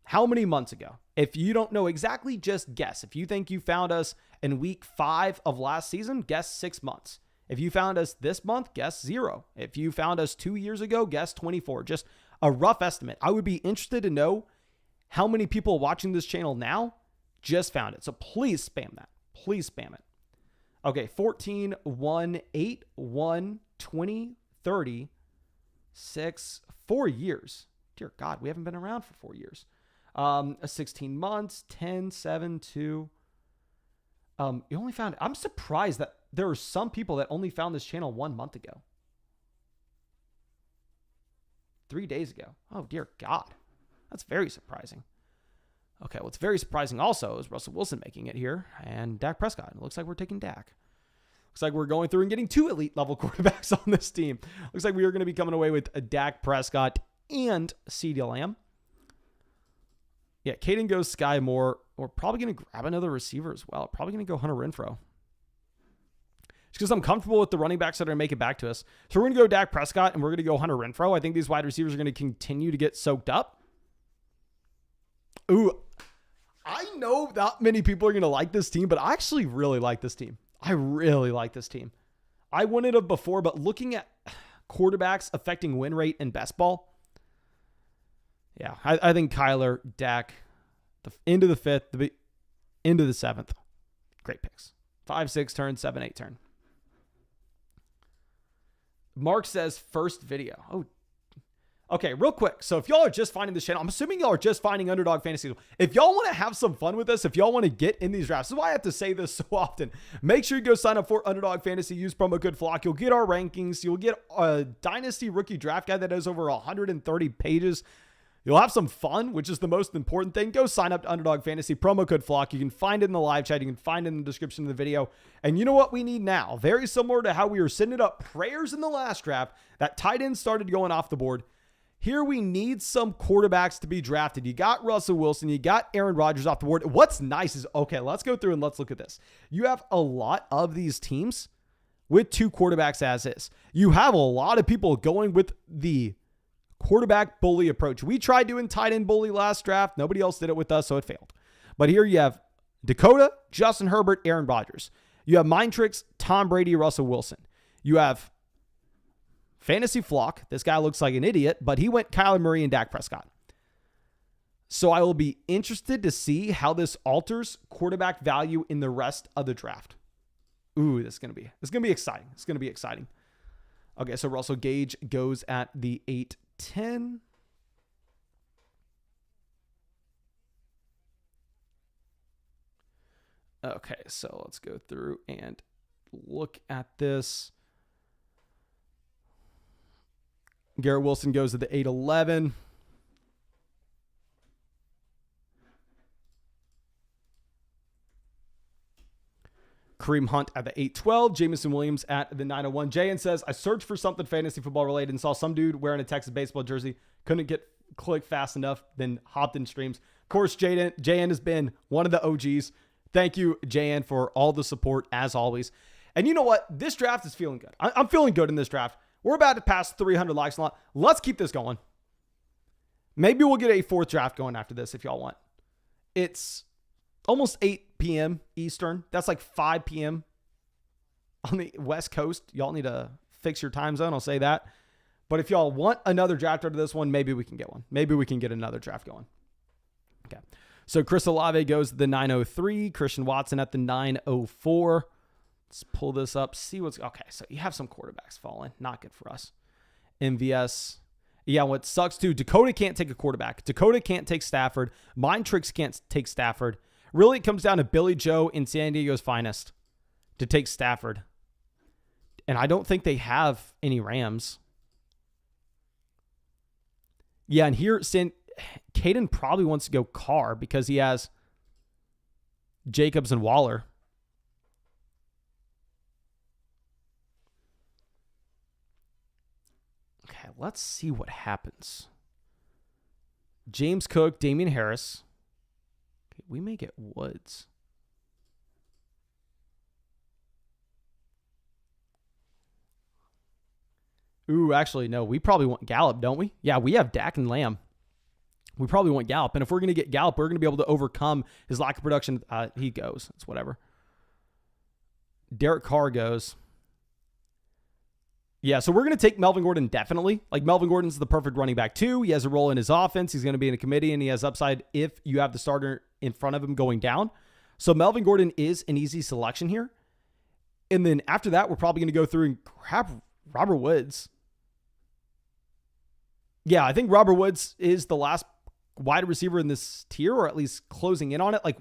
How many months ago? If you don't know exactly, just guess. If you think you found us in week 5 of last season, guess 6 months. If you found us this month, guess 0. If you found us 2 years ago, guess 24. Just a rough estimate. I would be interested to know how many people watching this channel now just found it. So please spam that. Please spam it. Okay, 14, 1, 8, 1, 20, 30, 6, 4 years. Dear God, we haven't been around for 4 years. 16 months, 10, 7, 2. You only found, I'm surprised that there are some people that only found this channel 1 month ago. 3 days ago. Oh, dear God. That's very surprising. Okay, what's very surprising also is Russell Wilson making it here and Dak Prescott. It looks like we're taking Dak. Looks like we're going through and getting 2 elite level quarterbacks on this team. Looks like we are going to be coming away with a Dak Prescott and CeeDee Lamb. Yeah, Caden goes Sky Moore. We're probably going to grab another receiver as well. Probably going to go Hunter Renfrow. Just because I'm comfortable with the running backs that are going to make it back to us. So we're going to go Dak Prescott and we're going to go Hunter Renfrow. I think these wide receivers are going to continue to get soaked up. Ooh, I know not many people are going to like this team, but I actually really like this team. I really like this team. I wouldn't have before, but looking at quarterbacks affecting win rate in best ball, yeah, I think Kyler, Dak, into the 5th, into the 7th. Great picks. 5, 6 turn, 7, 8 turn. Mark says first video. Oh, okay, real quick. So if y'all are just finding this channel, I'm assuming y'all are just finding Underdog Fantasy. If y'all want to have some fun with us, if y'all want to get in these drafts, this is why I have to say this so often. Make sure you go sign up for Underdog Fantasy. Use promo code FLOCK. You'll get our rankings. You'll get a Dynasty Rookie Draft Guide that has over 130 pages. You'll have some fun, which is the most important thing. Go sign up to Underdog Fantasy, promo code FLOCK. You can find it in the live chat. You can find it in the description of the video. And you know what we need now? Very similar to how we were sending up prayers in the last draft, that tight end started going off the board. Here we need some quarterbacks to be drafted. You got Russell Wilson. You got Aaron Rodgers off the board. What's nice is, okay, let's go through and let's look at this. You have a lot of these teams with 2 quarterbacks as is. You have a lot of people going with the quarterback bully approach. We tried doing tight end bully last draft. Nobody else did it with us, so it failed. But here you have Dakota, Justin Herbert, Aaron Rodgers. You have Mind Tricks, Tom Brady, Russell Wilson. You have Fantasy Flock. This guy looks like an idiot, but he went Kyler Murray and Dak Prescott. So I will be interested to see how this alters quarterback value in the rest of the draft. Ooh, this is going to be exciting. It's going to be exciting. Okay, so Russell Gage goes at the 8-10. Okay, so let's go through and look at this. Garrett Wilson goes to the 8-11. Kareem Hunt at the 8-12. Jamison Williams at the 9-01. Jayan says, I searched for something fantasy football related and saw some dude wearing a Texas baseball jersey. Couldn't get click fast enough, then hopped in streams. Of course, Jayan has been one of the OGs. Thank you, Jayan, for all the support as always. And you know what? This draft is feeling good. I'm feeling good in this draft. We're about to pass 300 likes a lot. Let's keep this going. Maybe we'll get a 4th draft going after this if y'all want. It's almost 8 p.m. Eastern. That's like 5 p.m. on the West Coast. Y'all need to fix your time zone. I'll say that. But if y'all want another draft out of this one, maybe we can get one. Maybe we can get another draft going. Okay. So Chris Olave goes to the 903. Christian Watson at the 904. Let's pull this up. See what's... Okay, so you have some quarterbacks falling. Not good for us. MVS. Yeah, what sucks too, Dakota can't take a quarterback. Dakota can't take Stafford. Mind Tricks can't take Stafford. Really, it comes down to Billy Joe in San Diego's finest to take Stafford. And I don't think they have any Rams. Yeah, and here, Caden probably wants to go Carr because he has Jacobs and Waller. Okay, let's see what happens. James Cook, Damian Harris. Okay, we may get Woods. Ooh, actually, no. We probably want Gallup, don't we? Yeah, we have Dak and Lamb. We probably want Gallup. And if we're going to get Gallup, we're going to be able to overcome his lack of production. He goes. It's whatever. Derek Carr goes. Yeah, so we're going to take Melvin Gordon definitely. Like, Melvin Gordon's the perfect running back too. He has a role in his offense. He's going to be in a committee, and he has upside if you have the starter in front of him going down. So Melvin Gordon is an easy selection here. And then after that, we're probably going to go through and grab Robert Woods. Yeah, I think Robert Woods is the last wide receiver in this tier, or at least closing in on it. Like,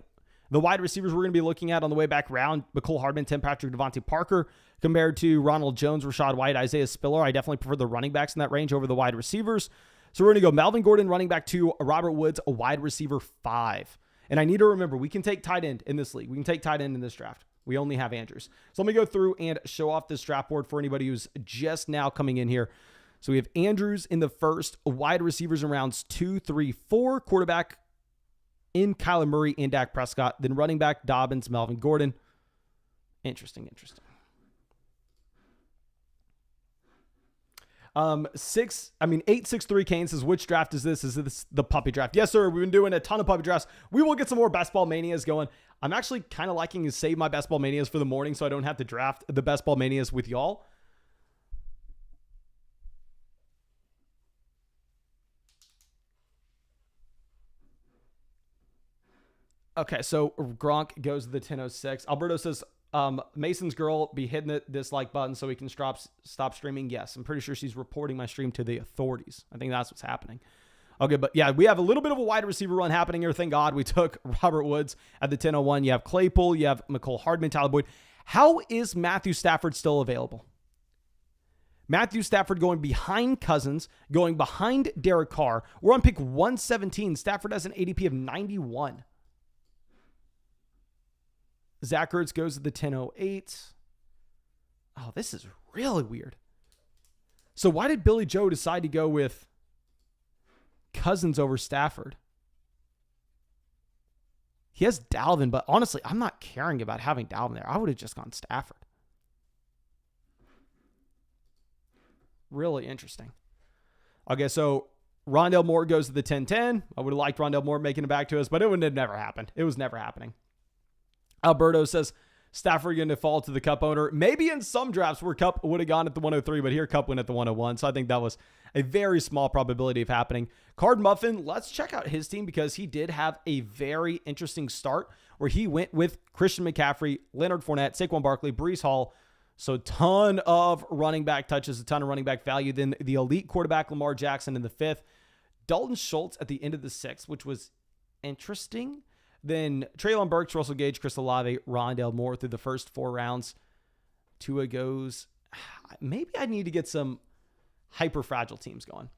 the wide receivers we're going to be looking at on the way back around, McCole Hardman, Tim Patrick, Devontae Parker, compared to Ronald Jones, Rashad White, Isaiah Spiller. I definitely prefer the running backs in that range over the wide receivers. So we're going to go Melvin Gordon, running back 2, Robert Woods, a wide receiver 5. And I need to remember, we can take tight end in this league. We can take tight end in this draft. We only have Andrews. So let me go through and show off this draft board for anybody who's just now coming in here. So we have Andrews in the first, wide receivers in rounds 2, 3, 4, quarterback in Kyler Murray and Dak Prescott, then running back Dobbins, Melvin Gordon. Interesting. 863 Kane says, which draft is this? Is this the puppy draft? Yes, sir. We've been doing a ton of puppy drafts. We will get some more best ball manias going. I'm actually kind of liking to save my best ball manias for the morning so I don't have to draft the best ball manias with y'all. Okay, so Gronk goes to the 1006. Alberto says, Mason's girl be hitting this like button so we can stop streaming. Yes, I'm pretty sure she's reporting my stream to the authorities. I think that's what's happening. Okay, but yeah, we have a little bit of a wide receiver run happening here. Thank God we took Robert Woods at the 1001. You have Claypool, you have McCole Hardman, Tyler Boyd. How is Matthew Stafford still available? Matthew Stafford going behind Cousins, going behind Derek Carr. We're on pick 117. Stafford has an ADP of 91. Zach Ertz goes to the 1008. Oh, this is really weird. So why did Billy Joe decide to go with Cousins over Stafford? He has Dalvin, but honestly, I'm not caring about having Dalvin there. I would have just gone Stafford. Really interesting. Okay, so Rondale Moore goes to the 1010. I would have liked Rondale Moore making it back to us, but it would have never happened. It was never happening. Alberto says, Stafford going to fall to the Cup owner. Maybe in some drafts where Cup would have gone at the 103, but here Cup went at the 101. So I think that was a very small probability of happening. Card Muffin, let's check out his team because he did have a very interesting start where he went with Christian McCaffrey, Leonard Fournette, Saquon Barkley, Breece Hall. So ton of running back touches, a ton of running back value. Then the elite quarterback, Lamar Jackson in the 5th. Dalton Schultz at the end of the 6th, which was interesting. Then Treylon Burks, Russell Gage, Chris Olave, Rondale Moore through the first 4 rounds. Tua goes. Maybe I need to get some hyper fragile teams going.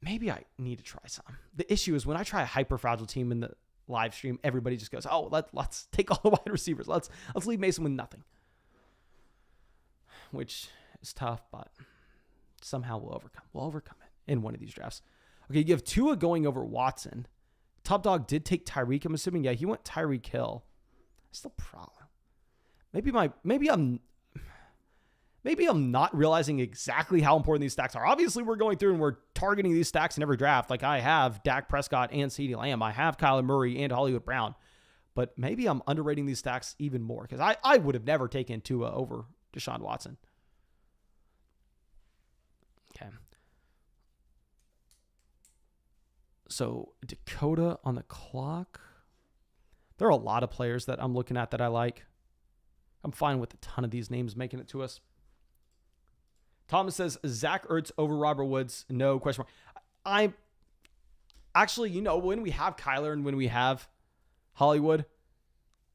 Maybe I need to try some. The issue is when I try a hyper fragile team in the live stream, everybody just goes, "Oh, let's take all the wide receivers. Let's leave Mason with nothing," which is tough, but somehow we'll overcome. We'll overcome it in one of these drafts. Okay, you have Tua going over Watson. Top Dog did take Tyreek, I'm assuming. Yeah, he went Tyreek Hill. Still problem. Maybe I'm not realizing exactly how important these stacks are. Obviously, we're going through and we're targeting these stacks in every draft. Like I have Dak Prescott and CeeDee Lamb. I have Kyler Murray and Hollywood Brown. But maybe I'm underrating these stacks even more because I would have never taken Tua over Deshaun Watson. Okay. So Dakota on the clock. There are a lot of players that I'm looking at that I like. I'm fine with a ton of these names making it to us. Thomas says, Zach Ertz over Robert Woods. No question mark. I'm actually, when we have Kyler and when we have Hollywood,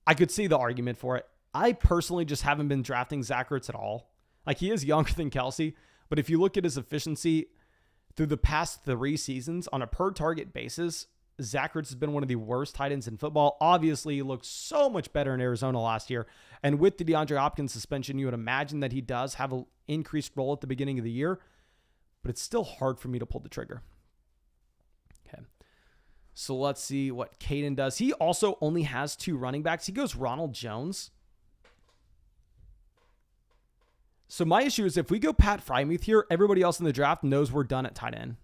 I could see the argument for it. I personally just haven't been drafting Zach Ertz at all. Like, he is younger than Kelsey, but if you look at his efficiency through the past 3 seasons on a per target basis, Zach Ertz has been one of the worst tight ends in football. Obviously, he looked so much better in Arizona last year. And with the DeAndre Hopkins suspension, you would imagine that he does have an increased role at the beginning of the year. But it's still hard for me to pull the trigger. Okay. So let's see what Caden does. He also only has 2 running backs. He goes Ronald Jones. So my issue is if we go Pat Frymuth here, everybody else in the draft knows we're done at tight end.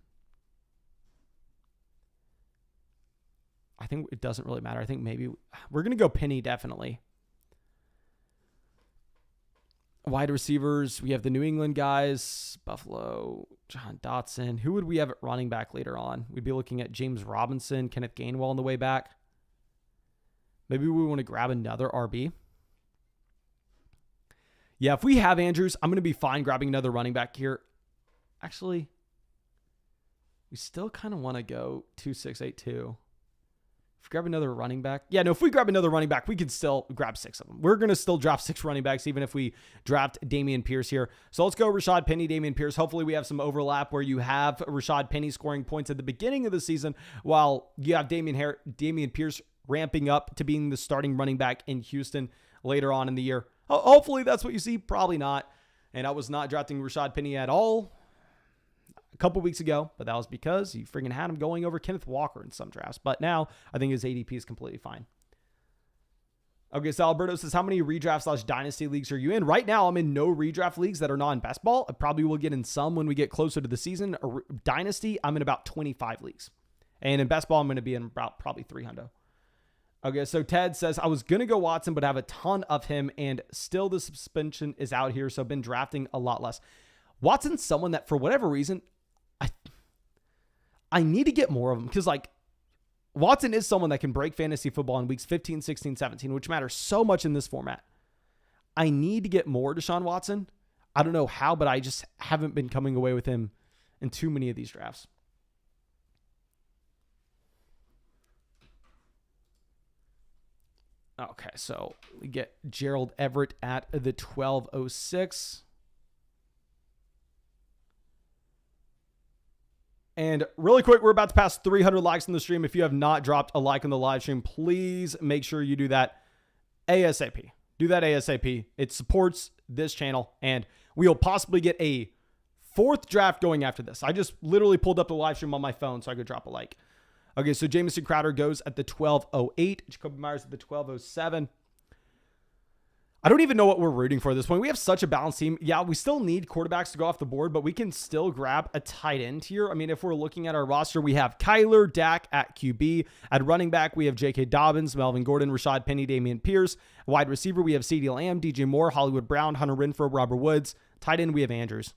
I think it doesn't really matter. I think maybe we're going to go Penny, definitely. Wide receivers, we have the New England guys, Buffalo, John Dotson. Who would we have at running back later on? We'd be looking at James Robinson, Kenneth Gainwell on the way back. Maybe we want to grab another RB. Yeah, if we have Andrews, I'm going to be fine grabbing another running back here. Actually, we still kind of want to go 2-6-8-2. If we grab another running back. Yeah, no, if we grab another running back, we could still grab 6 of them. We're going to still draft 6 running backs, even if we draft Dameon Pierce here. So let's go Rashad Penny, Dameon Pierce. Hopefully we have some overlap where you have Rashad Penny scoring points at the beginning of the season while you have Dameon Pierce ramping up to being the starting running back in Houston later on in the year. Hopefully that's what you see. Probably not. And I was not drafting Rashad Penny at all a couple weeks ago, but that was because you freaking had him going over Kenneth Walker in some drafts. But now I think his ADP is completely fine. Okay, so Alberto says, how many redraft/dynasty leagues are you in? Right now, I'm in no redraft leagues that are non-best ball. I probably will get in some when we get closer to the season. Dynasty, I'm in about 25 leagues. And in best ball, I'm going to be in about probably 300. Okay, so Ted says, I was going to go Watson, but I have a ton of him, and still the suspension is out here, so I've been drafting a lot less. Watson's someone that, for whatever reason, I need to get more of them because, like, Watson is someone that can break fantasy football in weeks 15, 16, 17, which matters so much in this format. I need to get more Deshaun Watson. I don't know how, but I just haven't been coming away with him in too many of these drafts. Okay, so we get Gerald Everett at the 1206. And really quick, we're about to pass 300 likes on the stream. If you have not dropped a like on the live stream, please make sure you do that ASAP. Do that ASAP. It supports this channel, and we'll possibly get a 4th draft going after this. I just literally pulled up the live stream on my phone so I could drop a like. Okay, so Jamison Crowder goes at the 1208. Jacoby Myers at the 1207. I don't even know what we're rooting for at this point. We have such a balanced team. Yeah, we still need quarterbacks to go off the board, but we can still grab a tight end here. I mean, if we're looking at our roster, we have Kyler, Dak at QB. At running back, we have J.K. Dobbins, Melvin Gordon, Rashad Penny, Dameon Pierce. Wide receiver, we have CeeDee Lamb, DJ Moore, Hollywood Brown, Hunter Renfrow, Robert Woods. Tight end, we have Andrews.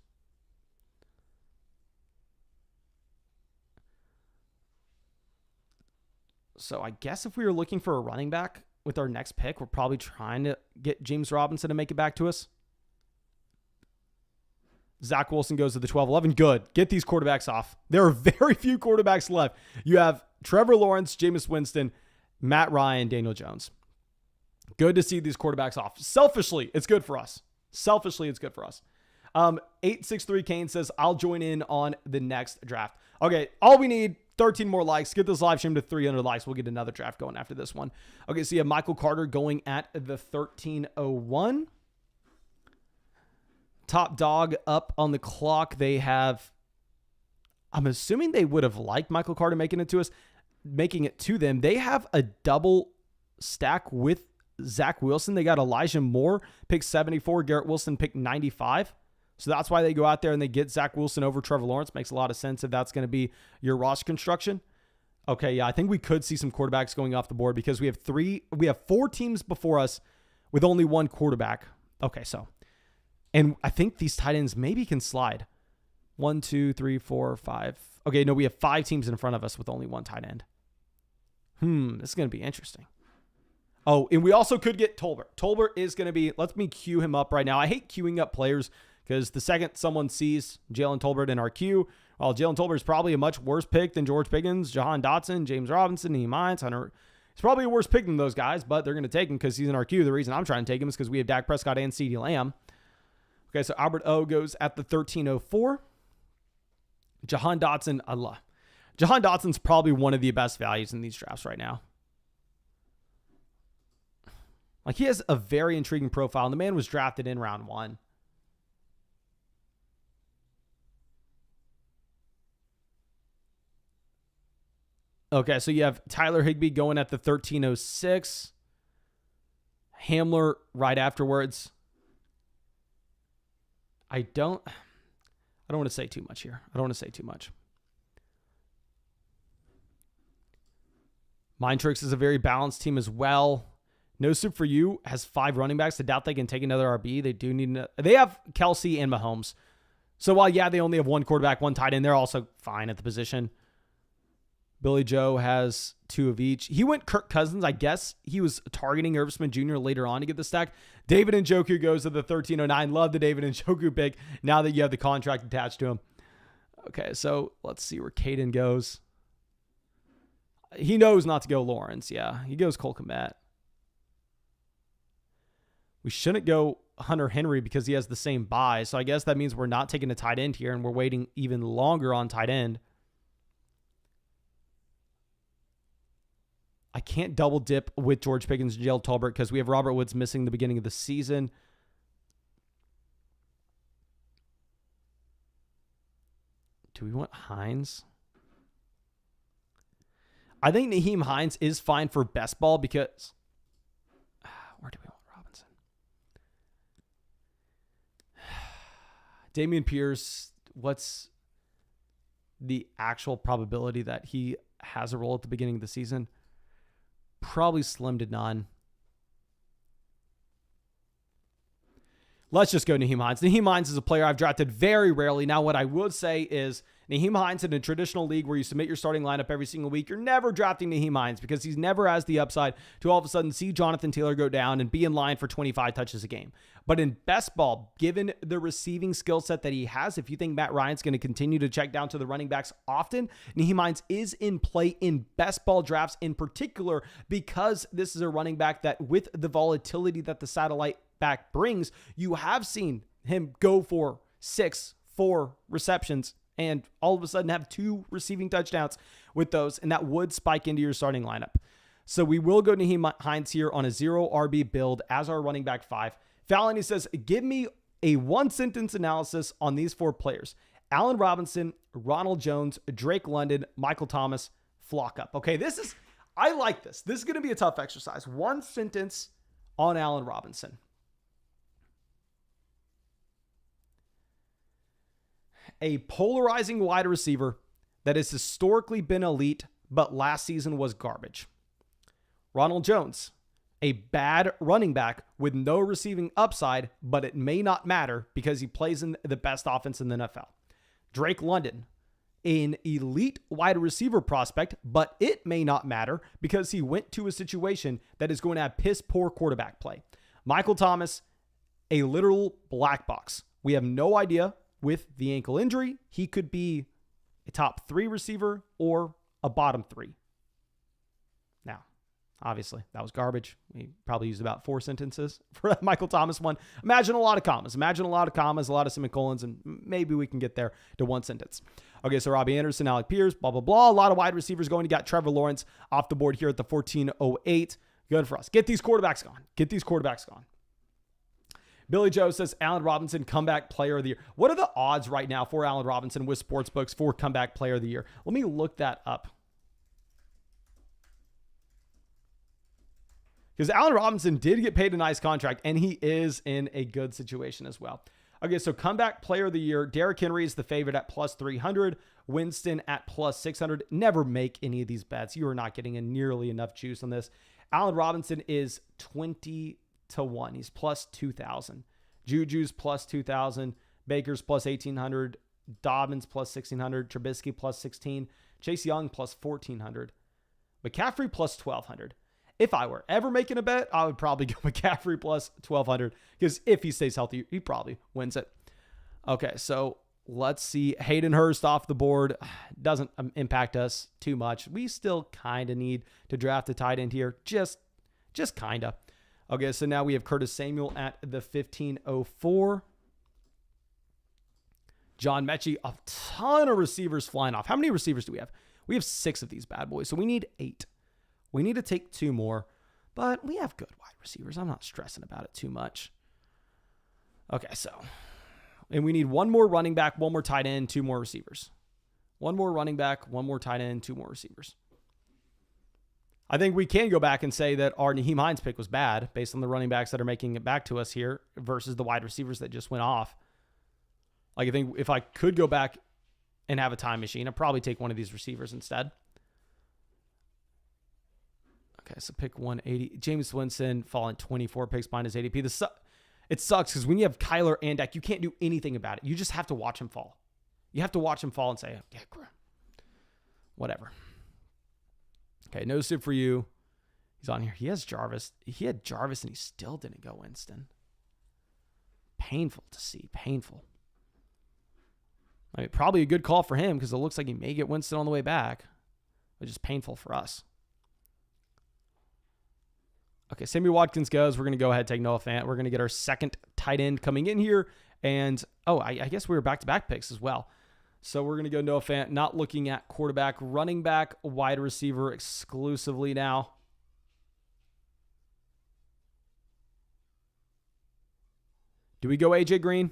So I guess if we were looking for a running back with our next pick, we're probably trying to get James Robinson to make it back to us. Zach Wilson goes to the 12-11. Good. Get these quarterbacks off. There are very few quarterbacks left. You have Trevor Lawrence, Jameis Winston, Matt Ryan, Daniel Jones. Good to see these quarterbacks off. Selfishly, it's good for us. 863 Kane says, I'll join in on the next draft. Okay, all we need, 13 more likes. Get this live stream to 300 likes. We'll get another draft going after this one. Okay, so you have Michael Carter going at the 1301. Top dog up on the clock. They have, I'm assuming they would have liked Michael Carter making it to them. They have a double stack with Zach Wilson. They got Elijah Moore, pick 74, Garrett Wilson, pick 95. So that's why they go out there and they get Zach Wilson over Trevor Lawrence. Makes a lot of sense if that's going to be your roster construction. Okay, yeah, I think we could see some quarterbacks going off the board because we have 4 teams before us with only 1 quarterback. Okay, so, and I think these tight ends maybe can slide. 1, 2, 3, 4, 5. Okay, no, we have 5 teams in front of us with only 1 tight end. This is going to be interesting. Oh, and we also could get Tolbert. Tolbert is going to be, let me queue him up right now. I hate queuing up players because the second someone sees Jalen Tolbert in our queue, well, Jalen Tolbert is probably a much worse pick than George Pickens, Jahan Dotson, James Robinson, Nyheim Hines, Hunter. He's probably a worse pick than those guys, but they're going to take him because he's in our queue. The reason I'm trying to take him is because we have Dak Prescott and CeeDee Lamb. Okay, so Albert O goes at the 1304. Jahan Dotson, Allah. Jahan Dotson's probably one of the best values in these drafts right now. Like, he has a very intriguing profile, and the man was drafted in round 1. Okay, so you have Tyler Higbee going at the 1306. Hamler right afterwards. I don't want to say too much here. I don't want to say too much. Mindtricks is a very balanced team as well. No Soup for You has 5 running backs. I doubt they can take another RB. They do need they have Kelsey and Mahomes. So while, yeah, they only have 1 quarterback, 1 tight end, they're also fine at the position. Billy Joe has 2 of each. He went Kirk Cousins. I guess he was targeting Irv Smith Jr. later on to get the stack. David Njoku goes to the 1309. Love the David Njoku pick now that you have the contract attached to him. Okay, so let's see where Caden goes. He knows not to go Lawrence. Yeah, he goes Cole Kmet. We shouldn't go Hunter Henry because he has the same buy. So I guess that means we're not taking a tight end here and we're waiting even longer on tight end. I can't double dip with George Pickens and Jalen Tolbert because we have Robert Woods missing the beginning of the season. Do we want Hines? I think Nyheim Hines is fine for best ball because where do we want Robinson? Dameon Pierce, what's the actual probability that he has a role at the beginning of the season? Probably slim to none. Let's just go Nyheim Hines. Nyheim Hines is a player I've drafted very rarely. Now, what I would say is Nyheim Hines in a traditional league where you submit your starting lineup every single week, you're never drafting Nyheim Hines because he's never has the upside to all of a sudden see Jonathan Taylor go down and be in line for 25 touches a game. But in best ball, given the receiving skill set that he has, if you think Matt Ryan's going to continue to check down to the running backs often, Nyheim Hines is in play in best ball drafts in particular because this is a running back that with the volatility that the satellite back brings, you have seen him go for 4 receptions and all of a sudden have 2 receiving touchdowns with those, and that would spike into your starting lineup. So we will go to Nyheim Hines here on a 0 RB build as our running back 5. Fallon, he says, give me a 1-sentence analysis on these 4 players. Allen Robinson, Ronald Jones, Drake London, Michael Thomas, flock up. Okay, I like this. This is going to be a tough exercise. 1 sentence on Allen Robinson. A polarizing wide receiver that has historically been elite, but last season was garbage. Ronald Jones, a bad running back with no receiving upside, but it may not matter because he plays in the best offense in the NFL. Drake London, an elite wide receiver prospect, but it may not matter because he went to a situation that is going to have piss poor quarterback play. Michael Thomas, a literal black box. We have no idea. With the ankle injury, he could be a top 3 receiver or a bottom 3. Now, obviously, that was garbage. We probably used about 4 sentences for that Michael Thomas one. Imagine a lot of commas, a lot of semicolons, and maybe we can get there to 1 sentence. Okay, so Robbie Anderson, Alec Pierce, blah, blah, blah. A lot of wide receivers going. You got Trevor Lawrence off the board here at the 1408. Good for us. Get these quarterbacks gone. Billy Joe says, Allen Robinson, comeback player of the year. What are the odds right now for Allen Robinson with sportsbooks for comeback player of the year? Let me look that up. Because Allen Robinson did get paid a nice contract, and he is in a good situation as well. Okay, so comeback player of the year, Derrick Henry is the favorite at plus 300. Winston at plus 600. Never make any of these bets. You are not getting nearly enough juice on this. Allen Robinson is 20 to 1. He's plus 2,000. Juju's plus 2,000. Baker's plus 1,800. Dobbins plus 1,600. Trubisky plus 16. Chase Young plus 1,400. McCaffrey plus 1,200. If I were ever making a bet, I would probably go McCaffrey plus 1,200 because if he stays healthy, he probably wins it. Okay, so let's see. Hayden Hurst off the board. Doesn't impact us too much. We still kind of need to draft a tight end here. Just kind of. Okay, so now we have Curtis Samuel at the 1,504. John Mechie, a ton of receivers flying off. How many receivers do we have? We have 6 of these bad boys, so we need 8. We need to take 2 more, but we have good wide receivers. I'm not stressing about it too much. Okay, so, and we need 1 more running back, 1 more tight end, 2 more receivers. 1 more running back, 1 more tight end, 2 more receivers. I think we can go back and say that our Nyheim Hines pick was bad based on the running backs that are making it back to us here versus the wide receivers that just went off. Like, I think if I could go back and have a time machine, I'd probably take one of these receivers instead. Okay, so pick 180. James Winston falling 24 picks behind his ADP. It sucks because when you have Kyler and Dak, you can't do anything about it. You just have to watch him fall. You have to watch him fall and say, yeah, whatever. Okay, no soup for you. He's on here. He has Jarvis. He had Jarvis and he still didn't go Winston. Painful to see. Painful. I mean, probably a good call for him because it looks like he may get Winston on the way back, which is painful for us. Okay, Sammy Watkins goes. We're going to go ahead and take Noah Fant. We're going to get our second tight end coming in here. And, I guess we were back-to-back picks as well. So we're going to go Noah Fant, not looking at quarterback, running back, wide receiver exclusively now. Do we go AJ Green?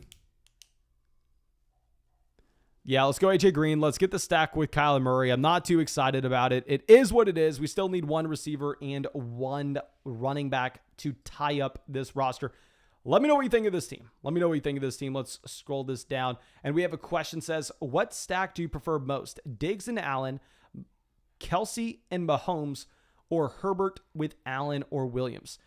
Yeah, let's go AJ Green. Let's get the stack with Kyler Murray. I'm not too excited about it. It is what it is. We still need 1 receiver and 1 running back to tie up this roster. Let me know what you think of this team. Let's scroll this down. And we have a question says, what stack do you prefer most? Diggs and Allen, Kelsey and Mahomes, or Herbert with Allen or Williams?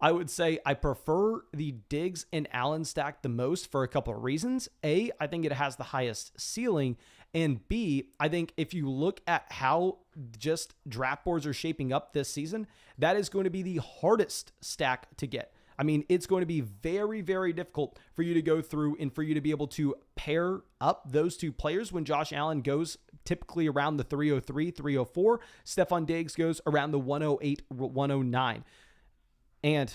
I would say I prefer the Diggs and Allen stack the most for a couple of reasons. A, I think it has the highest ceiling. And B, I think if you look at how just draft boards are shaping up this season, that is going to be the hardest stack to get. I mean, it's going to be very, very difficult for you to go through and for you to be able to pair up those 2 players when Josh Allen goes typically around the 303, 304. Stephon Diggs goes around the 108, 109. And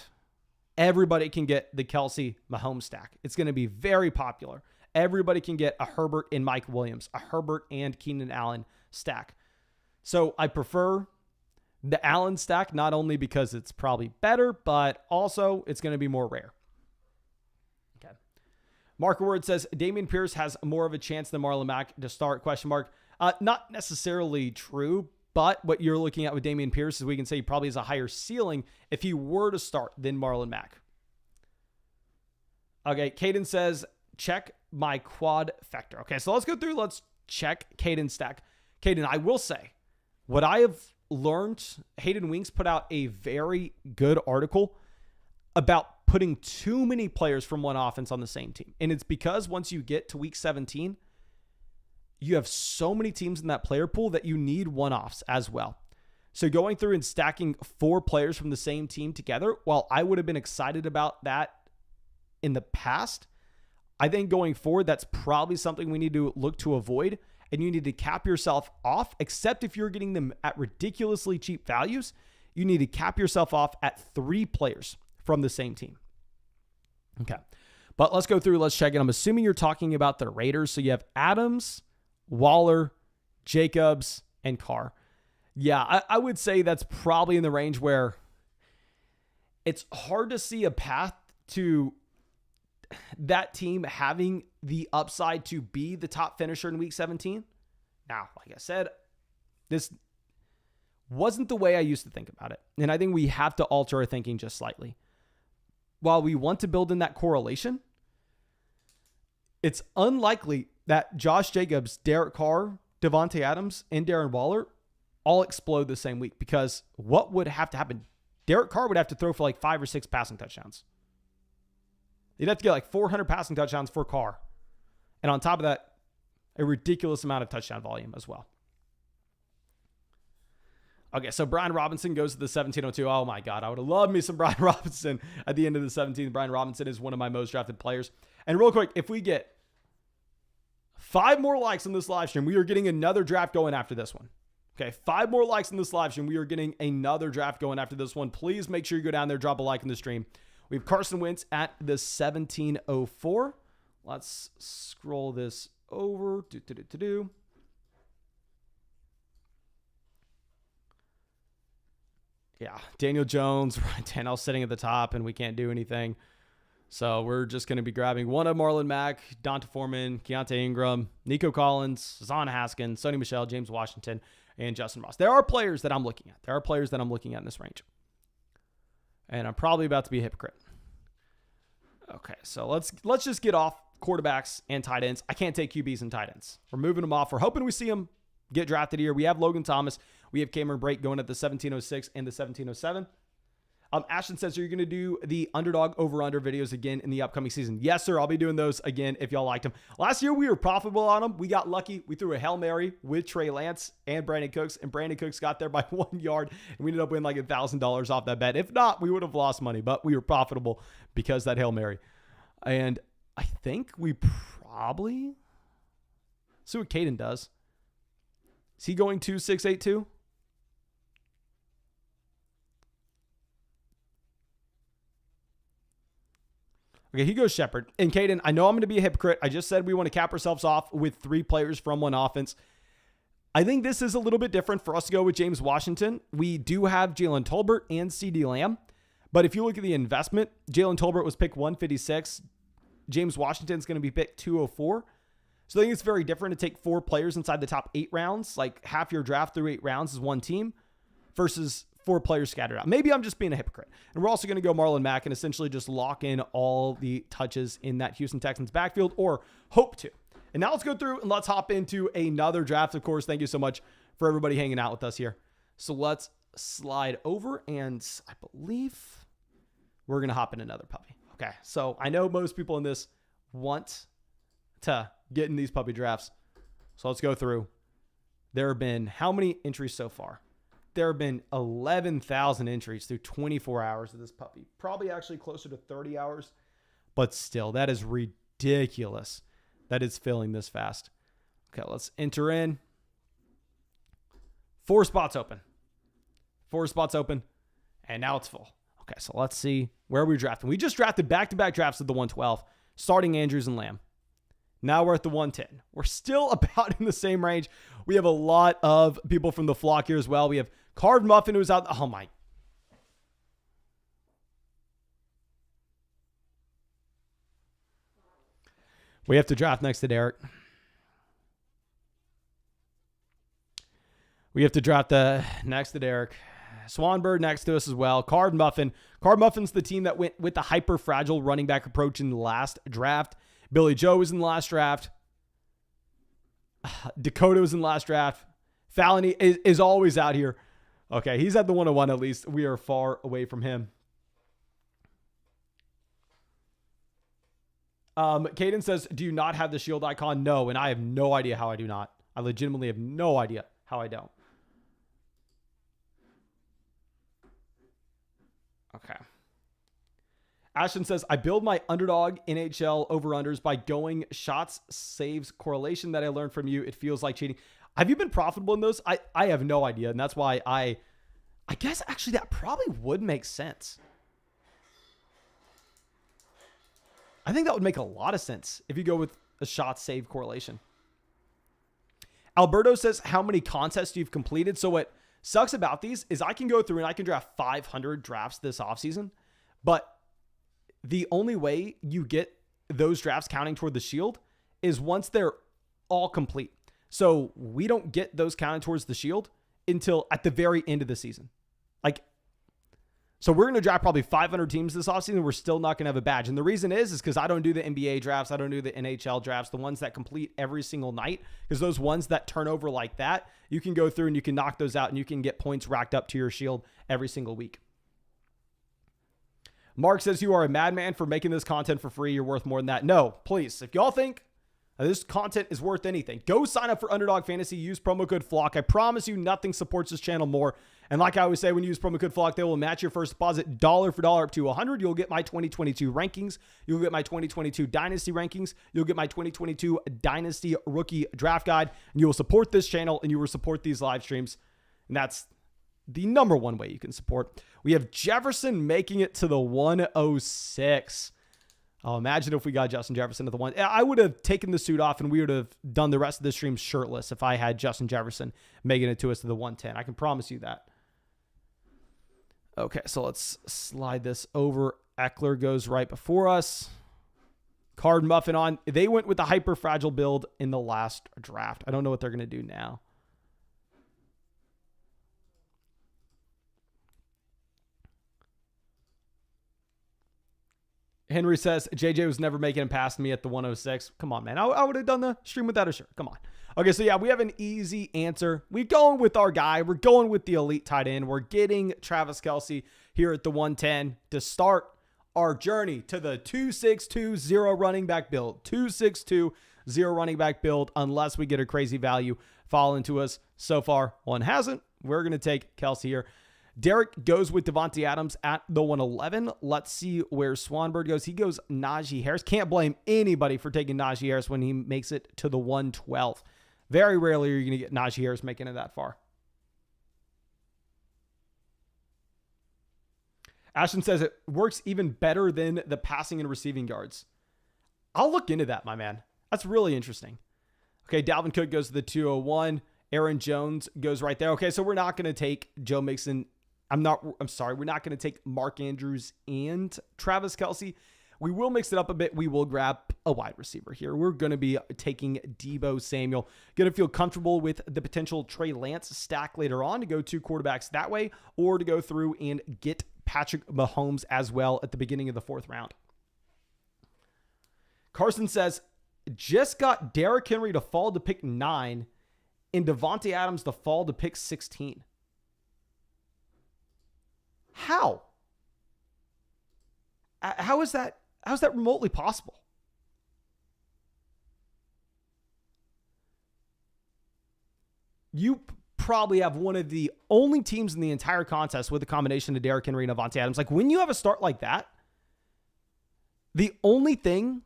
everybody can get the Kelsey Mahomes stack. It's going to be very popular. Everybody can get a Herbert and Mike Williams, a Herbert and Keenan Allen stack. So I prefer the Allen stack, not only because it's probably better, but also it's going to be more rare. Okay. Marker Word says Dameon Pierce has more of a chance than Marlon Mack to start, ? Not necessarily true. But what you're looking at with Dameon Pierce is we can say he probably has a higher ceiling if he were to start than Marlon Mack. Okay, Caden says, check my quad factor. Okay, so let's go through. Let's check Caden's stack. Caden, I will say, what I have learned, Hayden Winks put out a very good article about putting too many players from one offense on the same team. And it's because once you get to week 17, you have so many teams in that player pool that you need one-offs as well. So going through and stacking 4 players from the same team together, while I would have been excited about that in the past, I think going forward, that's probably something we need to look to avoid. And you need to cap yourself off, except if you're getting them at ridiculously cheap values, you need to cap yourself off at 3 players from the same team. Okay. But let's go through, let's check it. I'm assuming you're talking about the Raiders. So you have Adams, Waller, Jacobs, and Carr. Yeah, I would say that's probably in the range where it's hard to see a path to that team having the upside to be the top finisher in week 17. Now, like I said, this wasn't the way I used to think about it. And I think we have to alter our thinking just slightly. While we want to build in that correlation, it's unlikely that Josh Jacobs, Derek Carr, Devontae Adams, and Darren Waller all explode the same week, because what would have to happen? Derek Carr would have to throw for like 5 or 6 passing touchdowns. You'd have to get like 400 passing touchdowns for Carr. And on top of that, a ridiculous amount of touchdown volume as well. Okay, so Brian Robinson goes to the 1702. Oh my God, I would have loved me some Brian Robinson at the end of the 17th. Brian Robinson is one of my most drafted players. And real quick, if we get 5 more likes on this live stream, we are getting another draft going after this one. Okay, 5 more likes in this live stream, we are getting another draft going after this one. Please make sure you go down there, drop a like in the stream. We have Carson Wentz at the 1704. Let's scroll this over. Yeah, Daniel Jones, Ryan Tannehill sitting at the top, and we can't do anything. So we're just going to be grabbing one of Marlon Mack, Donta Foreman, Keontae Ingram, Nico Collins, Zahn Haskins, Sony Michel, James Washington, and Justin Ross. There are players that I'm looking at. There are players that I'm looking at in this range. And I'm probably about to be a hypocrite. Okay, so let's just get off quarterbacks and tight ends. I can't take QBs and tight ends. We're moving them off. We're hoping we see them get drafted here. We have Logan Thomas. We have Cameron Brate going at the 1706 and the 1707. Ashton says, are you going to do the underdog over-under videos again in the upcoming season? Yes, sir. I'll be doing those again if y'all liked them. Last year, we were profitable on them. We got lucky. We threw a Hail Mary with Trey Lance and Brandon Cooks, and Brandon Cooks got there by 1 yard, and we ended up winning like $1,000 off that bet. If not, we would have lost money, but we were profitable because that Hail Mary. And I think we probably see what Caden does. Is he going 2-6-8-2? Okay, he goes Shepard. And Caden, I know I'm going to be a hypocrite. I just said we want to cap ourselves off with 3 players from one offense. I think this is a little bit different for us to go with James Washington. We do have Jalen Tolbert and CeeDee Lamb. But if you look at the investment, Jalen Tolbert was picked 156. James Washington's going to be picked 204. So I think it's very different to take 4 players inside the top 8 rounds. Like half your draft through 8 rounds is one team versus 4 players scattered out. Maybe I'm just being a hypocrite. And we're also going to go Marlon Mack and essentially just lock in all the touches in that Houston Texans backfield, or hope to. And now let's go through and let's hop into another draft. Of course, thank you so much for everybody hanging out with us here. So let's slide over, and I believe we're going to hop in another puppy. Okay, so I know most people in this want to get in these puppy drafts. So let's go through. There have been how many entries so far? There have been 11,000 entries through 24 hours of this puppy. Probably actually closer to 30 hours. But still, that is ridiculous that it's filling this fast. Okay, let's enter in. 4 spots open. 4 spots open. And now it's full. Okay, so let's see where we're drafting. We just drafted back-to-back drafts at the 112, starting Andrews and Lamb. Now we're at the 110. We're still about in the same range. We have a lot of people from the flock here as well. We have Carved Muffin, who's out. Oh, my. We have to draft next to Derek. We have to draft next to Derek. Swanbird next to us as well. Carved Muffin. Carved Muffin's the team that went with the hyper-fragile running back approach in the last draft. Billy Joe was in the last draft. Dakota was in the last draft. Fallon is always out here. Okay, he's at the 101 at least. We are far away from him. Caden says, do you not have the shield icon? No, and I have no idea how I do not. I legitimately have no idea how I don't. Okay. Ashton says, I build my underdog NHL over-unders by going shots, saves, correlation that I learned from you. It feels like cheating. Have you been profitable in those? I have no idea. And that's why I guess actually that probably would make sense. I think that would make a lot of sense if you go with a shot save correlation. Alberto says, how many contests you've completed? So what sucks about these is I can go through and I can draft 500 drafts this offseason, but the only way you get those drafts counting toward the shield is once they're all complete. So we don't get those counting towards the shield until at the very end of the season. So we're going to draft probably 500 teams this offseason. We're still not going to have a badge. And the reason is because I don't do the NBA drafts. I don't do the NHL drafts, the ones that complete every single night. Because those ones that turn over like that, you can go through and you can knock those out and you can get points racked up to your shield every single week. Mark says, you are a madman for making this content for free. You're worth more than that. No, please. If y'all think This content is worth anything. Go sign up for Underdog Fantasy. Use promo code FLOCK. I promise you nothing supports this channel more. And like I always say, when you use promo code FLOCK, they will match your first deposit dollar for dollar up to 100. You'll get my 2022 rankings. You'll get my 2022 Dynasty rankings. You'll get my 2022 Dynasty Rookie Draft Guide. And you will support this channel and you will support these live streams. And that's the number one way you can support. We have Jefferson making it to the 106. Oh, imagine if we got Justin Jefferson at the one. I would have taken the suit off and we would have done the rest of the stream shirtless if I had Justin Jefferson making it to us to the 110. I can promise you that. Okay, so let's slide this over. Eckler goes right before us. Card Muffin on. They went with the hyper fragile build in the last draft. I don't know what they're going to do now. Henry says, JJ was never making it past me at the 106. Come on, man. I would have done the stream without a shirt. Come on. Okay, so yeah, we have an easy answer. We're going with our guy. We're going with the elite tight end. We're getting Travis Kelce here at the 110 to start our journey to the 2-6-2-0 running back build. 2-6-2-0 running back build, unless we get a crazy value fall into us. So far, one hasn't. We're going to take Kelce here. Derek goes with Devontae Adams at the 111. Let's see where Swanberg goes. He goes Najee Harris. Can't blame anybody for taking Najee Harris when he makes it to the 112. Very rarely are you going to get Najee Harris making it that far. Ashton says it works even better than the passing and receiving yards. I'll look into that, my man. That's really interesting. Okay, Dalvin Cook goes to the 201. Aaron Jones goes right there. Okay, so we're not going to take Joe Mixon. I'm sorry. We're not going to take Mark Andrews and Travis Kelce. We will mix it up a bit. We will grab a wide receiver here. We're going to be taking Deebo Samuel. Going to feel comfortable with the potential Trey Lance stack later on to go two quarterbacks that way, or to go through and get Patrick Mahomes as well at the beginning of the 4th round. Carson says, just got Derrick Henry to fall to pick 9 and Devontae Adams to fall to pick 16. How? How is that remotely possible? You probably have one of the only teams in the entire contest with a combination of Derrick Henry and Devontae Adams. Like, when you have a start like that, the only thing,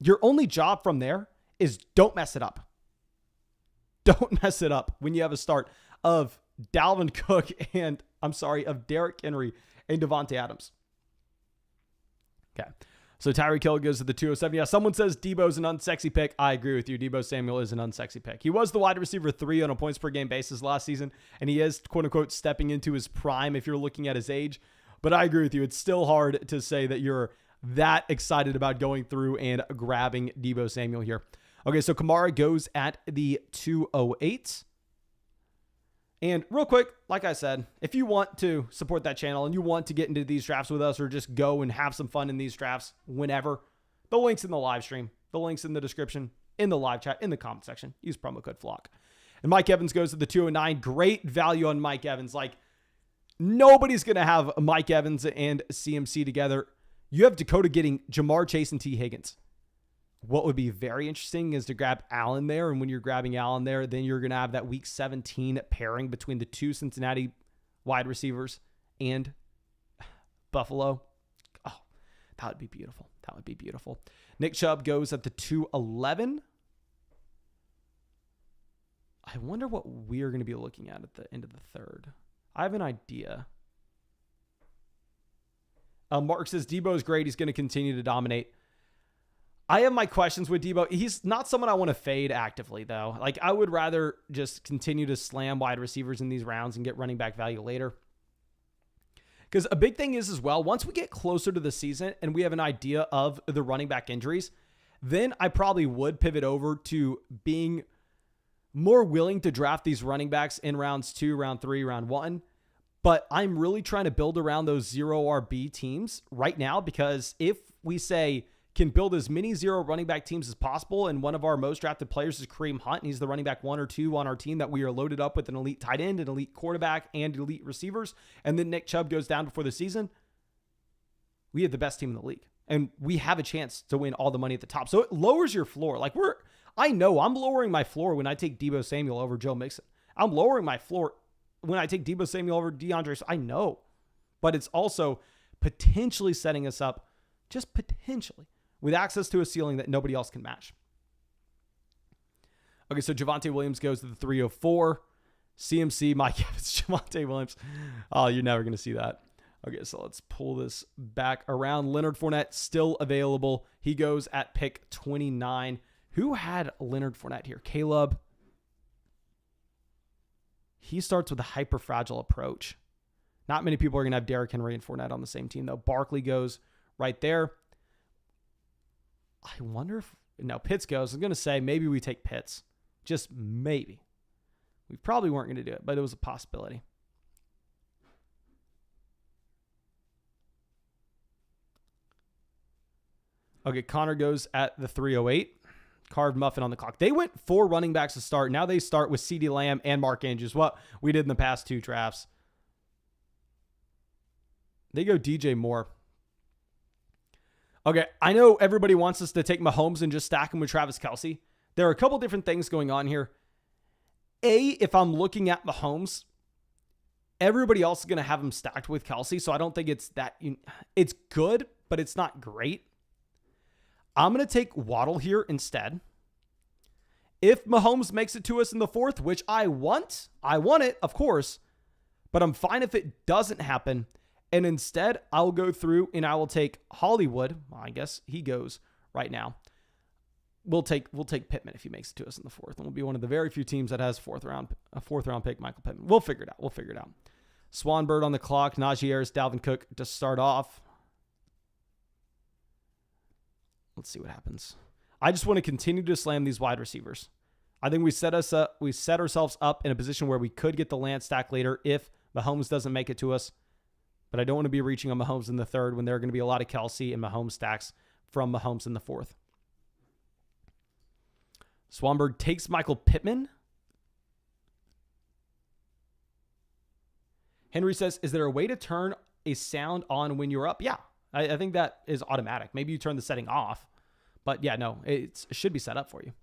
your only job from there is don't mess it up. Don't mess it up when you have a start of Dalvin Cook of Derrick Henry and Devontae Adams. Okay. So Tyreek Hill goes to the 207. Yeah, someone says Deebo's an unsexy pick. I agree with you. Deebo Samuel is an unsexy pick. He was the wide receiver 3 on a points per game basis last season, and he is, quote unquote, stepping into his prime if you're looking at his age. But I agree with you. It's still hard to say that you're that excited about going through and grabbing Deebo Samuel here. Okay, so Kamara goes at the 208. And real quick, like I said, if you want to support that channel and you want to get into these drafts with us or just go and have some fun in these drafts whenever, the link's in the live stream. The link's in the description, in the live chat, in the comment section. Use promo code FLOCK. And Mike Evans goes to the 209. Great value on Mike Evans. Like, nobody's going to have Mike Evans and CMC together. You have Dakota getting Jamar Chase and T. Higgins. What would be very interesting is to grab Allen there. And when you're grabbing Allen there, then you're going to have that week 17 pairing between the 2 Cincinnati wide receivers and Buffalo. Oh, that would be beautiful. That would be beautiful. Nick Chubb goes at the 211. I wonder what we're going to be looking at the end of the 3rd. I have an idea. Mark says Deebo is great. He's going to continue to dominate. I have my questions with Deebo. He's not someone I want to fade actively, though. Like, I would rather just continue to slam wide receivers in these rounds and get running back value later. Because a big thing is as well, once we get closer to the season and we have an idea of the running back injuries, then I probably would pivot over to being more willing to draft these running backs in rounds 2, round 3, round 1. But I'm really trying to build around those 0 RB teams right now, because if we say can build as many 0 running back teams as possible, and one of our most drafted players is Kareem Hunt, and he's the running back 1 or 2 on our team that we are loaded up with an elite tight end, an elite quarterback, and elite receivers, and then Nick Chubb goes down before the season, we have the best team in the league. And we have a chance to win all the money at the top. So it lowers your floor. Like I know I'm lowering my floor when I take Deebo Samuel over Joe Mixon. I'm lowering my floor when I take Deebo Samuel over DeAndre. I know. But it's also potentially setting us up, just potentially, with access to a ceiling that nobody else can match. Okay, so Javonte Williams goes to the 304. CMC, Mike Evans, Javonte Williams. Oh, you're never going to see that. Okay, so let's pull this back around. Leonard Fournette still available. He goes at pick 29. Who had Leonard Fournette here? Caleb. He starts with a hyper-fragile approach. Not many people are going to have Derrick Henry and Fournette on the same team, though. Barkley goes right there. I wonder if... No, Pitts goes. I was going to say maybe we take Pitts. Just maybe. We probably weren't going to do it, but it was a possibility. Okay, Connor goes at the 308. Carved muffin on the clock. They went 4 running backs to start. Now they start with CeeDee Lamb and Mark Andrews. What we did in the past 2 drafts. They go DJ Moore. Okay, I know everybody wants us to take Mahomes and just stack him with Travis Kelce. There are a couple different things going on here. If I'm looking at Mahomes, everybody else is going to have him stacked with Kelce, so I don't think it's that... It's good, but it's not great. I'm going to take Waddle here instead. If Mahomes makes it to us in the 4th, which I want it, of course, but I'm fine if it doesn't happen. And instead, I'll go through and I will take Hollywood. Well, I guess he goes right now. We'll take Pittman if he makes it to us in the 4th. And we'll be one of the very few teams that has a 4th round pick, Michael Pittman. We'll figure it out. Swanbird on the clock. Najee Harris, Dalvin Cook to start off. Let's see what happens. I just want to continue to slam these wide receivers. I think we set ourselves up in a position where we could get the Lance stack later if Mahomes doesn't make it to us. But I don't want to be reaching on Mahomes in the 3rd when there are going to be a lot of Kelce and Mahomes stacks from Mahomes in the 4th. Swanberg takes Michael Pittman. Henry says, is there a way to turn a sound on when you're up? Yeah, I think that is automatic. Maybe you turn the setting off. But yeah, no, it should be set up for you.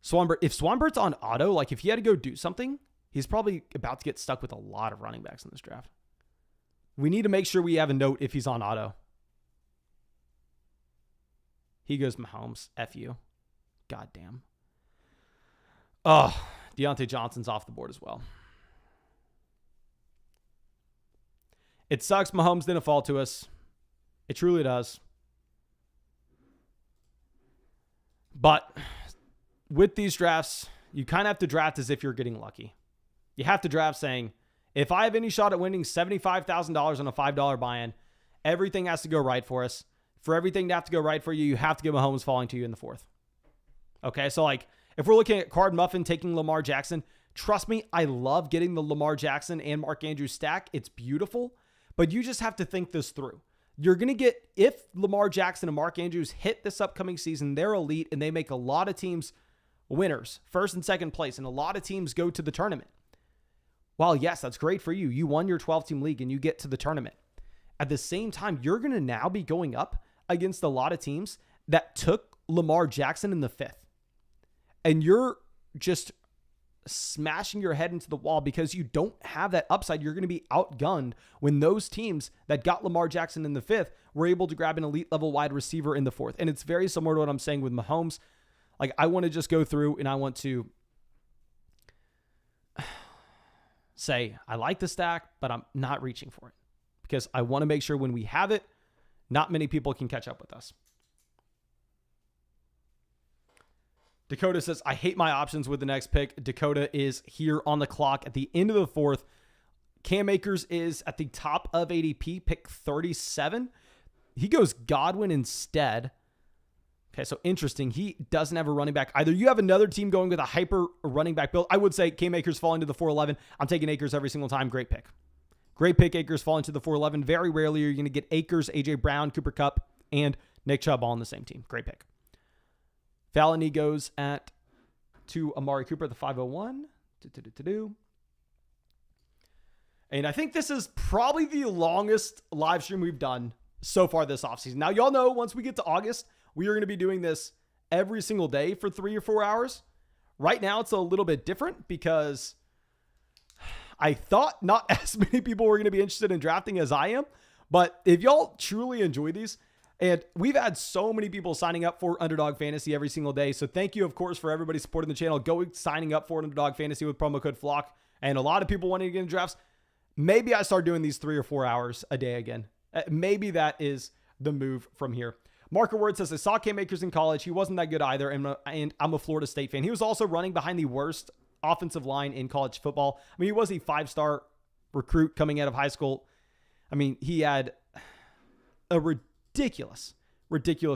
Swanberg, if Swanberg's on auto, like if he had to go do something, he's probably about to get stuck with a lot of running backs in this draft. We need to make sure we have a note if he's on auto. He goes Mahomes. F you. God damn. Oh, Deontay Johnson's off the board as well. It sucks Mahomes didn't fall to us. It truly does. But with these drafts, you kind of have to draft as if you're getting lucky. You have to draft saying, if I have any shot at winning $75,000 on a $5 buy-in, everything has to go right for us. For everything to have to go right for you, you have to get Mahomes falling to you in the 4th. Okay, so like, if we're looking at Card Muffin taking Lamar Jackson, trust me, I love getting the Lamar Jackson and Mark Andrews stack. It's beautiful, but you just have to think this through. You're going to get, if Lamar Jackson and Mark Andrews hit this upcoming season, they're elite and they make a lot of teams winners, 1st and 2nd place, and a lot of teams go to the tournament. While yes, that's great for you. You won your 12-team league and you get to the tournament. At the same time, you're going to now be going up against a lot of teams that took Lamar Jackson in the 5th. And you're just smashing your head into the wall because you don't have that upside. You're going to be outgunned when those teams that got Lamar Jackson in the 5th were able to grab an elite level wide receiver in the 4th. And it's very similar to what I'm saying with Mahomes. Like, I want to just go through and I want to say, I like the stack, but I'm not reaching for it because I want to make sure when we have it, not many people can catch up with us. Dakota says, I hate my options with the next pick. Dakota is here on the clock at the end of the 4th. Cam Akers is at the top of ADP, pick 37. He goes Godwin instead. Okay, so interesting. He doesn't have a running back either. You have another team going with a hyper running back build. I would say Cam Akers fall into the 411. I'm taking Akers every single time. Great pick. Great pick. Akers fall into the 411. Very rarely are you going to get Akers, AJ Brown, Cooper Kupp, and Nick Chubb all on the same team. Great pick. Fallon goes to Amari Cooper at the 501. And I think this is probably the longest live stream we've done so far this offseason. Now, y'all know once we get to August, we are going to be doing this every single day for 3 or 4 hours. Right now, it's a little bit different because I thought not as many people were going to be interested in drafting as I am. But if y'all truly enjoy these, and we've had so many people signing up for Underdog Fantasy every single day. So thank you, of course, for everybody supporting the channel. Go signing up for Underdog Fantasy with promo code FLOCK. And a lot of people wanting to get in drafts. Maybe I start doing these 3 or 4 hours a day again. Maybe that is the move from here. Marker Word says, I saw Cam Akers in college. He wasn't that good either. And I'm a Florida State fan. He was also running behind the worst offensive line in college football. I mean, he was a 5-star recruit coming out of high school. I mean, he had a ridiculous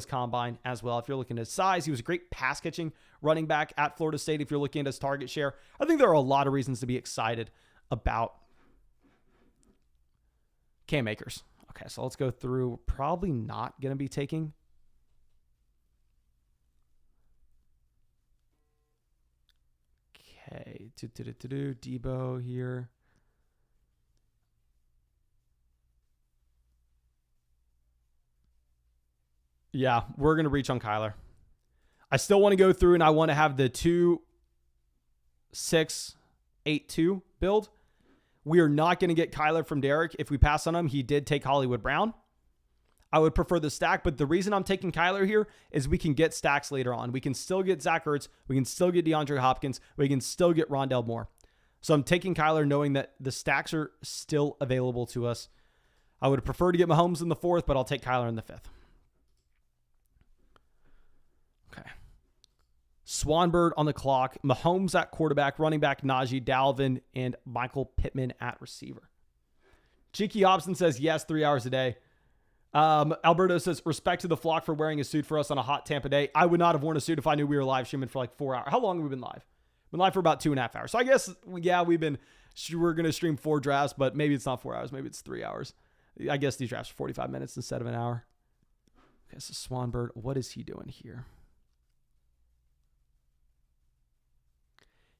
combine as well. If you're looking at his size, he was a great pass catching running back at Florida State. If you're looking at his target share, I think there are a lot of reasons to be excited about Cam Akers. Okay, so let's go through. We're probably not going to be taking okay, Debo here. Yeah, we're going to reach on Kyler. I still want to go through and I want to have the 2-6-8-2 build. We are not going to get Kyler from Derek. If we pass on him, he did take Hollywood Brown. I would prefer the stack, but the reason I'm taking Kyler here is we can get stacks later on. We can still get Zach Ertz. We can still get DeAndre Hopkins. We can still get Rondell Moore. So I'm taking Kyler knowing that the stacks are still available to us. I would prefer to get Mahomes in the 4th, but I'll take Kyler in the 5th. Okay. Swanbird on the clock. Mahomes at quarterback, running back Najee, Dalvin, and Michael Pittman at receiver. Cheeky Hobson says, yes, 3 hours a day. Alberto says, respect to the flock for wearing a suit for us on a hot Tampa day. I would not have worn a suit if I knew we were live streaming for like 4 hours. How long have we been live? Been live for about 2.5 hours. So I guess, yeah, we're going to stream 4 drafts, but maybe it's not 4 hours. Maybe it's 3 hours. I guess these drafts are 45 minutes instead of an hour. Okay, so Swanbird, what is he doing here?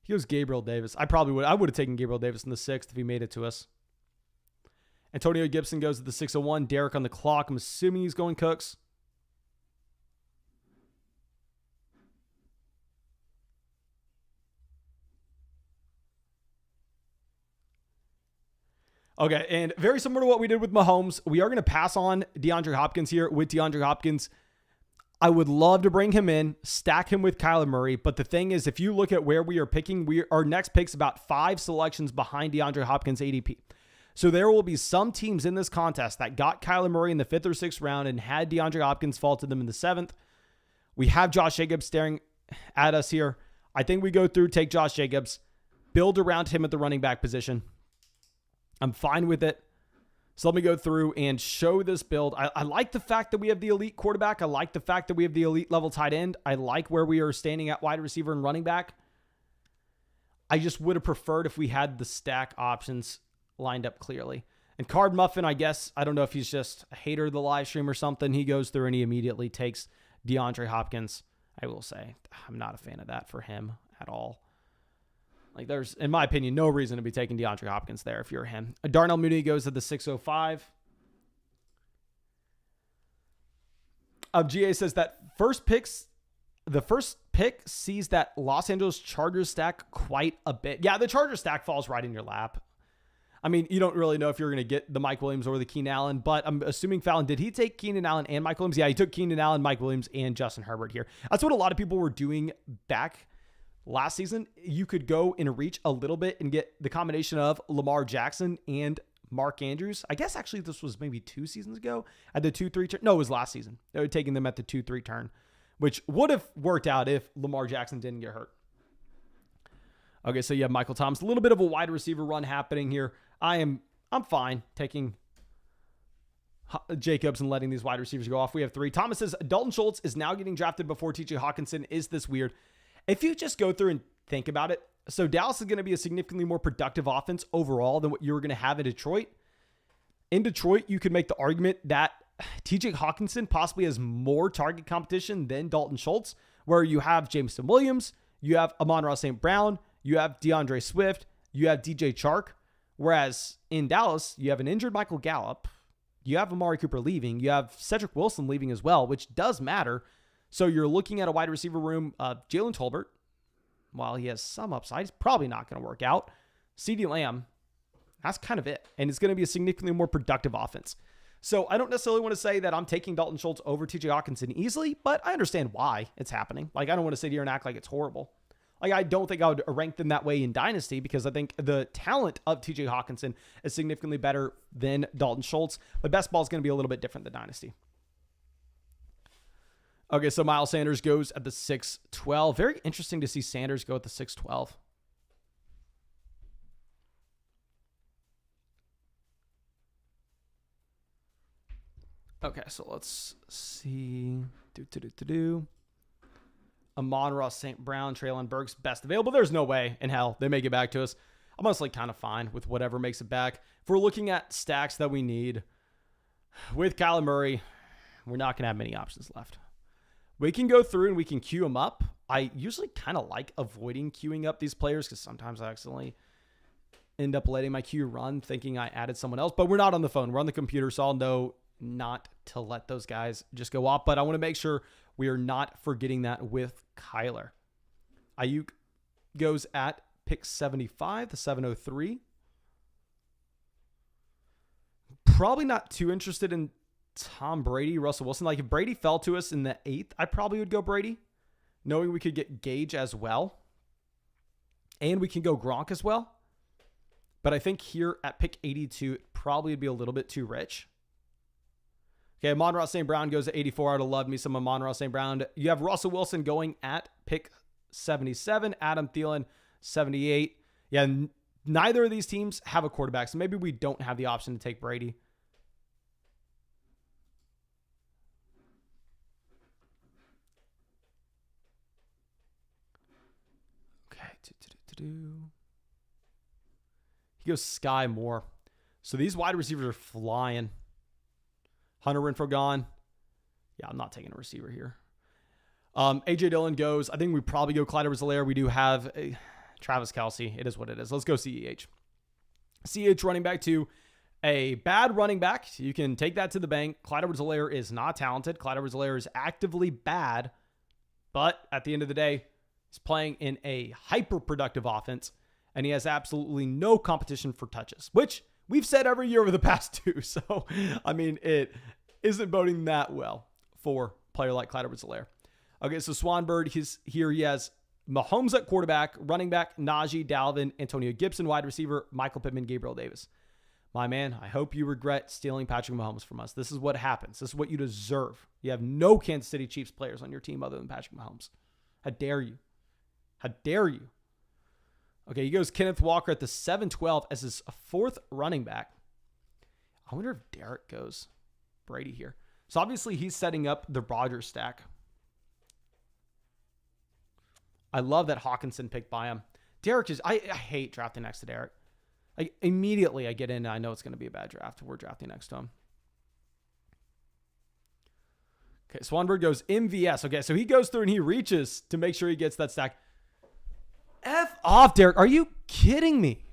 He was Gabriel Davis. I would have taken Gabriel Davis in the 6th if he made it to us. Antonio Gibson goes to the 601. Derek on the clock. I'm assuming he's going Cooks. Okay, and very similar to what we did with Mahomes, we are going to pass on DeAndre Hopkins here. With DeAndre Hopkins, I would love to bring him in, stack him with Kyler Murray. But the thing is, if you look at where we are picking, our next pick's about 5 selections behind DeAndre Hopkins' ADP. So there will be some teams in this contest that got Kyler Murray in the 5th or 6th round and had DeAndre Hopkins fall to them in the 7th. We have Josh Jacobs staring at us here. I think we go through, take Josh Jacobs, build around him at the running back position. I'm fine with it. So let me go through and show this build. I like the fact that we have the elite quarterback. I like the fact that we have the elite level tight end. I like where we are standing at wide receiver and running back. I just would have preferred if we had the stack options lined up clearly. And Card Muffin, I guess, I don't know if he's just a hater of the live stream or something. He goes through and he immediately takes DeAndre Hopkins. I will say, I'm not a fan of that for him at all. Like, there's, in my opinion, no reason to be taking DeAndre Hopkins there if you're him. Darnell Mooney goes to the 605. GA says that the first pick sees that Los Angeles Chargers stack quite a bit. Yeah, the Chargers stack falls right in your lap. I mean, you don't really know if you're going to get the Mike Williams or the Keenan Allen, but I'm assuming Fallon, did he take Keenan Allen and Mike Williams? Yeah, he took Keenan Allen, Mike Williams, and Justin Herbert here. That's what a lot of people were doing back last season. You could go and reach a little bit and get the combination of Lamar Jackson and Mark Andrews. I guess actually this was maybe 2 seasons ago at the 2-3 turn. No, it was last season. They were taking them at the 2-3 turn, which would have worked out if Lamar Jackson didn't get hurt. Okay, so you have Michael Thomas. A little bit of a wide receiver run happening here. I'm fine taking Jacobs and letting these wide receivers go off. We have 3. Thomas says, Dalton Schultz is now getting drafted before TJ Hawkinson. Is this weird? If you just go through and think about it, so Dallas is going to be a significantly more productive offense overall than what you were going to have in Detroit. In Detroit, you could make the argument that TJ Hawkinson possibly has more target competition than Dalton Schultz, where you have Jameson Williams, you have Amon-Ra St. Brown, you have DeAndre Swift, you have DJ Chark. Whereas in Dallas, you have an injured Michael Gallup, You have Amari Cooper leaving. You have Cedric Wilson leaving as well, which does matter. So you're looking at a wide receiver room. Jalen Tolbert, while he has some upside, he's probably not going to work out. CeeDee Lamb, that's kind of it. And it's going to be a significantly more productive offense. So I don't necessarily want to say that I'm taking Dalton Schultz over TJ Hawkinson easily, but I understand why it's happening. Like, I don't want to sit here and act like it's horrible. Like, I don't think I would rank them that way in Dynasty because I think the talent of TJ Hawkinson is significantly better than Dalton Schultz. But best ball is going to be a little bit different than Dynasty. Okay, so Miles Sanders goes at the 6-12. Very interesting to see Sanders go at the 6-12. Okay, so let's see. Amon-Ra St. Brown, Traylon Burks, best available. There's no way in hell they make it back to us. I'm honestly kind of fine with whatever makes it back. If we're looking at stacks that we need, with Kyler Murray, we're not going to have many options left. We can go through and we can queue them up. I usually kind of like avoiding queuing up these players because sometimes I accidentally end up letting my queue run thinking I added someone else. But we're not on the phone. We're on the computer, so I'll know not to let those guys just go off. But I want to make sure we are not forgetting that with Kyler. Ayuk goes at pick 75, the 703. Probably not too interested in Tom Brady, Russell Wilson. Like, if Brady fell to us in the 8th, I probably would go Brady, knowing we could get Gage as well. And we can go Gronk as well. But I think here at pick 82, it probably would be a little bit too rich. Okay, Amon-Ra St. Brown goes to 84. I would have loved me some Amon-Ra St. Brown. You have Russell Wilson going at pick 77. Adam Thielen, 78. Yeah, neither of these teams have a quarterback, so maybe we don't have the option to take Brady. Okay. He goes Sky Moore. So these wide receivers are flying. Hunter Renfrow gone. Yeah, I'm not taking a receiver here. AJ Dillon goes. I think we probably go Clyde Edwards-Helaire. We do have Travis Kelce. It is what it is. Let's go CEH. CEH running back to a bad running back. You can take that to the bank. Clyde Edwards-Helaire is not talented. Clyde Edwards-Helaire is actively bad. But at the end of the day, he's playing in a hyper-productive offense. And he has absolutely no competition for touches, which we've said every year over the past 2. So, I mean, it isn't boding that well for a player like Clyde Edwards-Helaire. Okay, so Swanberg, here he has Mahomes at quarterback, running back, Najee, Dalvin, Antonio Gibson, wide receiver, Michael Pittman, Gabriel Davis. My man, I hope you regret stealing Patrick Mahomes from us. This is what happens. This is what you deserve. You have no Kansas City Chiefs players on your team other than Patrick Mahomes. How dare you? How dare you? Okay, he goes Kenneth Walker at the 7-12 as his 4th running back. I wonder if Derek goes Brady here. So obviously he's setting up the Rodgers stack. I love that Hawkinson picked by him. Derek is, I hate drafting next to Derek. Like, immediately I get in and I know it's going to be a bad draft. We're drafting next to him. Okay, Swanberg goes MVS. Okay, so he goes through and he reaches to make sure he gets that stack. F off, Derek. Are you kidding me?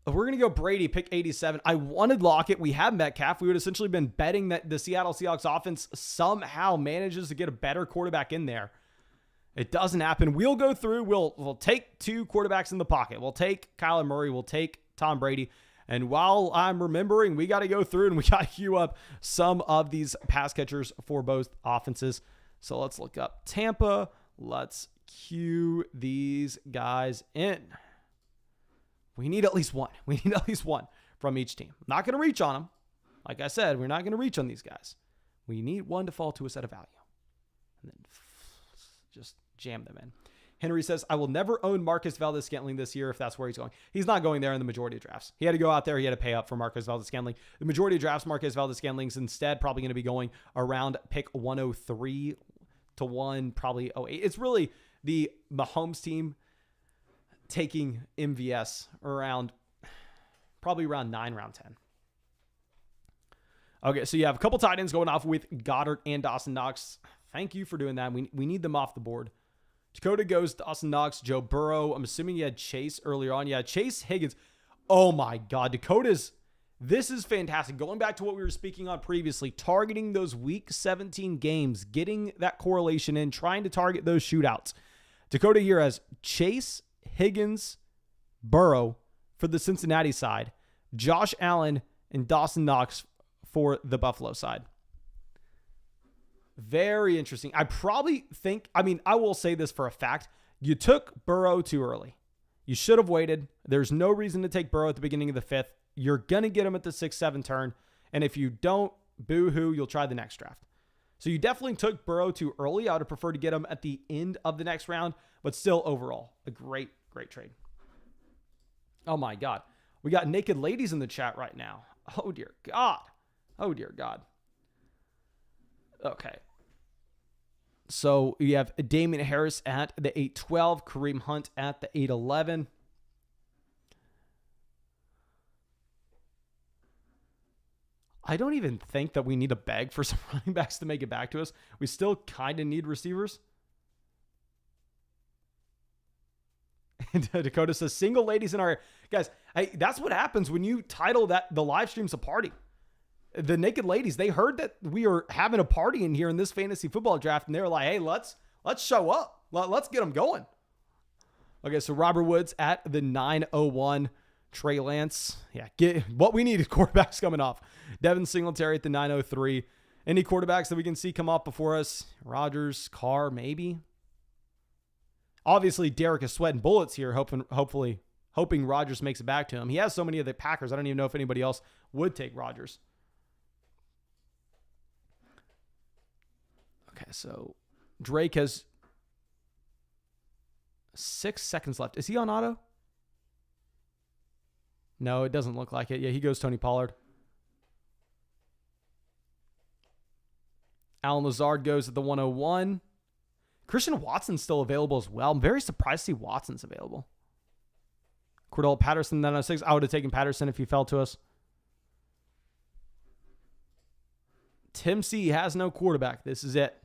We're going to go Brady, pick 87. I wanted Lockett. We have Metcalf. We would essentially been betting that the Seattle Seahawks offense somehow manages to get a better quarterback in there. It doesn't happen. We'll go through. We'll take 2 quarterbacks in the pocket. We'll take Kyler Murray. We'll take Tom Brady. And while I'm remembering, we got to go through and we got to queue up some of these pass catchers for both offenses. So let's look up Tampa. Let's queue these guys in. We need at least one. We need at least one from each team. Not going to reach on them. Like I said, we're not going to reach on these guys. We need one to fall to us at a value. And then just jam them in. Henry says, I will never own Marcus Valdes-Scantling this year if that's where he's going. He's not going there in the majority of drafts. He had to go out there. He had to pay up for Marcus Valdes-Scantling. The majority of drafts, Marcus Valdes-Scantling's instead probably going to be going around pick 103 to 1, probably 08. It's really the Mahomes team taking MVS probably around 9, round 10. Okay, so you have a couple tight ends going off with Goddard and Dawson Knox. Thank you for doing that. We need them off the board. Dakota goes Dawson Knox, Joe Burrow. I'm assuming you had Chase earlier on. Yeah, Chase Higgins. Oh my God, this is fantastic. Going back to what we were speaking on previously, targeting those week 17 games, getting that correlation in, trying to target those shootouts. Dakota here has Chase, Higgins, Burrow for the Cincinnati side, Josh Allen, and Dawson Knox for the Buffalo side. Very interesting. I will say this for a fact. You took Burrow too early. You should have waited. There's no reason to take Burrow at the beginning of the 5th. You're going to get him at the 6-7 turn. And if you don't, boo-hoo, you'll try the next draft. So you definitely took Burrow too early. I would have preferred to get him at the end of the next round, but still overall, a great, great trade. Oh my God. We got naked ladies in the chat right now. Oh dear God. Oh dear God. Okay. So you have Damian Harris at the 8-12, Kareem Hunt at the 8-11. I don't even think that we need to beg for some running backs to make it back to us. We still kind of need receivers. And Dakota says, single ladies in our... Guys, that's what happens when you title the live streams a party. The naked ladies, they heard that we are having a party in here in this fantasy football draft, and they were like, hey, let's show up. Let's get them going. Okay, so Robert Woods at the 901. Trey Lance. Yeah, what we need is quarterbacks coming off. Devin Singletary at the 903. Any quarterbacks that we can see come off before us? Rodgers, Carr, maybe. Obviously, Derek is sweating bullets here, hoping Rodgers makes it back to him. He has so many of the Packers. I don't even know if anybody else would take Rodgers. Okay, so Drake has 6 seconds left. Is he on auto? No, it doesn't look like it. Yeah, he goes Tony Pollard. Alan Lazard goes at the 101. Christian Watson's still available as well. I'm very surprised to see Watson's available. Cordell Patterson, 906. I would have taken Patterson if he fell to us. Tim C has no quarterback. This is it.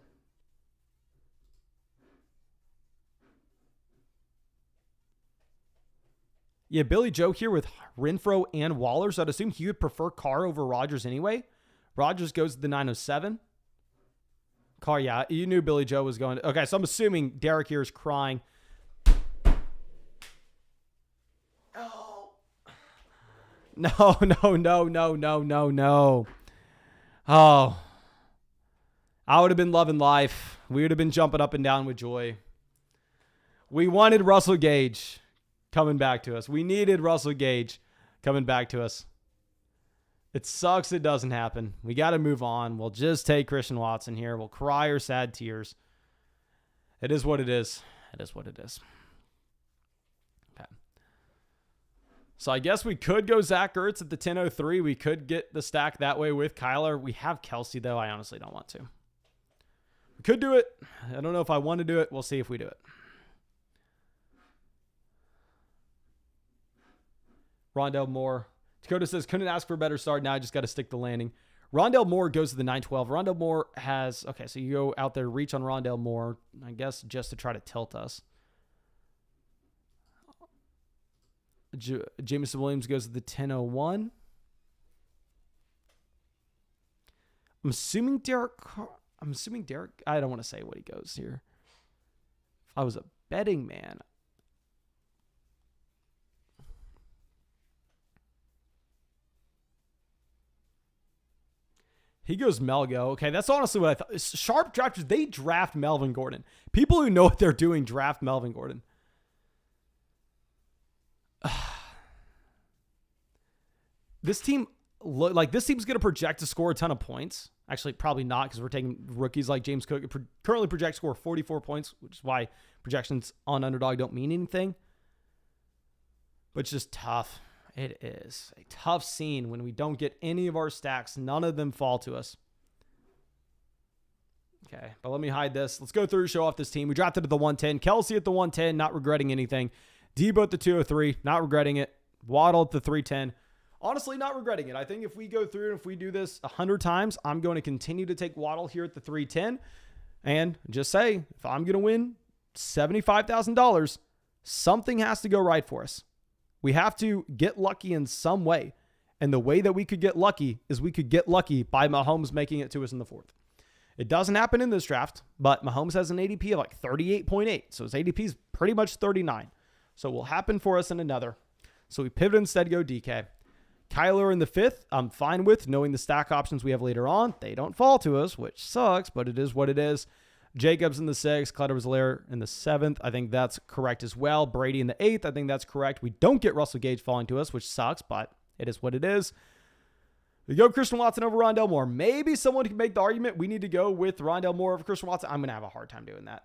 Yeah, Billy Joe here with Renfro and Waller. So I'd assume he would prefer Carr over Rodgers anyway. Rodgers goes to the 907. Carr, yeah, you knew Billy Joe was going. Okay, so I'm assuming Derek here is crying. Oh. No. Oh. I would have been loving life. We would have been jumping up and down with joy. We wanted Russell Gage coming back to us. We needed Russell Gage coming back to us. It sucks it doesn't happen. We got to move on. We'll just take Christian Watson here. We'll cry our sad tears. It is what it is. It is what it is. Okay. So I guess we could go Zach Ertz at the 10:03. We could get the stack that way with Kyler. We have Kelsey, though. I honestly don't want to. We could do it. I don't know if I want to do it. We'll see if we do it. Rondell Moore. Dakota says, couldn't ask for a better start. Now I just got to stick the landing. Rondell Moore goes to the 912. Rondell Moore has... Okay, so you go out there, reach on Rondell Moore, I guess just to try to tilt us. Jameson Williams goes to the 1001. I'm assuming Derek... I don't want to say what he goes here. If I was a betting man... He goes Melgo. Okay, that's honestly what I thought. Sharp drafters, they draft Melvin Gordon. People who know what they're doing draft Melvin Gordon. This team's going to project to score a ton of points. Actually, probably not, because we're taking rookies like James Cook. Currently project score 44 points, which is why projections on Underdog don't mean anything. But it's just tough. It is a tough scene when we don't get any of our stacks. None of them fall to us. Okay, but let me hide this. Let's go through, show off this team. We drafted at the 110. Kelsey at the 110, not regretting anything. Debo at the 203, not regretting it. Waddle at the 310. Honestly, not regretting it. I think if we go through and if we do this 100 times, I'm going to continue to take Waddle here at the 310. And just say, if I'm going to win $75,000, something has to go right for us. We have to get lucky in some way. And the way that we could get lucky is we could get lucky by Mahomes making it to us in the fourth. It doesn't happen in this draft, but Mahomes has an ADP of like 38.8. So his ADP is pretty much 39. So it will happen for us in another. So we pivot instead, go DK. Kyler in the fifth, I'm fine with, knowing the stack options we have later on. They don't fall to us, which sucks, but it is what it is. Jacobs in the sixth, Clyde-Edwards-Helaire in the seventh. I think that's correct as well. Brady in the eighth, I think that's correct. We don't get Russell Gage falling to us, which sucks, but it is what it is. We go Christian Watson over Rondale Moore. Maybe someone can make the argument we need to go with Rondale Moore over Christian Watson. I'm going to have a hard time doing that.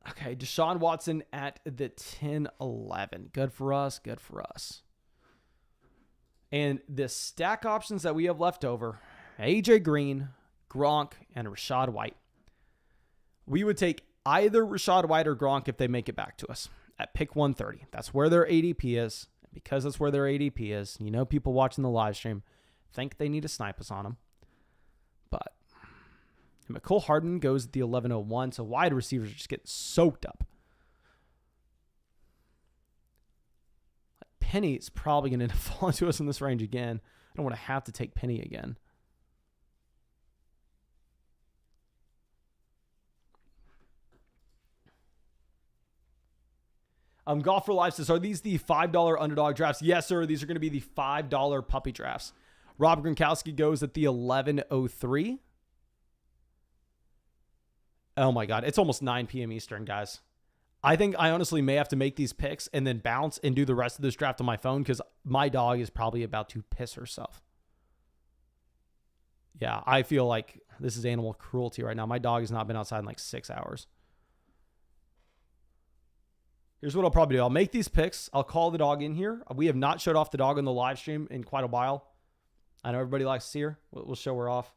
Okay, Deshaun Watson at the 10-11. Good for us, good for us. And the stack options that we have left over, AJ Green, Gronk, and Rachaad White. We would take either Rachaad White or Gronk if they make it back to us at pick 130. That's where their ADP is. Because that's where their ADP is, you know, people watching the live stream think they need to snipe us on them. But McCole Hardman goes at the 11:01, so wide receivers just get soaked up. Penny is probably going to fall into us in this range again. I don't want to have to take Penny again. Golf for Life says, are these the $5 underdog drafts? Yes, sir. These are going to be the $5 puppy drafts. Rob Gronkowski goes at the 11:03. Oh my God. It's almost 9 p.m. Eastern, guys. I think I honestly may have to make these picks and then bounce and do the rest of this draft on my phone because my dog is probably about to piss herself. Yeah, I feel like this is animal cruelty right now. My dog has not been outside in like 6 hours. Here's what I'll probably do. I'll make these picks. I'll call the dog in here. We have not showed off the dog on the live stream in quite a while. I know everybody likes to see her. We'll show her off.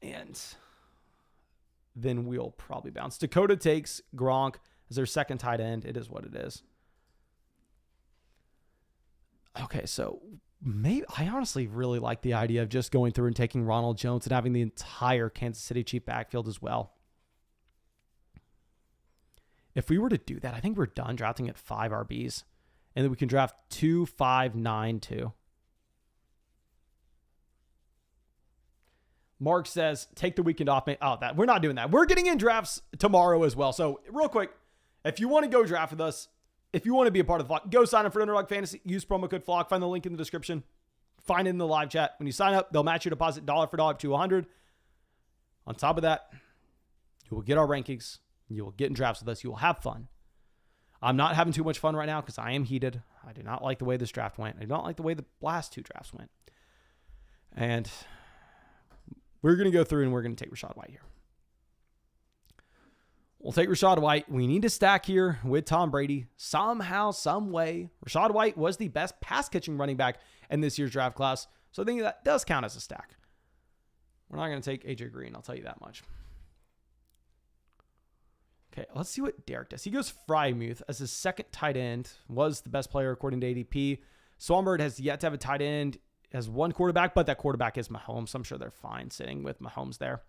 And then we'll probably bounce. Dakota takes Gronk as their second tight end. It is what it is. Okay, so maybe I honestly really like the idea of just going through and taking Ronald Jones and having the entire Kansas City Chief backfield as well. If we were to do that, I think we're done drafting at 5 RBs. And then we can draft 2, 5, 9, 2. Mark says, take the weekend off. We're not doing that. We're getting in drafts tomorrow as well. So real quick, if you want to go draft with us, if you want to be a part of the flock, go sign up for Underdog Fantasy. Use promo code FLOCK. Find the link in the description. Find it in the live chat. When you sign up, they'll match your deposit dollar for dollar up to 100. On top of that, you will get our rankings. You will get in drafts with us. You will have fun. I'm not having too much fun right now because I am heated. I do not like the way this draft went. I do not like the way the last 2 drafts went. And we're going to go through and we're going to take Rachaad White here. We'll take Rachaad White. We need to stack here with Tom Brady somehow, some way. Rachaad White was the best pass-catching running back in this year's draft class. So I think that does count as a stack. We're not going to take AJ Green. I'll tell you that much. Okay, let's see what Derek does. He goes Freiermuth as his second tight end. Was the best player according to ADP. Swanberg has yet to have a tight end. Has one quarterback, but that quarterback is Mahomes. So I'm sure they're fine sitting with Mahomes there.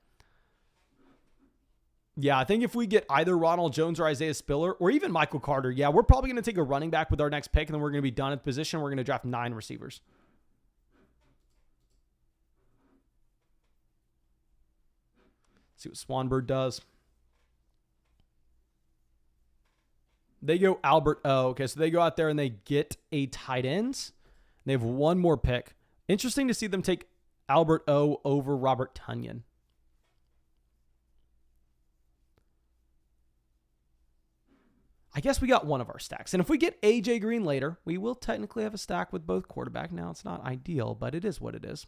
Yeah, I think if we get either Ronald Jones or Isaiah Spiller or even Michael Carter, yeah, we're probably going to take a running back with our next pick, and then we're going to be done at the position. We're going to draft 9 receivers. See what Swanberg does. They go Albert O. Okay, so they go out there and they get a tight end. They have one more pick. Interesting to see them take Albert O over Robert Tonyan. I guess we got one of our stacks. And if we get AJ Green later, we will technically have a stack with both quarterback. Now, it's not ideal, but it is what it is.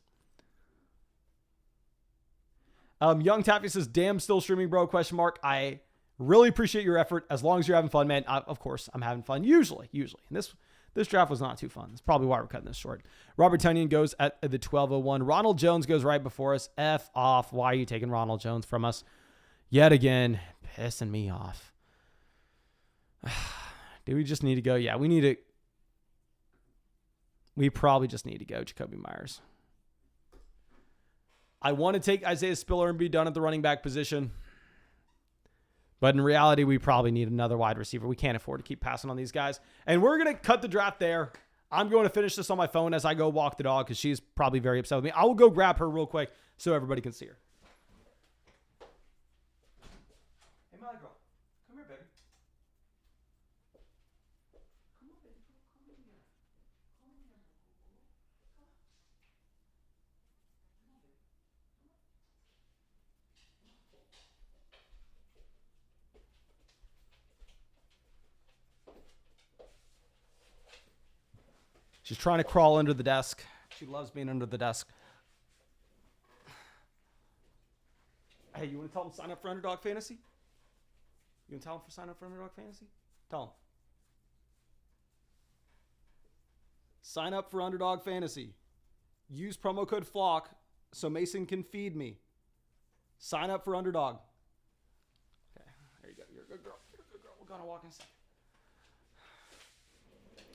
Young Taffy says, damn, still streaming, bro, question mark. I really appreciate your effort. As long as you're having fun, man. Of course, I'm having fun. Usually. And this draft was not too fun. That's probably why we're cutting this short. Robert Tonyan goes at the 12:01. Ronald Jones goes right before us. F off. Why are you taking Ronald Jones from us? Yet again, pissing me off. Do we just need to go? Yeah, we probably just need to go Jacoby Myers. I want to take Isaiah Spiller and be done at the running back position. But in reality, we probably need another wide receiver. We can't afford to keep passing on these guys. And we're going to cut the draft there. I'm going to finish this on my phone as I go walk the dog because she's probably very upset with me. I will go grab her real quick so everybody can see her. Hey, my girl. Come here, baby. Come on, baby. Come in here. Come in here. She's trying to crawl under the desk. She loves being under the desk. Hey, you want to tell them to sign up for Underdog Fantasy? You want to tell them to sign up for Underdog Fantasy? Tell them. Sign up for Underdog Fantasy. Use promo code FLOCK so Mason can feed me. Sign up for Underdog. Okay, there you go. You're a good girl. You're a good girl. We're going to walk in a second.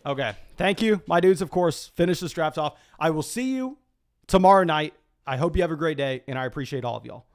Okay. Thank you, my dudes, of course. Finish this draft off. I will see you tomorrow night. I hope you have a great day, and I appreciate all of y'all.